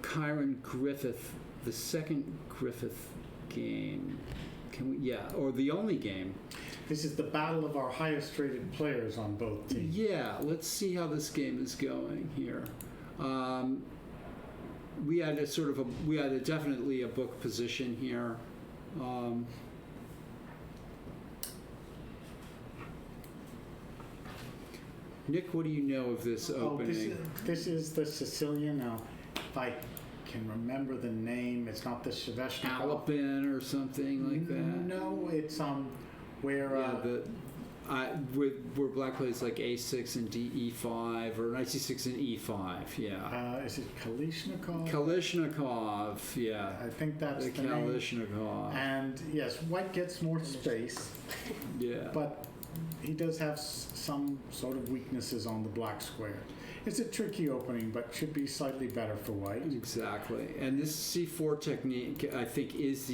Kyron Griffith, the second Griffith game. Can we? Yeah, or the only game. This is the battle of our highest rated players on both teams. Yeah, let's see how this game is going here. We had definitely a book position here. Nick, what do you know of this opening? This is the Sicilian. Now, if I can remember the name, it's not the Sveshnikov. Alapin or something like that? No, it's where where black plays like A6 and DE5 or knight C6 and E5. Yeah. is it Kalishnikov? Kalishnikov. Yeah. I think that's The the name. Kalishnikov. And yes, White gets more space, Yeah. but he does have some sort of weaknesses on the black square. It's a tricky opening, but should be slightly better for White. Exactly. And this C4 technique, I think, is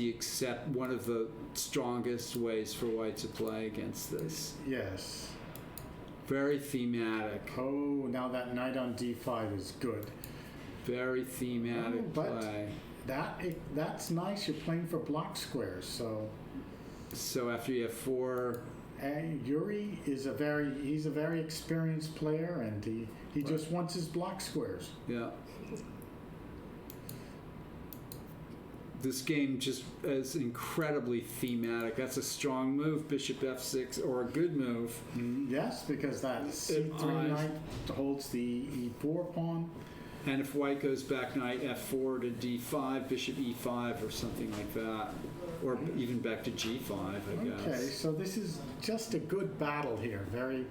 one of the strongest ways for White to play against this. Yes. Very thematic. Oh, now that knight on D5 is good. Very thematic Oh, but- play. That's nice. You're playing for block squares, so So after you have 4 And Yuri is he's a very experienced player, and he just wants his block squares. Yeah. This game just is incredibly thematic. That's a strong move, bishop f6, or a good move. Yes, because that c3 knight holds the e4 pawn. And if white goes back knight f4 to d5, bishop e5 or something like that. Or even back to g5, I guess. Okay, so this is just a good battle here. Very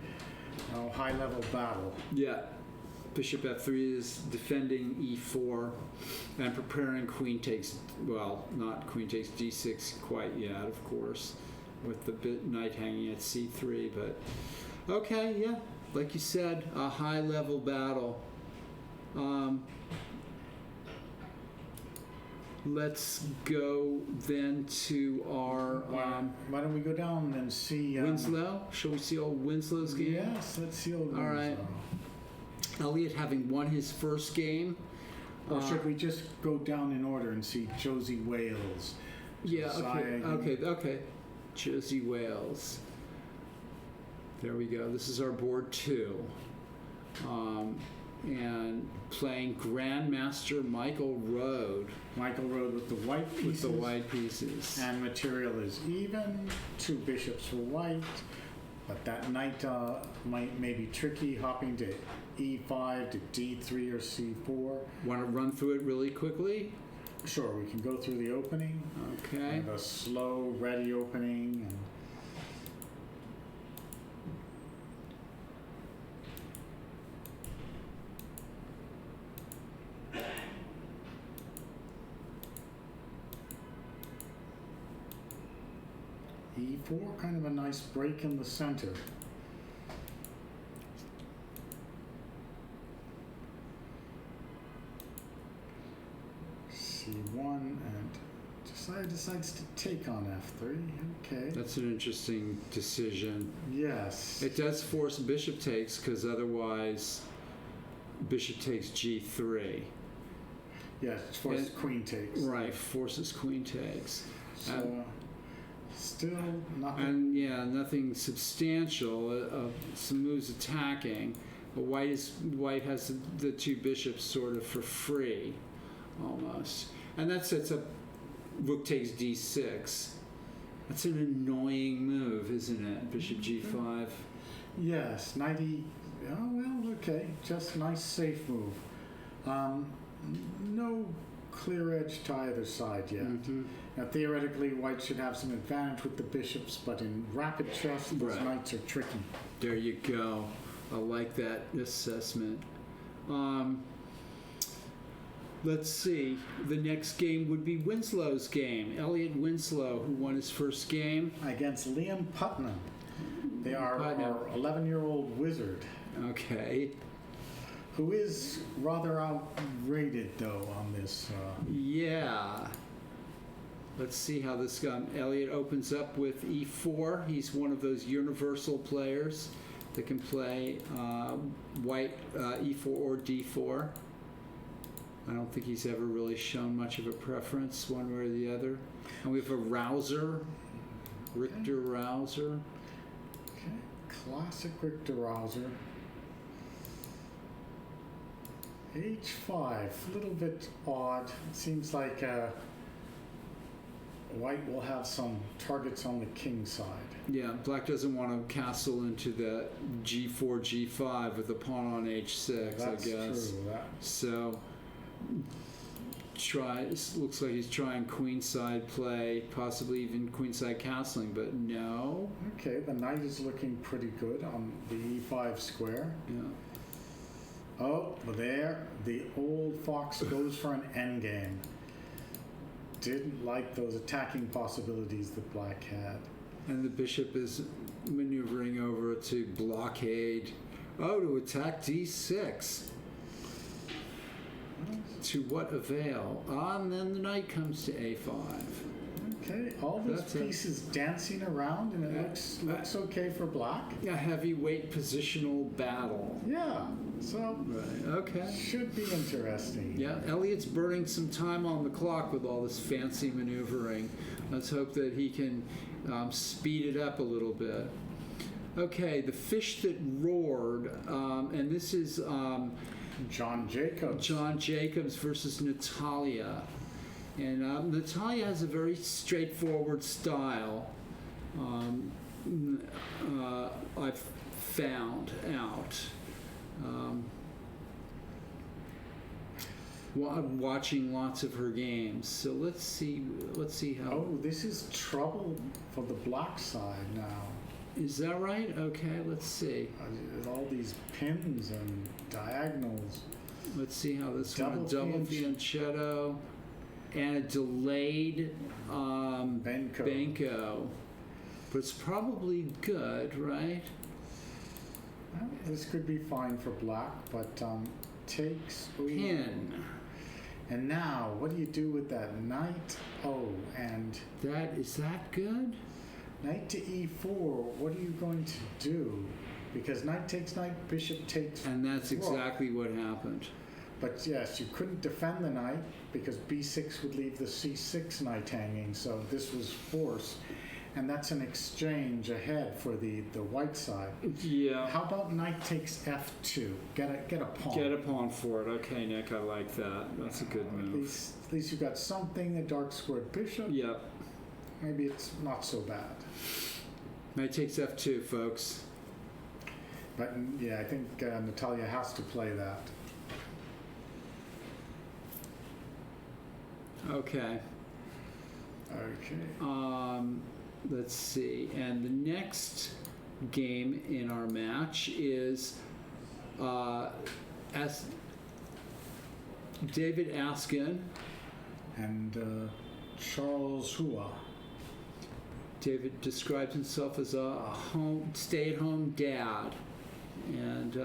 high-level battle. Yeah. Bishop f3 is defending e4 and preparing queen takes, well, not queen takes d6 quite yet, of course, with the knight hanging at c3. But okay, yeah, like you said, a high-level battle. Let's go then to our why don't we go down and see Winslow? Shall we see old Winslow's game? Yes, let's see old Winslow. All right. Elliot having won his first game. Or should we just go down in order and see Josie Wales? Yeah, Josiah, okay. Josie Wales. There we go. This is our board 2. And playing Grandmaster Michael Rode. Michael Rode with the white pieces. With the white pieces. And material is even. 2 bishops for white. But that knight may be tricky, hopping to e5 to d3 or c4. Want to run through it really quickly? Sure, we can go through the opening. Okay. And a slow, ready opening. And e4, kind of a nice break in the center. c1, and Josiah decides to take on f3. Okay. That's an interesting decision. Yes. It does force bishop takes, because otherwise bishop takes g3. Yes, it forces queen takes. Right, forces queen takes. So, still nothing. And yeah, nothing substantial. Some moves attacking. But white has the 2 bishops sort of for free, almost. And that sets up rook takes d6. That's an annoying move, isn't it? Bishop g5. Yes, 90. Oh well, okay, just nice safe move. No clear edge to either side yet. Now, theoretically, white should have some advantage with the bishops, but in rapid chess, those knights are tricky. There you go. I like that assessment. Let's see. The next game would be Winslow's game. Elliot Winslow, who won his first game. Against Liam Putnam. They are our 11-year-old wizard. Okay. Who is rather outrated, though, on this. Yeah. Let's see how this goes. Elliot opens up with e4. He's one of those universal players that can play white e4 or d4. I don't think he's ever really shown much of a preference one way or the other. And we have a Rouser, Richter Rouser. Okay, classic Richter Rouser. H5, a little bit odd. It seems like white will have some targets on the king side. Yeah, black doesn't want to castle into the g4, g5 with the pawn on h6, That's I guess. True, So, looks like he's trying queenside play, possibly even queenside castling, but no. Okay, the knight is looking pretty good on the e5 square. Yeah. Oh, there, the old fox goes for an endgame. Didn't like those attacking possibilities that black had. And the bishop is maneuvering over to blockade. Oh, to attack d6. To what avail? And then the knight comes to a5. Okay, all those pieces dancing around, and it looks okay for black. A heavyweight positional battle. Yeah, so okay. Should be interesting. Yeah, Elliot's burning some time on the clock with all this fancy maneuvering. Let's hope that he can speed it up a little bit. Okay, the fish that roared, and this is John Jacobs. John Jacobs versus Natalya. And Natalya has a very straightforward style. I've found out. I'm watching lots of her games. So let's see how. Oh, this is trouble for the black side now. Is that right? Okay, let's see. With all these pins and diagonals. Let's see how this one. Double A double fianchetto. fianchetto and a delayed Benko. But it's probably good, right? Well, this could be fine for black, but takes Pin. And now, what do you do with that knight? Oh, and Is that good? knight to e4. What are you going to do? Because knight takes knight, bishop takes. And that's rook. exactly what happened. But yes, you couldn't defend the knight because b6 would leave the c6 knight hanging. So this was forced, and that's an exchange ahead for the white side. Yeah. How about knight takes f2? Get a pawn. Get a pawn for it. Okay, Nick, I like that. That's a good At move. least you got something. A dark squared bishop. Yep. Maybe it's not so bad. Knight takes f2, folks. But yeah, I think Natalya has to play that. Okay. Okay. Let's see. And the next game in our match is as David Askin. And Charles Hua. David describes himself as a stay-at-home dad, and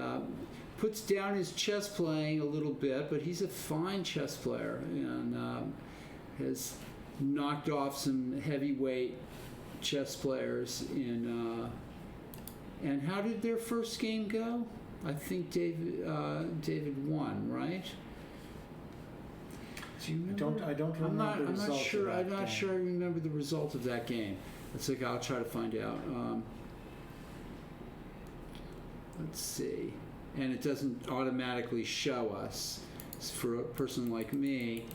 puts down his chess playing a little bit, but he's a fine chess player and has knocked off some heavyweight chess players in. And how did their first game go? I think David won, right? Do you remember? I don't remember the I'm not result sure. of that I'm not game. sure I remember the result of that game. I'll try to find out. Let's see. And it doesn't automatically show us. For a person like me,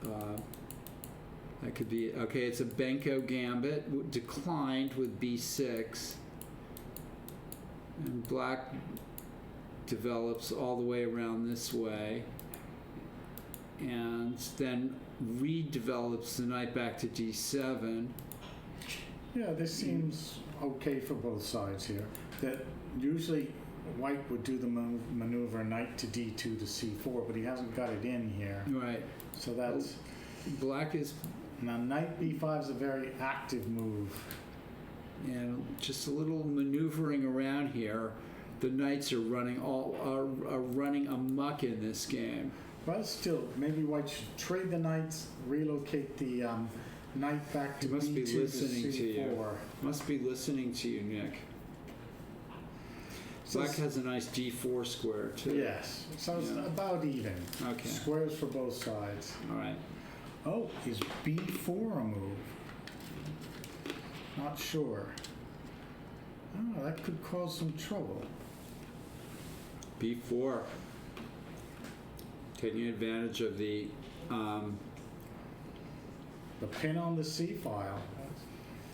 that could be okay. It's a Benko gambit, declined with b6, and black develops all the way around this way, and then redevelops the knight back to d7. Yeah, this seems okay for both sides here. That usually white would do the maneuver knight to d2 to c4, but he hasn't got it in here. Right. So that's Black is, now knight b5 is a very active move. and just a little maneuvering around here. The knights are running running amok in this game. But still, maybe white should trade the knights, relocate the knight back to He must be b2 listening to to you. c4. Must be listening to you, Nick. Black has a nice d4 square too. Yes, so it's Yeah. about even. Okay. Squares for both sides. All right. Oh, is b4 a move? Not sure. Oh, that could cause some trouble. b4. Taking advantage of the The pin on the c file.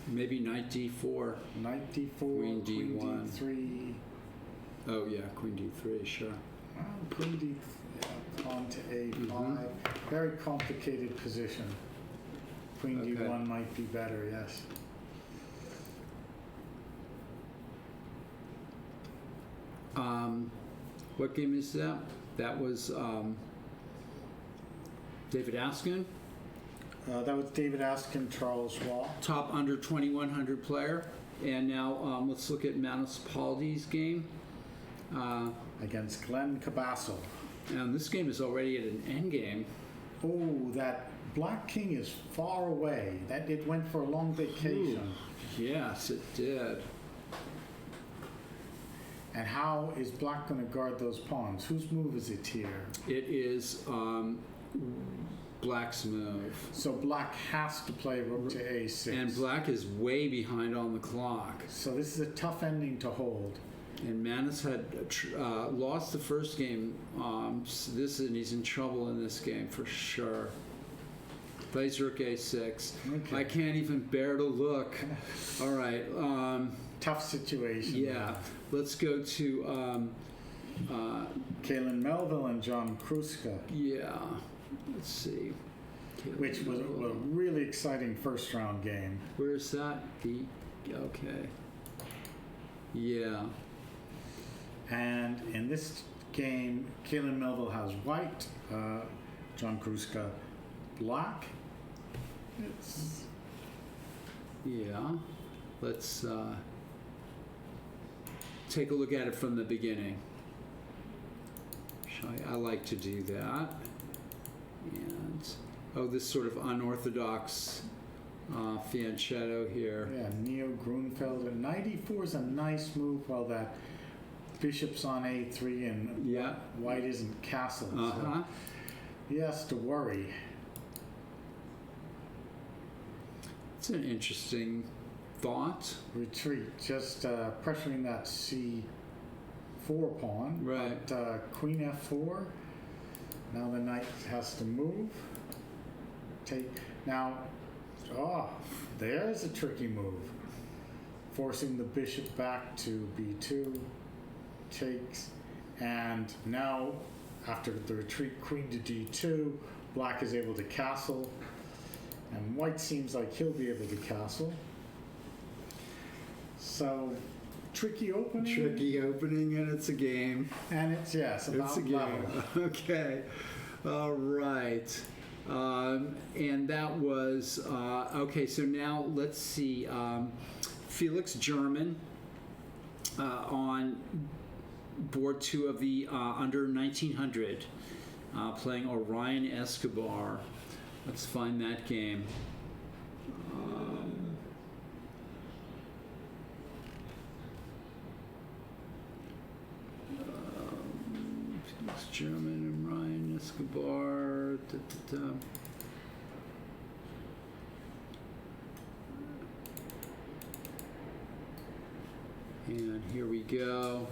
maybe knight d4. Knight d4, Queen d1. d3. Oh yeah, queen d3. Sure. Queen d, yeah, pawn to a5. Very complicated position. Queen Okay. d1 might be better, yes. What game is that? That was David Askin, That was David Askin, Charles Hua. top under 2100 player. And now let's look at Manos Paldi's game. Against Glenn Cabasso. And this game is already at an end game. Oh, that black king is far away. That it went for a long vacation. Yes, it did. And how is black going to guard those pawns? Whose move is it here? It is Black's move. So black has to play rook to a6. And Black is way behind on the clock. So this is a tough ending to hold. And Manus had lost the first game. And he's in trouble in this game for sure. Plays rook a6. Okay. I can't even bear to look. All right. Tough situation. Yeah. Let's go to Kalen Melville and John Kruska, yeah. Let's see. which was a really exciting first round game. Where is that? Okay. Yeah. And in this game, Kalen Melville has white, John Kruska black. It's Yeah. Let's take a look at it from the beginning. I like to do that. And this sort of unorthodox fianchetto here. yeah, Neo Grunfeld. And knight e4 is a nice move while that bishop's on a3 and Yeah. white isn't castled. Uh-huh. So he has to worry. It's an interesting thought. Retreat, just pressuring that c4 pawn. Right. But queen f4. Now the knight has to move. Now, there's a tricky move. Forcing the bishop back to b2. Takes. And now, after the retreat, queen to d2, black is able to castle. And white seems like he'll be able to castle. So, tricky opening. Tricky opening, and it's a game. And it's, yes, about It's a level. game. Okay. All right. And that was, okay, so now let's see. Felix German on board 2 of the under 1900, playing Orion Escobar. Let's find that game. Felix German and Ryan Escobar. And here we go.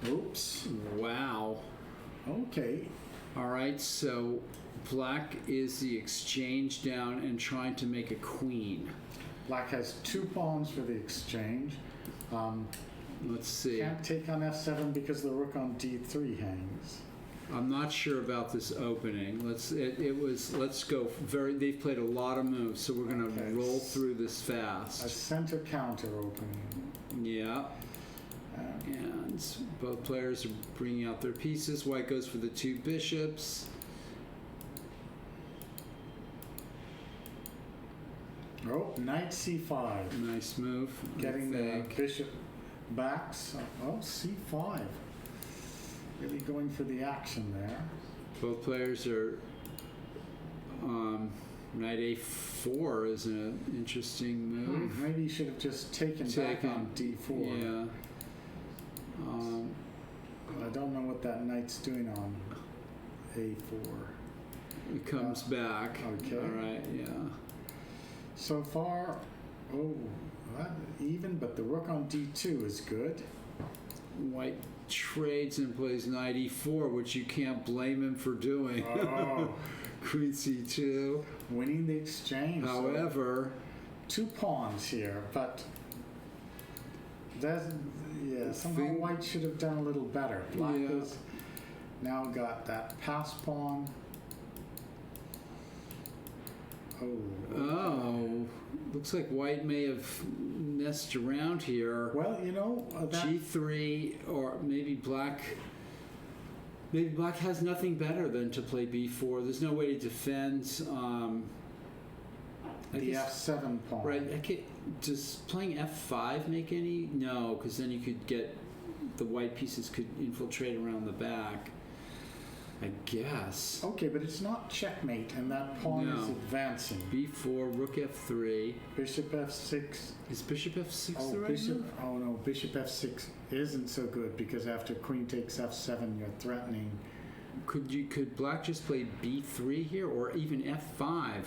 Oops. Wow. Okay. All right, so black is the exchange down and trying to make a queen. Black has 2 pawns for the exchange. Let's see. Can't take on f7 because the rook on d3 hangs. I'm not sure about this opening. Let's go very. They've played a lot of moves, so we're gonna Okay. roll through this A fast. center counter opening. Yeah. Uh, And both players are bringing out their pieces. White goes for the 2 bishops. Knight c5. Nice move. Getting I the think. bishop back. So, c5. Really going for the action there. Both players are. Knight a4 is an interesting move. Maybe you should have just taken back on d4. Yeah. I don't know what that knight's doing on a4. It comes back. Okay. All right. Yeah. So far, even, but the rook on d2 is good. White trades and plays knight e4, which you can't blame him for doing. Oh, Queen c2. winning the exchange. So However, 2 pawns here, but somehow Thing- white should have done a little better. Black Yeah. has now got that pass pawn. looks like white may have messed around here. Well, that G3, or maybe black. Maybe black has nothing better than to play b4. There's no way to defend. the f7 pawn. Right. Does playing f5 make any? No, because then you could get the white pieces could infiltrate around the back. I guess. Okay, but it's not checkmate, and that pawn is No. advancing. B4, rook F3. Bishop F6. Is bishop F6 Oh, the right bishop. move? Oh no, bishop F6 isn't so good because after queen takes F7, you're threatening. Could black just play B3 here, or even F5?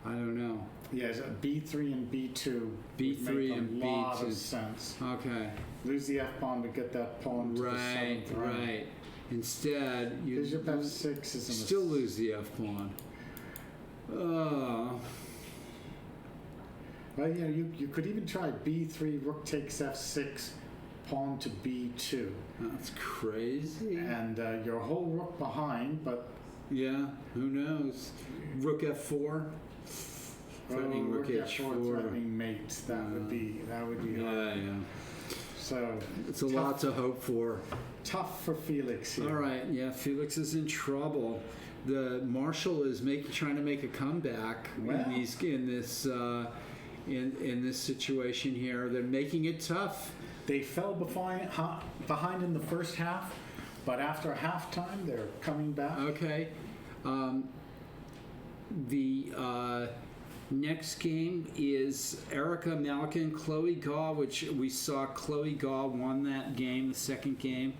I don't know. Yes, B3 and B2. B3 would make and a lot B2. of sense. Okay. Lose the F pawn to get that pawn to the Right, seventh rank. right. Instead, you Bishop F6 is still lose the F pawn. Oh. Well, yeah, you could even try B3, rook takes F6, pawn to B2. That's crazy. And your whole rook behind, but Yeah, who knows? Rook F4. Threatening rook H4. threatening mate. That would be hard. Yeah. So It's a tough, lot to hope for. tough for Felix here. All right, yeah, Felix is in trouble. The Marshal is trying to make a comeback Well. in this situation here. They're making it tough. They fell behind in the first half, but after halftime, they're coming back. Okay. The next game is Erica Malkin, Chloe Gaw, which we saw Chloe Gaw won that game, the second game.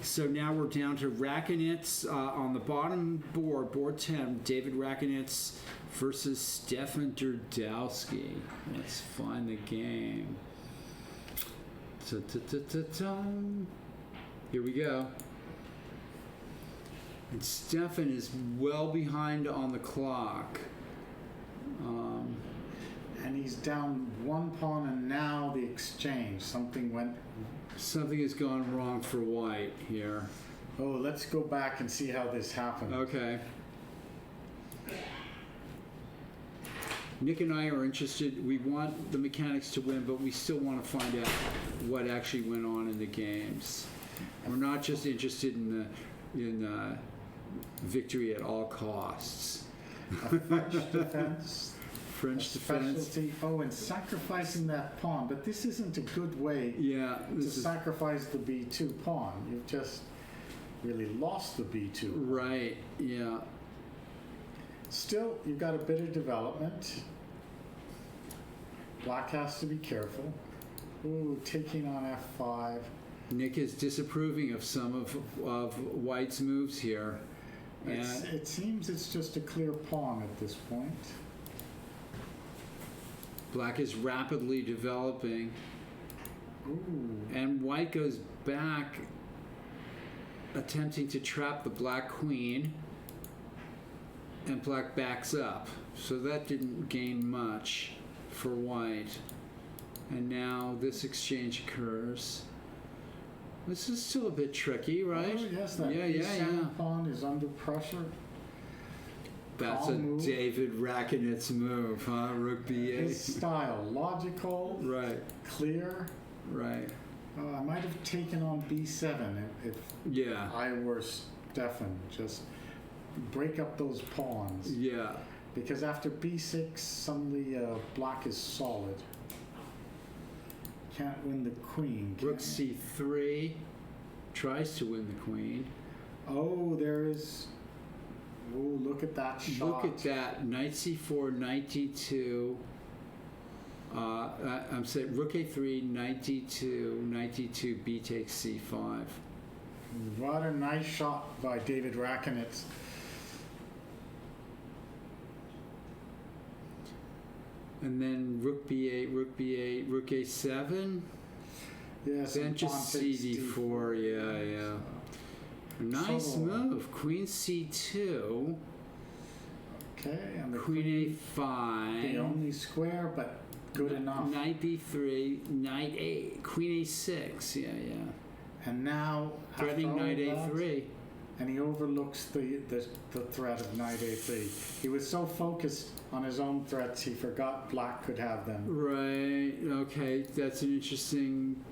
So now we're down to Rakonitz on the bottom board, board 10, David Rakonitz versus Stefan Derdowski. Let's find the game. Ta-ta-ta-ta-ta. Here we go. And Stefan is well behind on the clock. And he's down one pawn, and now the exchange. Something Something has gone wrong for white here. Oh, let's go back and see how this happened. Okay. Nick and I are interested. We want the mechanics to win, but we still want to find out what actually went on in the games. We're not just interested in victory at all costs. A French defense. French a defense. specialty. Oh, and sacrificing that pawn. But this isn't a good way Yeah, to this is sacrifice the B2 pawn. You've just really lost the B2. right. Yeah. Still, you've got a bit of development. Black has to be careful. Ooh, taking on F5. Nick is disapproving of some of White's moves here. It seems it's just a clear pawn at this point. Black is rapidly developing, Ooh. and White goes back, attempting to trap the black queen, and Black backs up. So that didn't gain much for White. And now this exchange occurs. This is still a bit tricky, right? Oh, yes, that Yeah. E7 pawn is under pressure. That's a Calm move. David Rakonitz move, huh? Rook B8. His style, logical, Right, clear. right. I might have taken on B7 if Yeah, I were Stefan. Just break up those pawns. yeah. Because after B6, suddenly black is solid. Can't win the queen. can Rook it? C3 tries to win the queen. Oh, there is. Oh, look at that shot. Look at that. Knight C4, Knight D2. I'm saying Rook A3, Knight D2, Knight D2, B takes C5. What a nice shot by David Rakonitz. And then Rook B8, Rook B8, Rook A7. Yes, Then and just pawn takes CD4. Yeah. Nice So- move. Queen C2, Okay, and the Queen the A5. only square, but good enough. Knight B3, Knight A, Queen A6. Yeah. And now after Threatening all Knight that, A3. and he overlooks the threat of Knight A3. He was so focused on his own threats, he forgot black could have them. Right. Okay. That's an interesting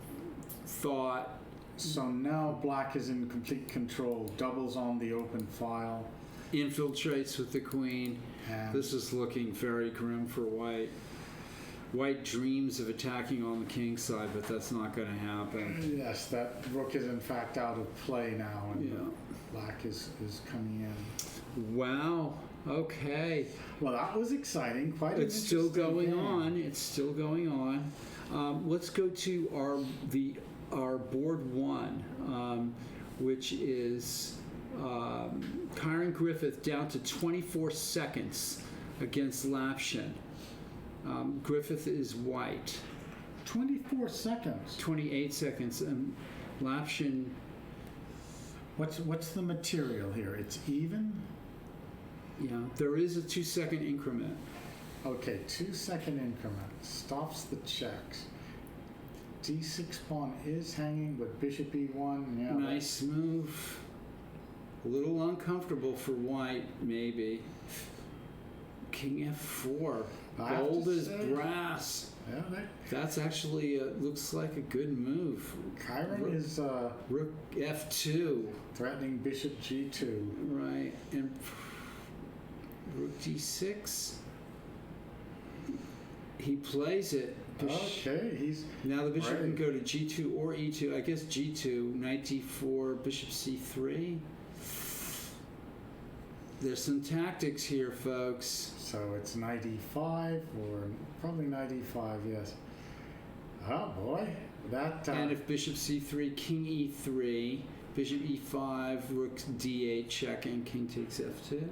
thought. So now black is in complete control, doubles on the open file. Infiltrates with the queen. And This is looking very grim for white. White dreams of attacking on the king side, but that's not going to happen. Yes, that rook is in fact out of play now, and Yeah. black is coming in. Wow. Okay. Well, that was exciting. Quite an It's still interesting going game. on. It's still going on. Let's go to our board one, which is Kyron Griffith down to 24 seconds against Lapshin. Griffith is white. 24 seconds. 28 seconds, and Lapshin. What's the material here? It's even? Yeah, there is a 2-second increment. Okay, 2-second increment. Stops the checks. D6 pawn is hanging, but bishop E1. Yeah. Nice move. A little uncomfortable for white, maybe. King F4. I have Bold to as say- brass. Yeah, That's actually looks like a good move. Kyron is Rook F2. threatening bishop G2. Right, and Rook D6. He plays it. Okay, he's Now the bishop can Right. go to G2 or E2. I guess G2, Knight D4, Bishop C3. There's some tactics here, folks. so it's knight E5 or probably knight E5. Yes. Oh boy, that. And if Bishop C3, King E3, Bishop E5, Rook D8 checking, King takes F2.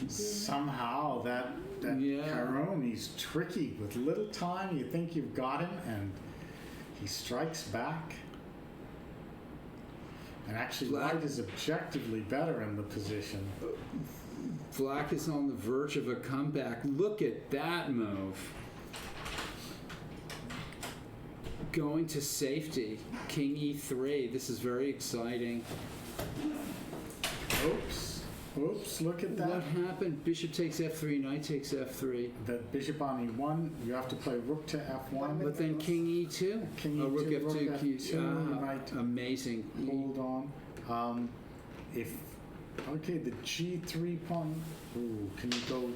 Somehow that Yeah. Kyron, he's tricky. With little time, you think you've got him, and he strikes back. And actually, Black- white is objectively better in the position. Black is on the verge of a comeback. Look at that move. Going to safety, King E3. This is very exciting. Oops, look at that. What happened? Bishop takes F3, Knight takes F3. The bishop on E1, you have to play rook to F1. But then King E2? King Oh, Rook E2, rook F2, King F2, Knight. Amazing. Hold on. Okay, the G3 pawn. Ooh, can you go?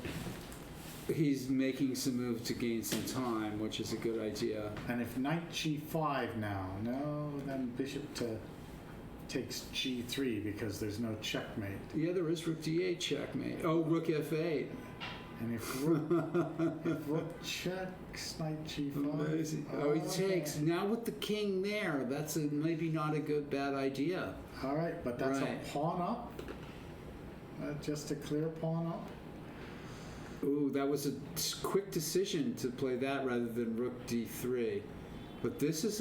He's making some moves to gain some time, which is a good idea. And if knight G5 now, no, then bishop takes G3 because there's no checkmate. Yeah, there is Rook D8 checkmate. Oh, Rook F8. And if rook checks, knight G5. Amazing. Oh, he okay. takes. Now with the king there, that's maybe not a bad idea. All right, but that's Right. a pawn up. Just a clear pawn up. Ooh, that was a quick decision to play that rather than Rook D3. But this is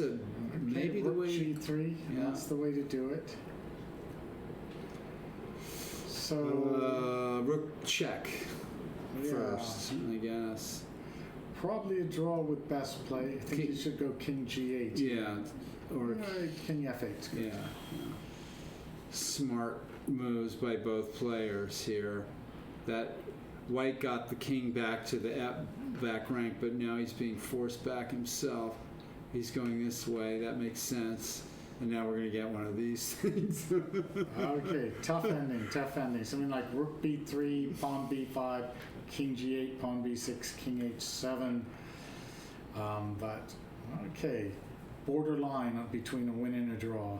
maybe the rook way. G3. Yeah. That's the way to do it. So Rook check yeah, first, I guess. probably a draw with best play. I think you should go King G8. Yeah, or King F8. yeah. Smart moves by both players here. That white got the king back to the back rank, but now he's being forced back himself. He's going this way. That makes sense. And now we're going to get one of these things. Okay, tough ending. Something like Rook B3, Pawn B5, King G8, Pawn B6, King H7. But okay, borderline between a win and a draw.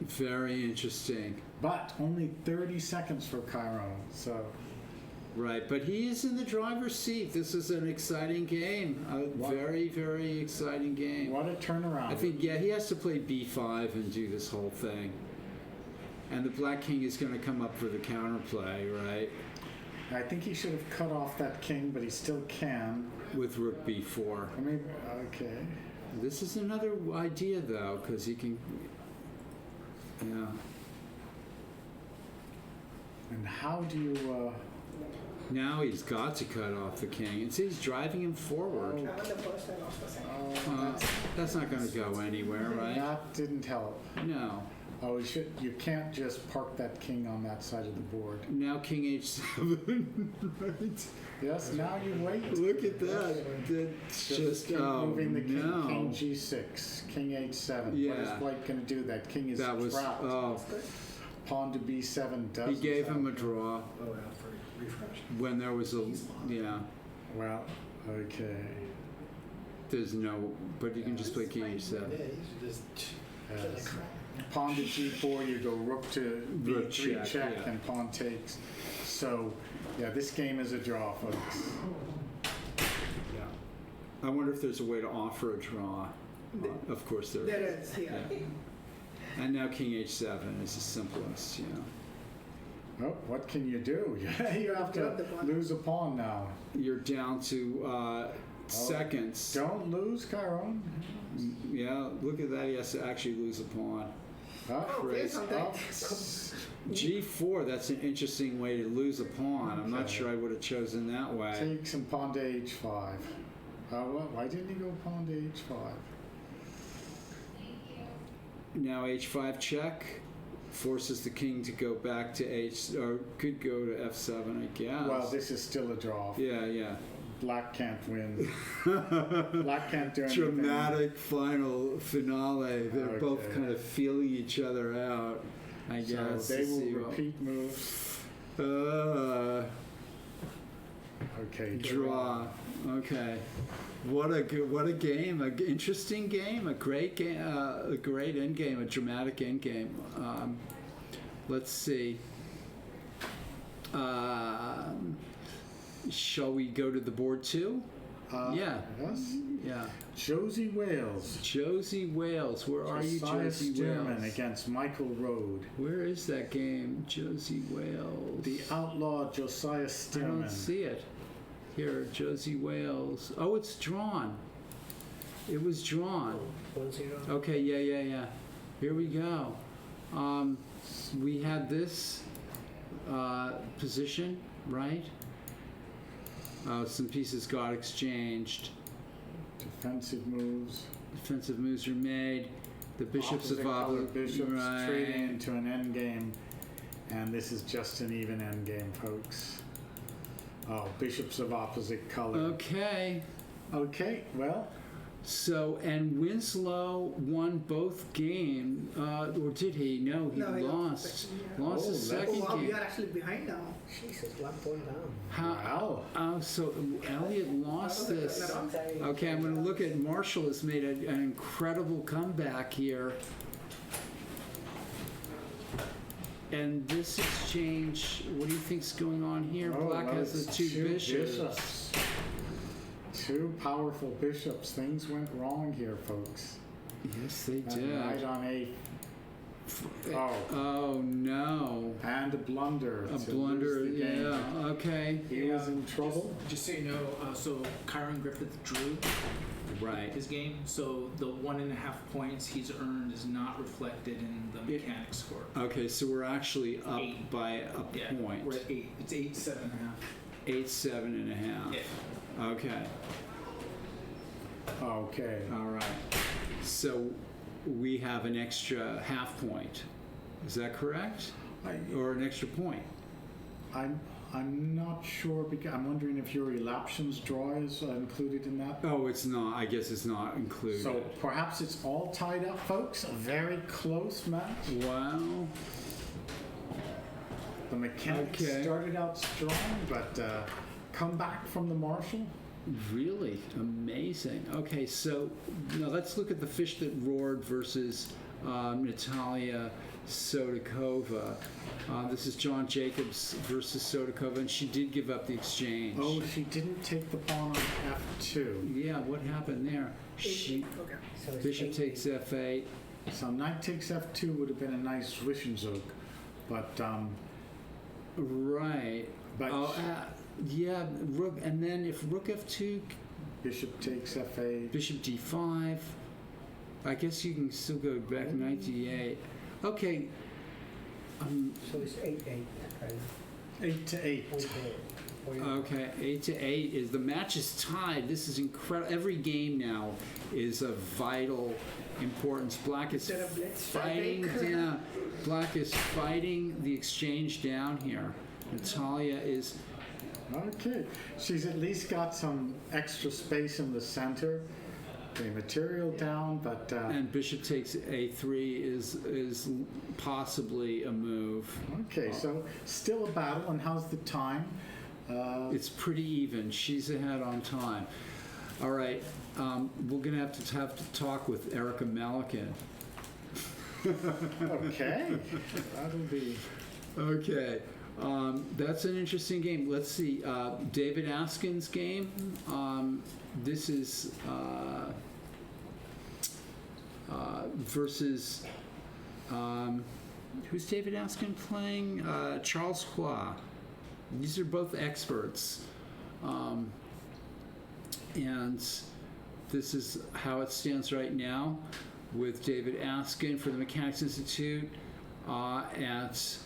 Very interesting. But only 30 seconds for Kyron. So Right, but he is in the driver's seat. This is an exciting game. A very, very exciting game. what a turnaround! I think, yeah, he has to play B5 and do this whole thing. And the black king is going to come up for the counterplay, right? I think he should have cut off that king, but he still can. With Rook B4. I mean, okay. This is another idea, though, because he can... Yeah. And how do you? Now he's got to cut off the king. And see, he's driving him forward. That's not going to go anywhere, right? That didn't help. No. Oh, you can't just park that king on that side of the board. Now king H7. Right. Yes, now you wait. Look at that. That's just, keep oh, moving the king. no. King G6, King H7. Yeah. What is white going to do? That king is That was, trapped. oh, Pawn to B7 does. he gave him a draw Oh, yeah, for refresh. when there was a, yeah. Well, Okay. There's no, but you can just play king h7. Yeah, you should just kill the crap. Pawn to g4, you go rook to Rook b3 check, check, yeah. and pawn takes. So, yeah, this game is a draw, folks. Yeah. I wonder if there's a way to offer a draw. Of course there There is. is, yeah. And now king h7 is the simplest, you know. Oh, what can you do? You have Drop to the pawn. lose a pawn now. You're down to seconds. Don't lose, Chiron. Yeah, look at that. He has to actually lose a pawn. Oh, Crazy. yes, on that. G4, that's an interesting way to lose a pawn. I'm not Okay. sure I would have chosen that way. Take some pawn to h5. Why didn't he go pawn to h5? Now h5 check forces the king to go back to h, or could go to f7, I guess. Well, this is still a draw. Yeah, yeah. Black can't win. Black can't do anything. Dramatic final finale. They're both Okay. kind of feeling each other out, I So guess. they to will see what- repeat moves. Okay, Draw. Okay. What a game! An interesting game. A great game. A great end game. A dramatic end game. Let's see. Shall we go to the board too? Yeah. Yes. Yeah. Josie Wales. Josie Wales. Where are you, Josiah Josie Stearman Wales? against Michael Rode. Where is that game, Josie Wales? The outlaw Josiah I Stearman. don't see it. Here, Josie Wales. Oh, it's drawn. It was drawn. 1-0. Okay, yeah. Here we go. We had this position, right? Some pieces got exchanged. Defensive moves. Defensive moves are made. The bishops Opposite of colored Obla. bishops Right. trading into an end game. And this is just an even end game, folks. Oh, bishops of opposite color. Okay. Okay, well, So, and Winslow won both games, or did he? No, he No, he lost. Lost Oh, the that's- second Oh, wow, we game. are actually behind now. Jesus, 1 point down. How? wow. Oh, so Elliot lost this. Okay, I'm going to look at Marshall has made an incredible comeback here. And this exchange, what do you think's going on here? Oh, Black well, has the it's two bishops. Two powerful bishops. Things went wrong here, folks. Yes, they And right did. on a... Oh, Oh no. and a blunder. A to blunder, lose the game. yeah, okay. He was in trouble. Just so you know, so Kyron Griffith drew Right. his game, so the 1.5 points he's earned is not reflected in the mechanics score. Okay, so we're actually up 8. by a Yeah, point. we're at 8. It's 8, 7.5. 8, 7.5. Yeah. Okay. Okay. All right. So we have an extra half point. Is that correct? Or an extra point? I'm not sure because I'm wondering if your elapsions draw is included in that. Oh, it's not. I guess it's not included. So perhaps it's all tied up, folks. A very close match. Wow. The mechanics Okay. started out strong, but come back from the Marshall. Really amazing. Okay, so now let's look at the fish that roared versus Natalya Sodakova. This is John Jacobs versus Sodakova, and she did give up the exchange. Oh, she didn't take the pawn on f2. Yeah, what happened there? She Okay. So it's bishop 8. takes f8. So knight takes f2 would have been a nice Zwischenzug, but Right. But- Oh, yeah, rook, and then if rook f2, bishop takes f8. bishop d5. I guess you can still go back knight d8. Okay. So it's 8-8. Right? 8 to 8. Okay, 8 is the match is tied. This is incredible. Every game now is of vital importance. Black is Instead of let's fighting strike. down. Black is fighting the exchange down here. Natalya is Okay, she's at least got some extra space in the center. Okay, material down, but and bishop takes a3 is possibly a move. okay, so still a battle. And how's the time? It's pretty even. She's ahead on time. All right. We're going to have to talk with Erica Malikan. Okay, that'll be. Okay. That's an interesting game. Let's see. David Haskins' game. This is versus. Who's David Askin playing? Charles Hua. These are both experts. And this is how it stands right now with David Askin for the Mechanics Institute at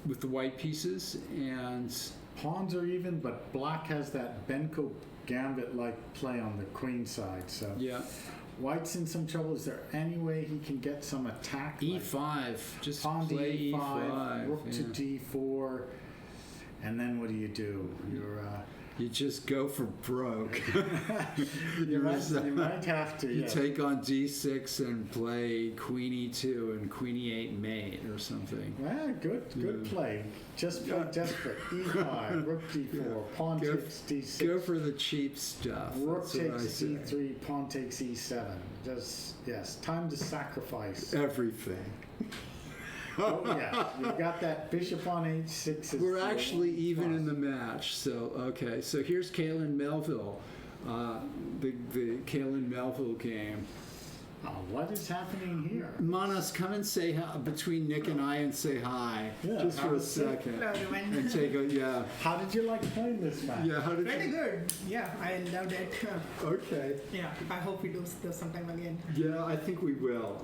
with the white pieces, and Pawns are even, but black has that Benko Gambit-like play on the queen side. So yeah, white's in some trouble. Is there any way he can get some attack? E5, just Pawn to play E5, rook to yeah. D4, and then what do? You just go for broke. You might have to. You Yeah. take on D6 and play Queen E2 and Queen E8 mate or something. Well, good play. Just play desperate. E5, rook D4, pawn Go- takes D6. Go for the cheap stuff. Rook That's what I takes say. D3, pawn takes E7. Just, yes, time to sacrifice. Everything. Oh, yeah, you got that bishop on H6. is We're the actually one even in plus. the match. So, okay. So here's Kaylin Melville, the Kaylin Melville game. Oh, what is happening here? Manas, come and say hi, between Nick and I and say hi. Yeah, just for a how's it? second. Hello, everyone. And take a, yeah. How did you like playing this match? Yeah, how did Pretty you? good. Yeah, I loved it. Okay. Yeah, I hope we do this sometime again. Yeah, I think we will.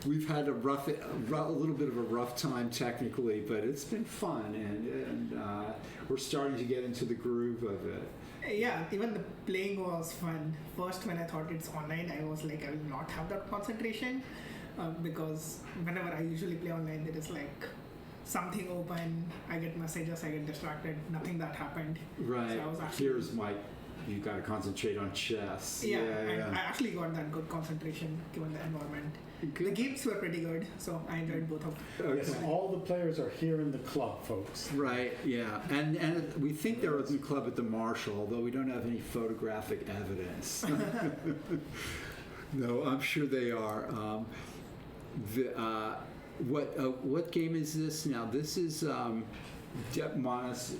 We've had a little bit of a rough time technically, but it's been fun, and we're starting to get into the groove of it. Yeah, even the playing was fun. First, when I thought it's online, I was like, I will not have that concentration because whenever I usually play online, there is like something open, I get messages, I get distracted, nothing that happened. Right. So I was actually, Here's my. You got to concentrate on chess. yeah, and I actually got that good concentration given the environment. Good. The games were pretty good, so I enjoyed both of them. Yes, all the players are here in the club, folks. Right, yeah. And we think they're at the club at the Marshall, although we don't have any photographic evidence. No, I'm sure they are. What game is this now? This is Manas.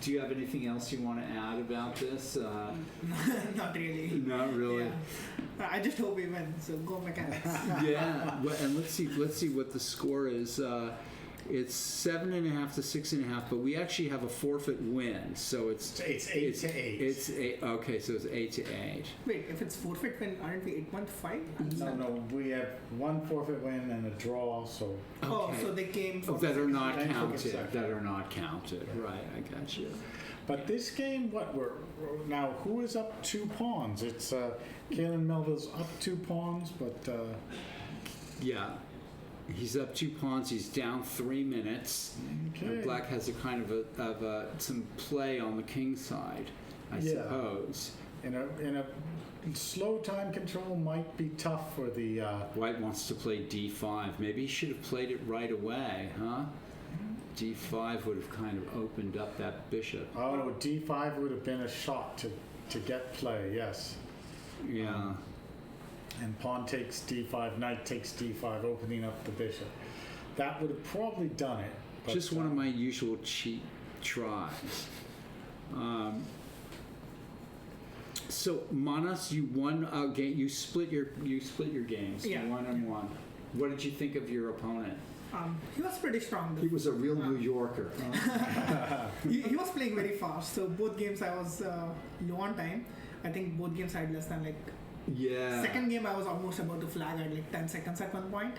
Do you have anything else you want to add about this? Not really. Not really. Yeah. I just hope we win, so go Mechanics. Yeah, and let's see what the score is. It's 7.5 to 6.5, but we actually have a forfeit win, so it's 8 to 8. It's 8. Okay, so it's 8 to 8. Wait, if it's forfeit win, aren't we 8.5? No, we have one forfeit win and a draw, so Oh, Okay. so they came Oh, for that are not Thanks for the counted. second. That are not counted. Right, I got you. But this game, we're now who is up 2 pawns? It's Kaylin Melville's up 2 pawns, but Yeah, he's up 2 pawns. He's down 3 minutes. okay. And Black has a kind of some play on the king side, I Yeah. suppose. in a slow time control might be tough for the. White wants to play d5. Maybe he should have played it right away, huh? d5 would have kind of opened up that bishop. Oh, D5 would have been a shot to get play. Yes. Yeah. And pawn takes D5, knight takes D5, opening up the bishop. That would have probably done it. But, Just one of my usual cheap tries. So Manas, you won a game. You split your games. Yeah. 1-1. What did you think of your opponent? He was pretty strong. He was a real New Yorker. He was playing very fast. So both games I was low on time. I think both games I had less than like. Yeah. Second game I was almost about to flag at like 10 seconds at one point.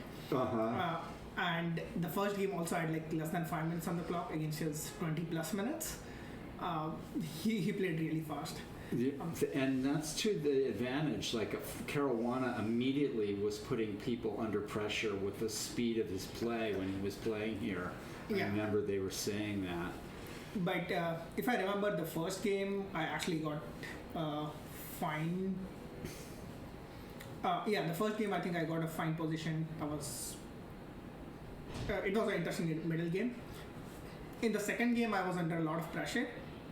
And the first game also had like less than 5 minutes on the clock against his 20 plus minutes. He played really fast. Yeah, and that's to the advantage. Like Caruana immediately was putting people under pressure with the speed of his play when he was playing here. I Yeah. remember they were saying that. But if I remember the first game, I actually got fine. Yeah, the first game I think I got a fine position. It was an interesting middle game. In the second game, I was under a lot of pressure.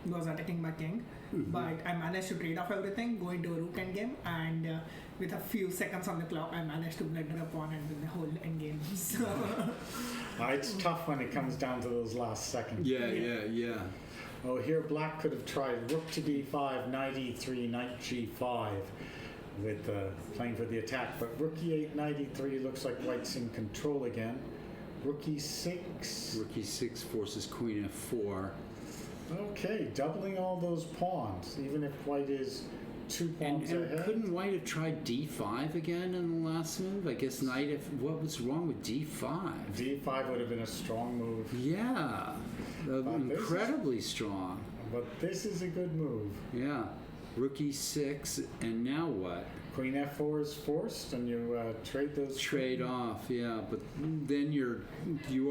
I was attacking my king, but I managed to trade off everything, go into a rook endgame, and with a few seconds on the clock, I managed to blunder a pawn and win the whole endgame. So It's tough when it comes down to those last seconds. Yeah. Oh, here black could have tried rook to d5, knight e3, knight g5 with playing for the attack, but rook e8, knight e3 looks like white's in control again. Rook e6. Rook e6 forces queen f4. Okay, doubling all those pawns, even if white is 2 pawns And ahead. couldn't white have tried d5 again in the last move? I guess knight f. What was wrong with d5? d5 would have been a strong move, Yeah, incredibly strong. but this is a good move. Yeah, rook e6, and now what? Queen f4 is forced, and you trade those. Trade off, yeah, but then you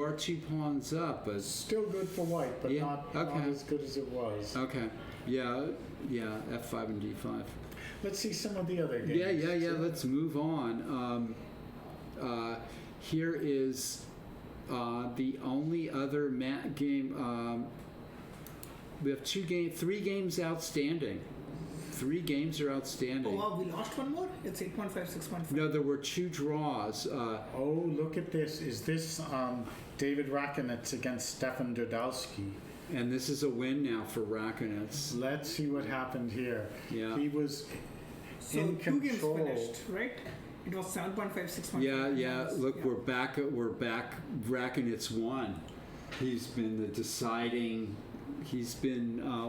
are 2 pawns up, but Still good for white, but Yeah, not okay. as good as it was. okay, yeah, f5 and d5. Let's see some of the other games. Yeah. Let's move on. Here is the only other game. We have 3 games outstanding. 3 games are outstanding. oh wow, we lost one more. It's 8.5, 6.5. No, there were 2 draws. Oh, look at this. Is this David Rakonitz against Stefan Dudowski? And this is a win now for Rakonitz. Let's see what happened here. Yeah. He was So in 2 games control. finished, right? It was 7.5, 6.5. Yeah. Look, we're back. Rakonitz won. He's been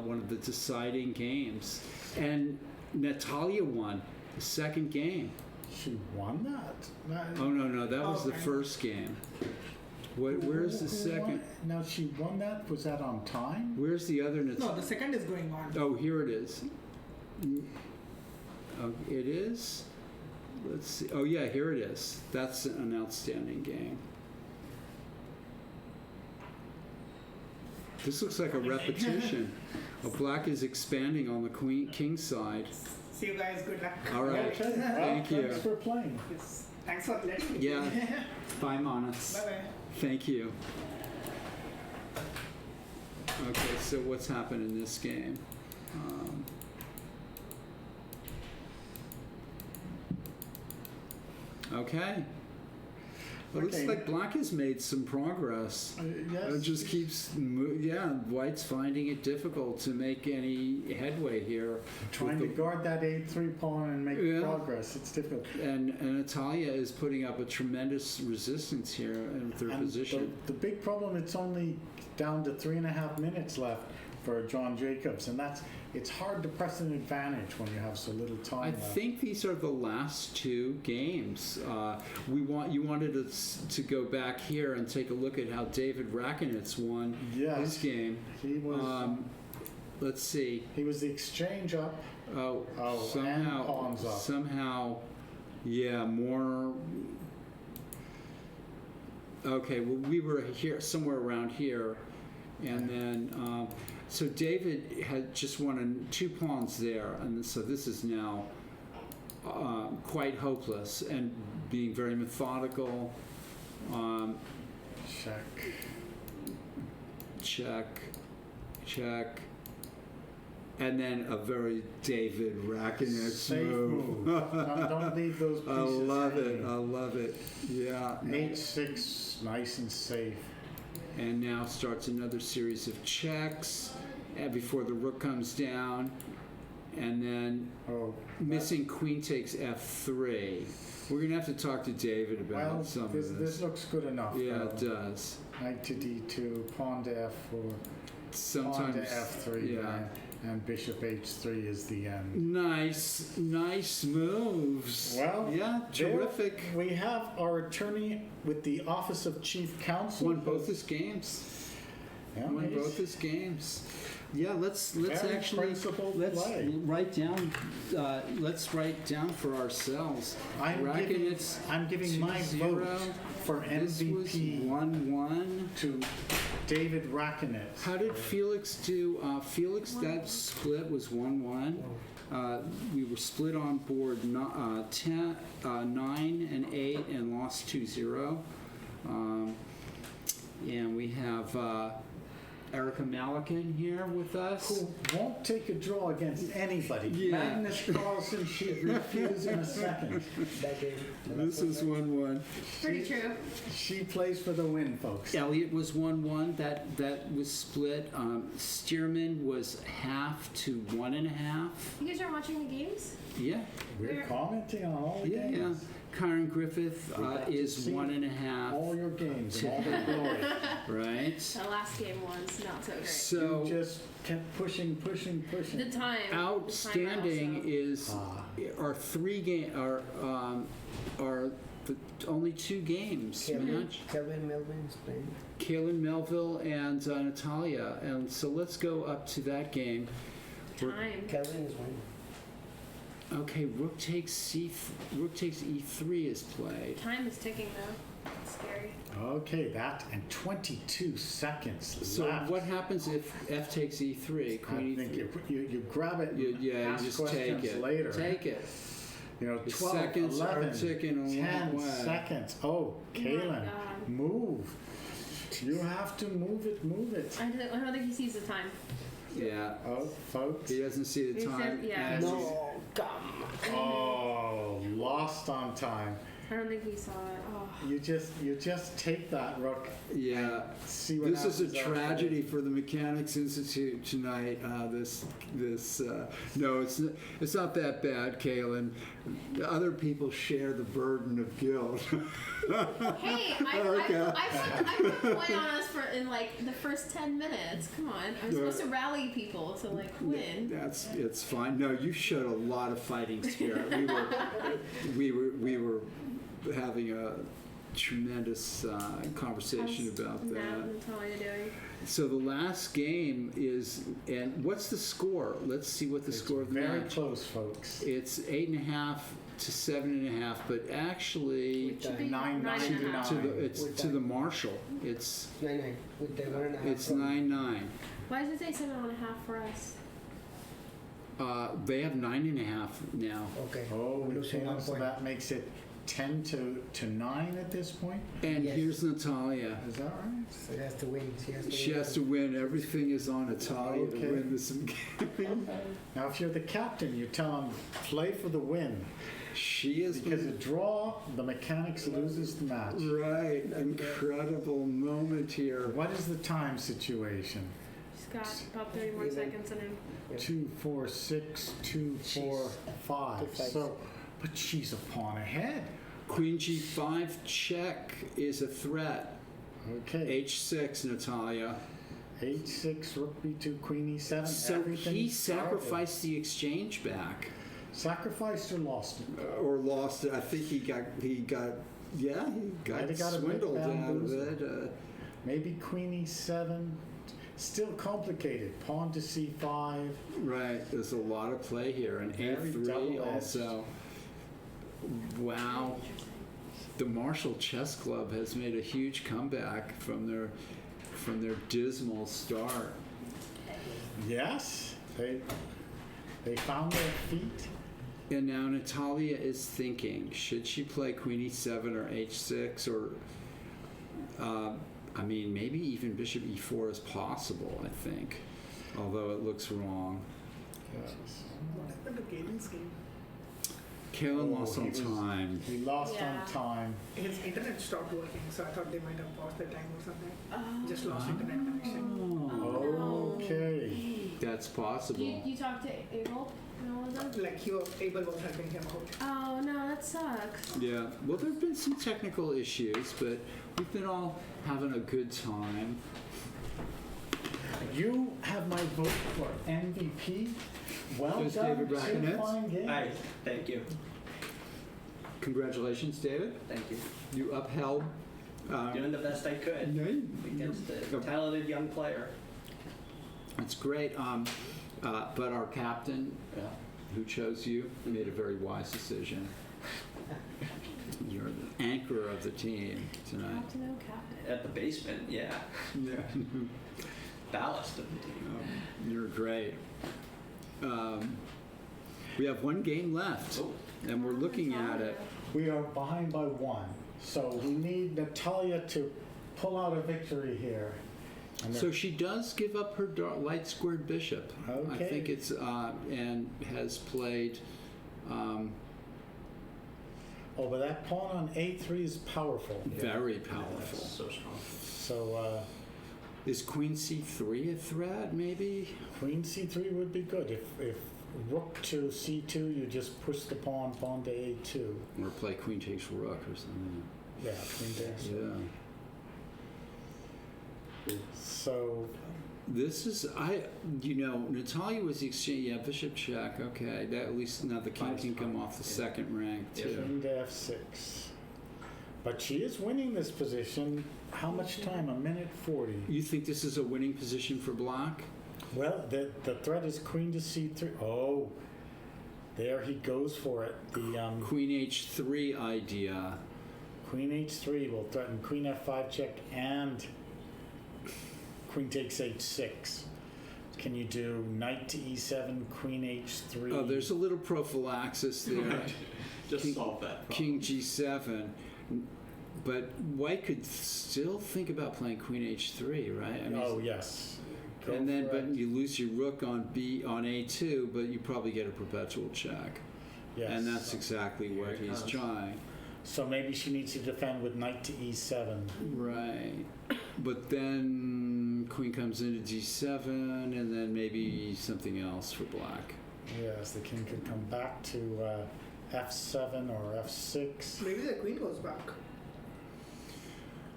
one of the deciding games. And Natalya won the second game. She won that? Oh no, that was the Okay. first game. Where's the Who second? won? Now she won that? Was that on time? Where's the other No, Natalya? the second is going on. Oh, here it is. Oh, it is. Let's see. Oh yeah, here it is. That's an outstanding game. This looks like a repetition. Black is expanding on the king side. See you guys. Good luck. All right. Okay. Thank you. Thanks for playing. Yes. Thanks for letting me. Yeah. Bye, Manas. Bye bye. Thank you. Okay, so what's happened in this game? Okay. It looks Okay. like Black has made some progress. Yes. It just keeps, White's finding it difficult to make any headway here. Trying to guard that 8-3 pawn and make Yeah. progress. It's difficult. And Natalya is putting up a tremendous resistance here in third And position. The big problem, it's only down to 3.5 minutes left for John Jacobs, and it's hard to press an advantage when you have so little time I left. think these are the last 2 games. You wanted us to go back here and take a look at how David Rakonitz won Yes. his game. He was Let's see. he was the exchange up. Oh, and pawns up. somehow, yeah, more. Okay, well, we were here somewhere around here, and then so David had just won 2 pawns there, and so this is now quite hopeless and being very methodical. Check. And then a very David Rakonitz Safe move. Don't leave those pieces. I love hanging. it. Yeah. 8-6, nice and safe. And now starts another series of checks before the rook comes down. And then missing queen takes f3. We're going to have to talk to David about Well, some this of this. looks good enough. Yeah, it does. Knight to d2, pawn to f4, pawn Sometimes. to f3, Yeah. and bishop h3 is the end. Nice moves. Well, yeah, terrific. We have our attorney with the Office of Chief Counsel. Won both his games. Yeah, Won he's both his games. Yeah, let's very actually principled let's play. write down. Let's write down for ourselves. I'm giving my 2-0. vote for This was MVP 1-1. to David Rakinet. How did Felix do? Felix, that split was 1-1. We were split on board 9 and 8 and lost 2-0. And we have Erica Malikan here with us. Who won't take a draw against anybody. Yeah. Magnus Carlsen, she'd refuse in a second. That game. This is 1-1. Pretty true. She plays for the win, folks. Elliot was 1-1. That was split. Stearman was half to 1.5. You guys are watching the games? Yeah. We're commenting on all the Yeah. games. Karen Griffith We got to is see 1.5. All your games and all their glory. Right. The last game was not so great. So You just kept pushing. The time. outstanding is our 3 game are the only 2 games match. Kelvin Melvin is playing. Kaylin Melville and Natalya, and so let's go up to that game. Time. Kelvin is winning. Okay, Rook takes E3 is played. Time is ticking though. It's scary. Okay, that and 22 seconds So left. what happens if F takes E3? I Queen think E3? you grab it. You ask just take questions it. later. Take it. You know, The 12, seconds are 11, ticking a long 10 way. seconds. Oh, Kaylin, God. move. You have to move it. I don't think he sees the time. Yeah. Oh, folks. He doesn't see the He time. said- yeah. and No, come. Oh, lost on time. I don't think he saw it. Oh. You just take that, Rook. Yeah. See what This is a happens after. tragedy for the Mechanics Institute tonight. No, it's not that bad, Kaylin. Other people share the burden of guilt. Hey, I put the point on us in like the first 10 minutes. Come on, I'm supposed to rally people to like win. It's fine. No, you showed a lot of fighting spirit. We were having a tremendous conversation about Now, that. Natalya doing. So the last game is, and what's the score? Let's see what the score of the Very match. close, folks. It's 8.5 to 7.5, but actually Should be 9.99. to the Marshall. It's 9-9 with the 1.5. it's from- 9-9. Why does it say 7.5 for us? They have 9.5 now. Okay. Oh, We're losing Kaylin, 1 so point. that makes it 10 to 9 at this point. And Yes. here's Natalya. Is that right? So she has to win. She has to win. Everything is on Natalya Okay. to win this game. Now, if you're the captain, you tell him, play for the win. She is Because a draw, the Mechanics loses the match. right. Incredible moment here. What is the time situation? She's got about 30 more seconds in him. 2, 4, 6, 2, 4, 5. So, but she's a pawn ahead. Queen G5 check is a threat. Okay. H6 Natalya. H6, Rook B2, Queen E7. So everything he started. sacrificed the exchange back, Sacrificed or lost it? or lost it. I think he got Might have got a bit swindled out of bamboozled. it. Maybe Queen E7. Still complicated. Pawn to C5. Right, there's a lot of play here, and Very A3 double-edged. also. Wow, the Marshall Chess Club has made a huge comeback from their dismal start. Yes, they found their feet. And now Natalya is thinking, should she play Queen E7 or H6 or, I mean, maybe even Bishop E4 is possible, I think, although it looks wrong. Yes. What happened to Galen's game? Kaylin lost he on was- time. He lost Yeah. on time. His internet stopped working, so I thought they might have paused the time or something. Oh. Just lost internet connection. Oh, Okay. that's possible. You talked to Abel and all of them? Like Abel was helping him out. Oh no, that sucks. Yeah, well, there have been some technical issues, but we've been all having a good time. You have my vote for MVP. Well There's done. David Two Rakinets. fine games. Hi, thank you. Congratulations, David. Thank you. You upheld. Doing the best I could No, against a talented young player. That's great. But our captain, who chose you, made a very wise decision. You're the anchor of the team tonight. Captain, oh, captain. At the basement, yeah. Yeah. Ballast of the team. You're great. We have one game left, Oh. and we're looking at it. We are behind by 1, so we need Natalya to pull out a victory here. And So she does give up her light squared bishop. I Okay. think it's and has played. oh, but that pawn on A3 is powerful. Very powerful. So strong. So Is Queen C3 a threat? Maybe. Queen C3 would be good. If Rook to C2, you just push the pawn to A2. Or play Queen takes Rook or something. Yeah, Queen takes. Yeah. So This is Natalya was the exchange. Yeah, bishop check. Okay, that at least now the king can come off the second rank too. King to F6. But she is winning this position. How much time? 1:40. You think this is a winning position for Black? Well, the threat is Queen to C3. Oh, there he goes for it. The Queen H3 idea. Queen H3 will threaten Queen F5 check and Queen takes H6. Can you do Knight to E7, Queen H3? Oh, there's a little prophylaxis there. Just King- solve that problem. King G7. But White could still think about playing Queen H3, right? I mean, Oh, yes. Go and then, for but it. you lose your rook on A2, but you probably get a perpetual check. Yes. And that's exactly what Here it he's comes. trying. So maybe she needs to defend with Knight to E7. Right. But then Queen comes into G7, and then maybe something else for Black. Yes, the king could come back to F7 or F6. Maybe the queen goes back.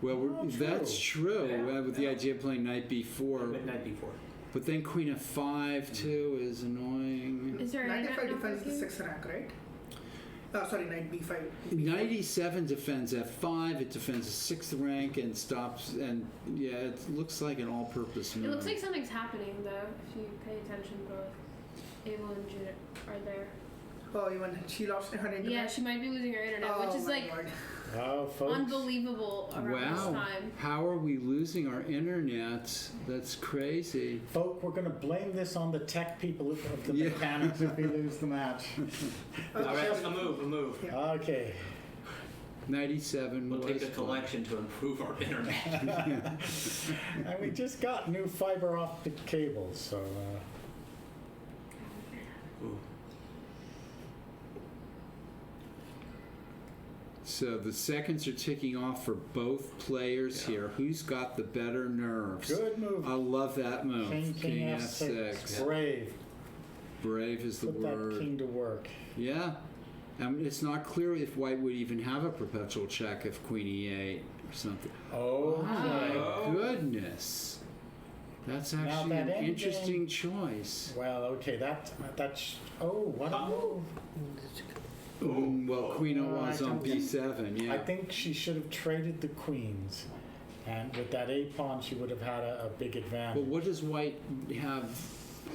Well, Oh, true. that's true, Yeah. with the idea of playing Knight B4. Midnight before. But then Queen F5 too is annoying. Is there Knight any F5 defends the 6th rank, right? Sorry, Knight B5. Knight E7 defends F5, it defends the 6th rank and stops, and yeah, it looks like an all-purpose move. It looks like something's happening though. If you pay attention, both Abel and Judith are there. Oh, even she lost her internet. Yeah, she might be losing her internet, Oh which is my like God. Wow, folks. unbelievable around this Wow, time. how are we losing our internet? That's crazy. Folk, we're going to blame this on the tech people of the Yeah. mechanics if we lose the match. All right, a move. Okay. Knight E7 We'll take was a fun. collection to improve our internet. And we just got new fiber optic cables, so Ooh. So the seconds are ticking off for both players here. Who's got the better nerves? good move. I love that move. King F6. Brave. Brave is the Put word. that king to work. Yeah. It's not clear if White would even have a perpetual check if Queen E8 or something. Oh, My goodness. That's Now actually that an endgame- interesting choice. well, okay, that's what a move. Well, Queen I was on don't- B7, yeah. I think she should have traded the queens, and with that A pawn, she would have had a big advantage. Well, what does White have?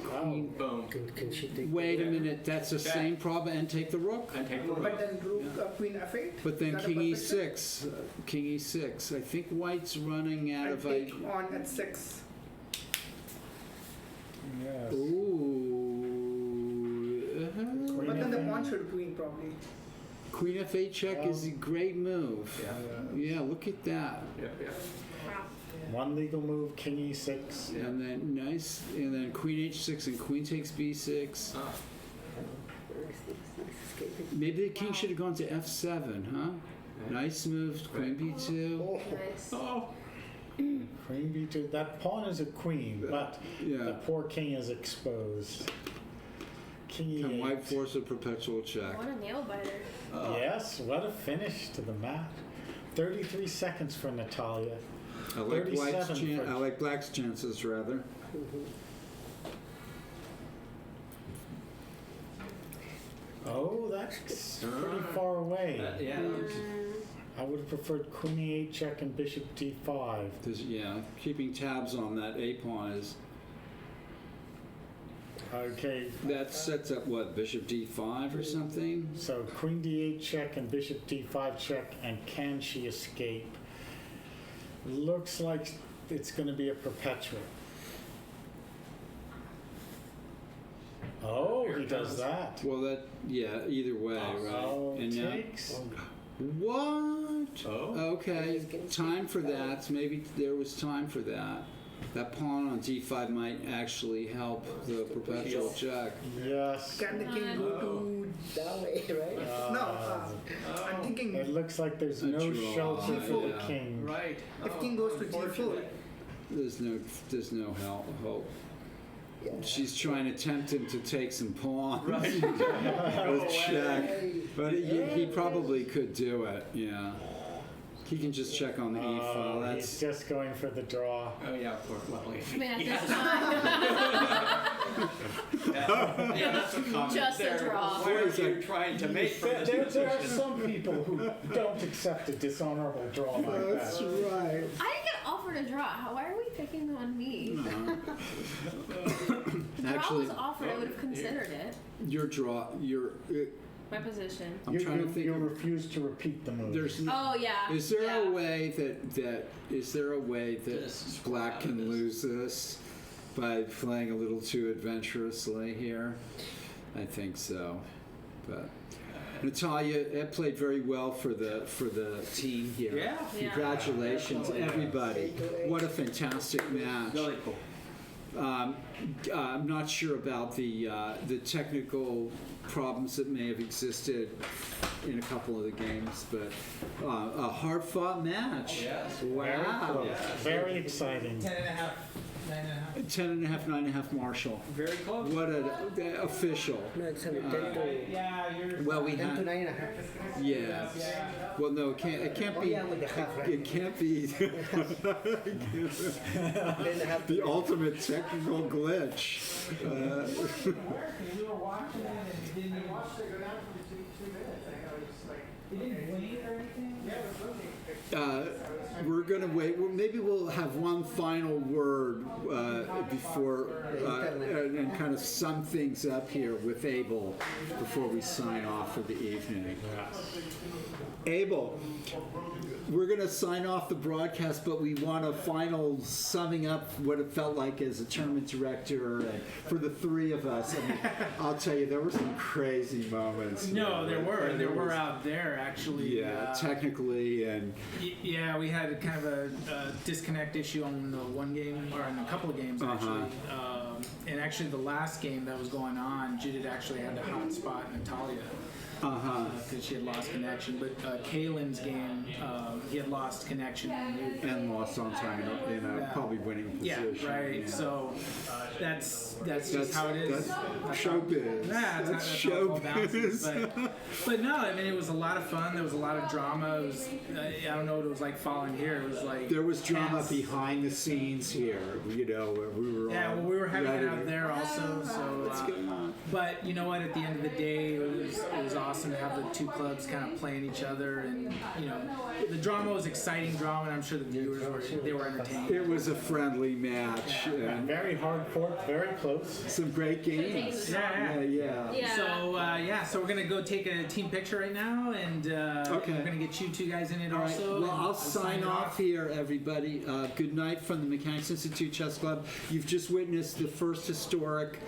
Queen. Boom. Can she take Wait a minute, that's the same problem, and take the rook? And take the rook. But then rook, Queen F8. But then Is that a King perfect check? E6. King E6. I think White's running out And of take on at 6. Yes. Ooh. But then the F8. pawn should queen probably. Queen F8 check is a great move. Yeah, look at that. Yeah. Wow. One legal move, King E6. And then nice, and then Queen H6 and Queen takes B6. Maybe the king should have gone to F7, huh? Nice move, Queen B2. Nice. Oh. Queen B2. That pawn is a queen, but the Yeah. poor king is exposed. King Can White E8. force a perpetual check? What a nail biter. Yes, what a finish to the match. 33 seconds for Natalya. I like 37 for- I like Black's chances rather. Oh, that's pretty far away. Yeah. I would have preferred Queen E8 check and Bishop D5. Yeah, keeping tabs on that A pawn is. Okay, That sets up what, Bishop D5 or something? so Queen D8 check and Bishop D5 check, and can she escape? Looks like it's going to be a perpetual. Oh, he does that. Well, that, yeah, either way, right? Oh, And now- takes. What? Oh. Okay, time for that. Maybe there was time for that. That pawn on D5 might actually help the perpetual check. Yes. Can the king go to That way, right? I'm thinking It looks like there's A no draw, shelter for the yeah. king. Right. if king goes to g4, There's no hope. Yeah. She's trying to tempt him to take some pawns Right. with check, Hey, but he probably could do it. Yeah, he can just check on the e file. Oh, he's That's just going for the draw. Oh yeah, poor Molly. I mean, at Yes. this time, Yeah, that's a comment Just a there. draw. Why are you trying to make from this There are position? some people who don't accept a dishonorable draw like that's that. right. I didn't get offered a draw. Why are we picking on me? If the draw Actually, was offered, I would have considered it. your draw. My position. I'm trying to think. You refuse to repeat the move. There's no, Oh yeah. Is there yeah. a way is there a way that Just Black out of can this. lose this by playing a little too adventurously here? I think so, but Natalya, that played very well for the team here. Yeah. Yeah. Congratulations, everybody! What a fantastic match. Really cool. I'm not sure about the technical problems that may have existed in a couple of the games, but a hard-fought match. Yes. Very Wow. close. Yeah. Very exciting. 10.5, 9.5. 10.5, 9.5 Marshall. Very close. What an official. Uh, no, it's a 10 to Yeah, you're. Well, we 10 to had 9.5. yeah. Well, no, it can't Oh be. yeah, with the half, right? It can't be 10.5. the ultimate technical glitch. We were watching it and it didn't even. Watched it go down for 2 minutes. I was just like, It didn't blink or anything? yeah, it was looking. We're gonna wait. Well, maybe we'll have one final word before and kind of sum things up here with Abel before we sign off for the evening. Abel, we're going to sign off the broadcast, but we want a final summing up what it felt like as a tournament director and for the three of us. I mean, I'll tell you, there were some crazy moments. No, here. there were out there actually. Yeah, technically and Yeah, we had kind of a disconnect issue on the one game, or in a couple of games actually. And actually, the last game that was going on, Judith actually had to hotspot Natalya because she had lost connection. But Kalen's game, he had lost connection. and lost on time in a probably winning position. Yeah, right. Yeah. So that's just how it is. That's showbiz. Yeah, That's that's how it all bounces. showbiz. But no, I mean, it was a lot of fun. There was a lot of drama. It was, I don't know what it was like following here. It was like There was drama tense. behind the scenes here, where we were Yeah, all well, we were having ready it out to- there also. So, What's going on? but you know what? At the end of the day, it was awesome to have the two clubs kind of playing each other, and the drama was exciting drama, and I'm sure the viewers were entertained. It was a friendly match and Very hard fought, very close. some great games. Yeah. Yeah. Yeah. So we're gonna go take a team picture right now, and Okay. we're gonna get you two guys in it All right. also. Well, and I'll sign off here, everybody. Good night from the Mechanics Institute Chess Club. You've just witnessed the first historic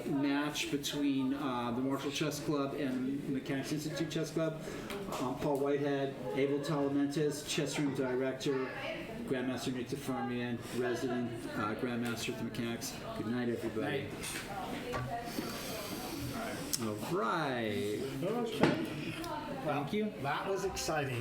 match between the Marshall Chess Club and the Mechanics Institute Chess Club. Paul Whitehead, Abel Talamentes, chess room director, Grandmaster Nick DeFermian, resident Grandmaster at the Mechanics. Good night, everybody. All right. Okay. Thank you. That was exciting.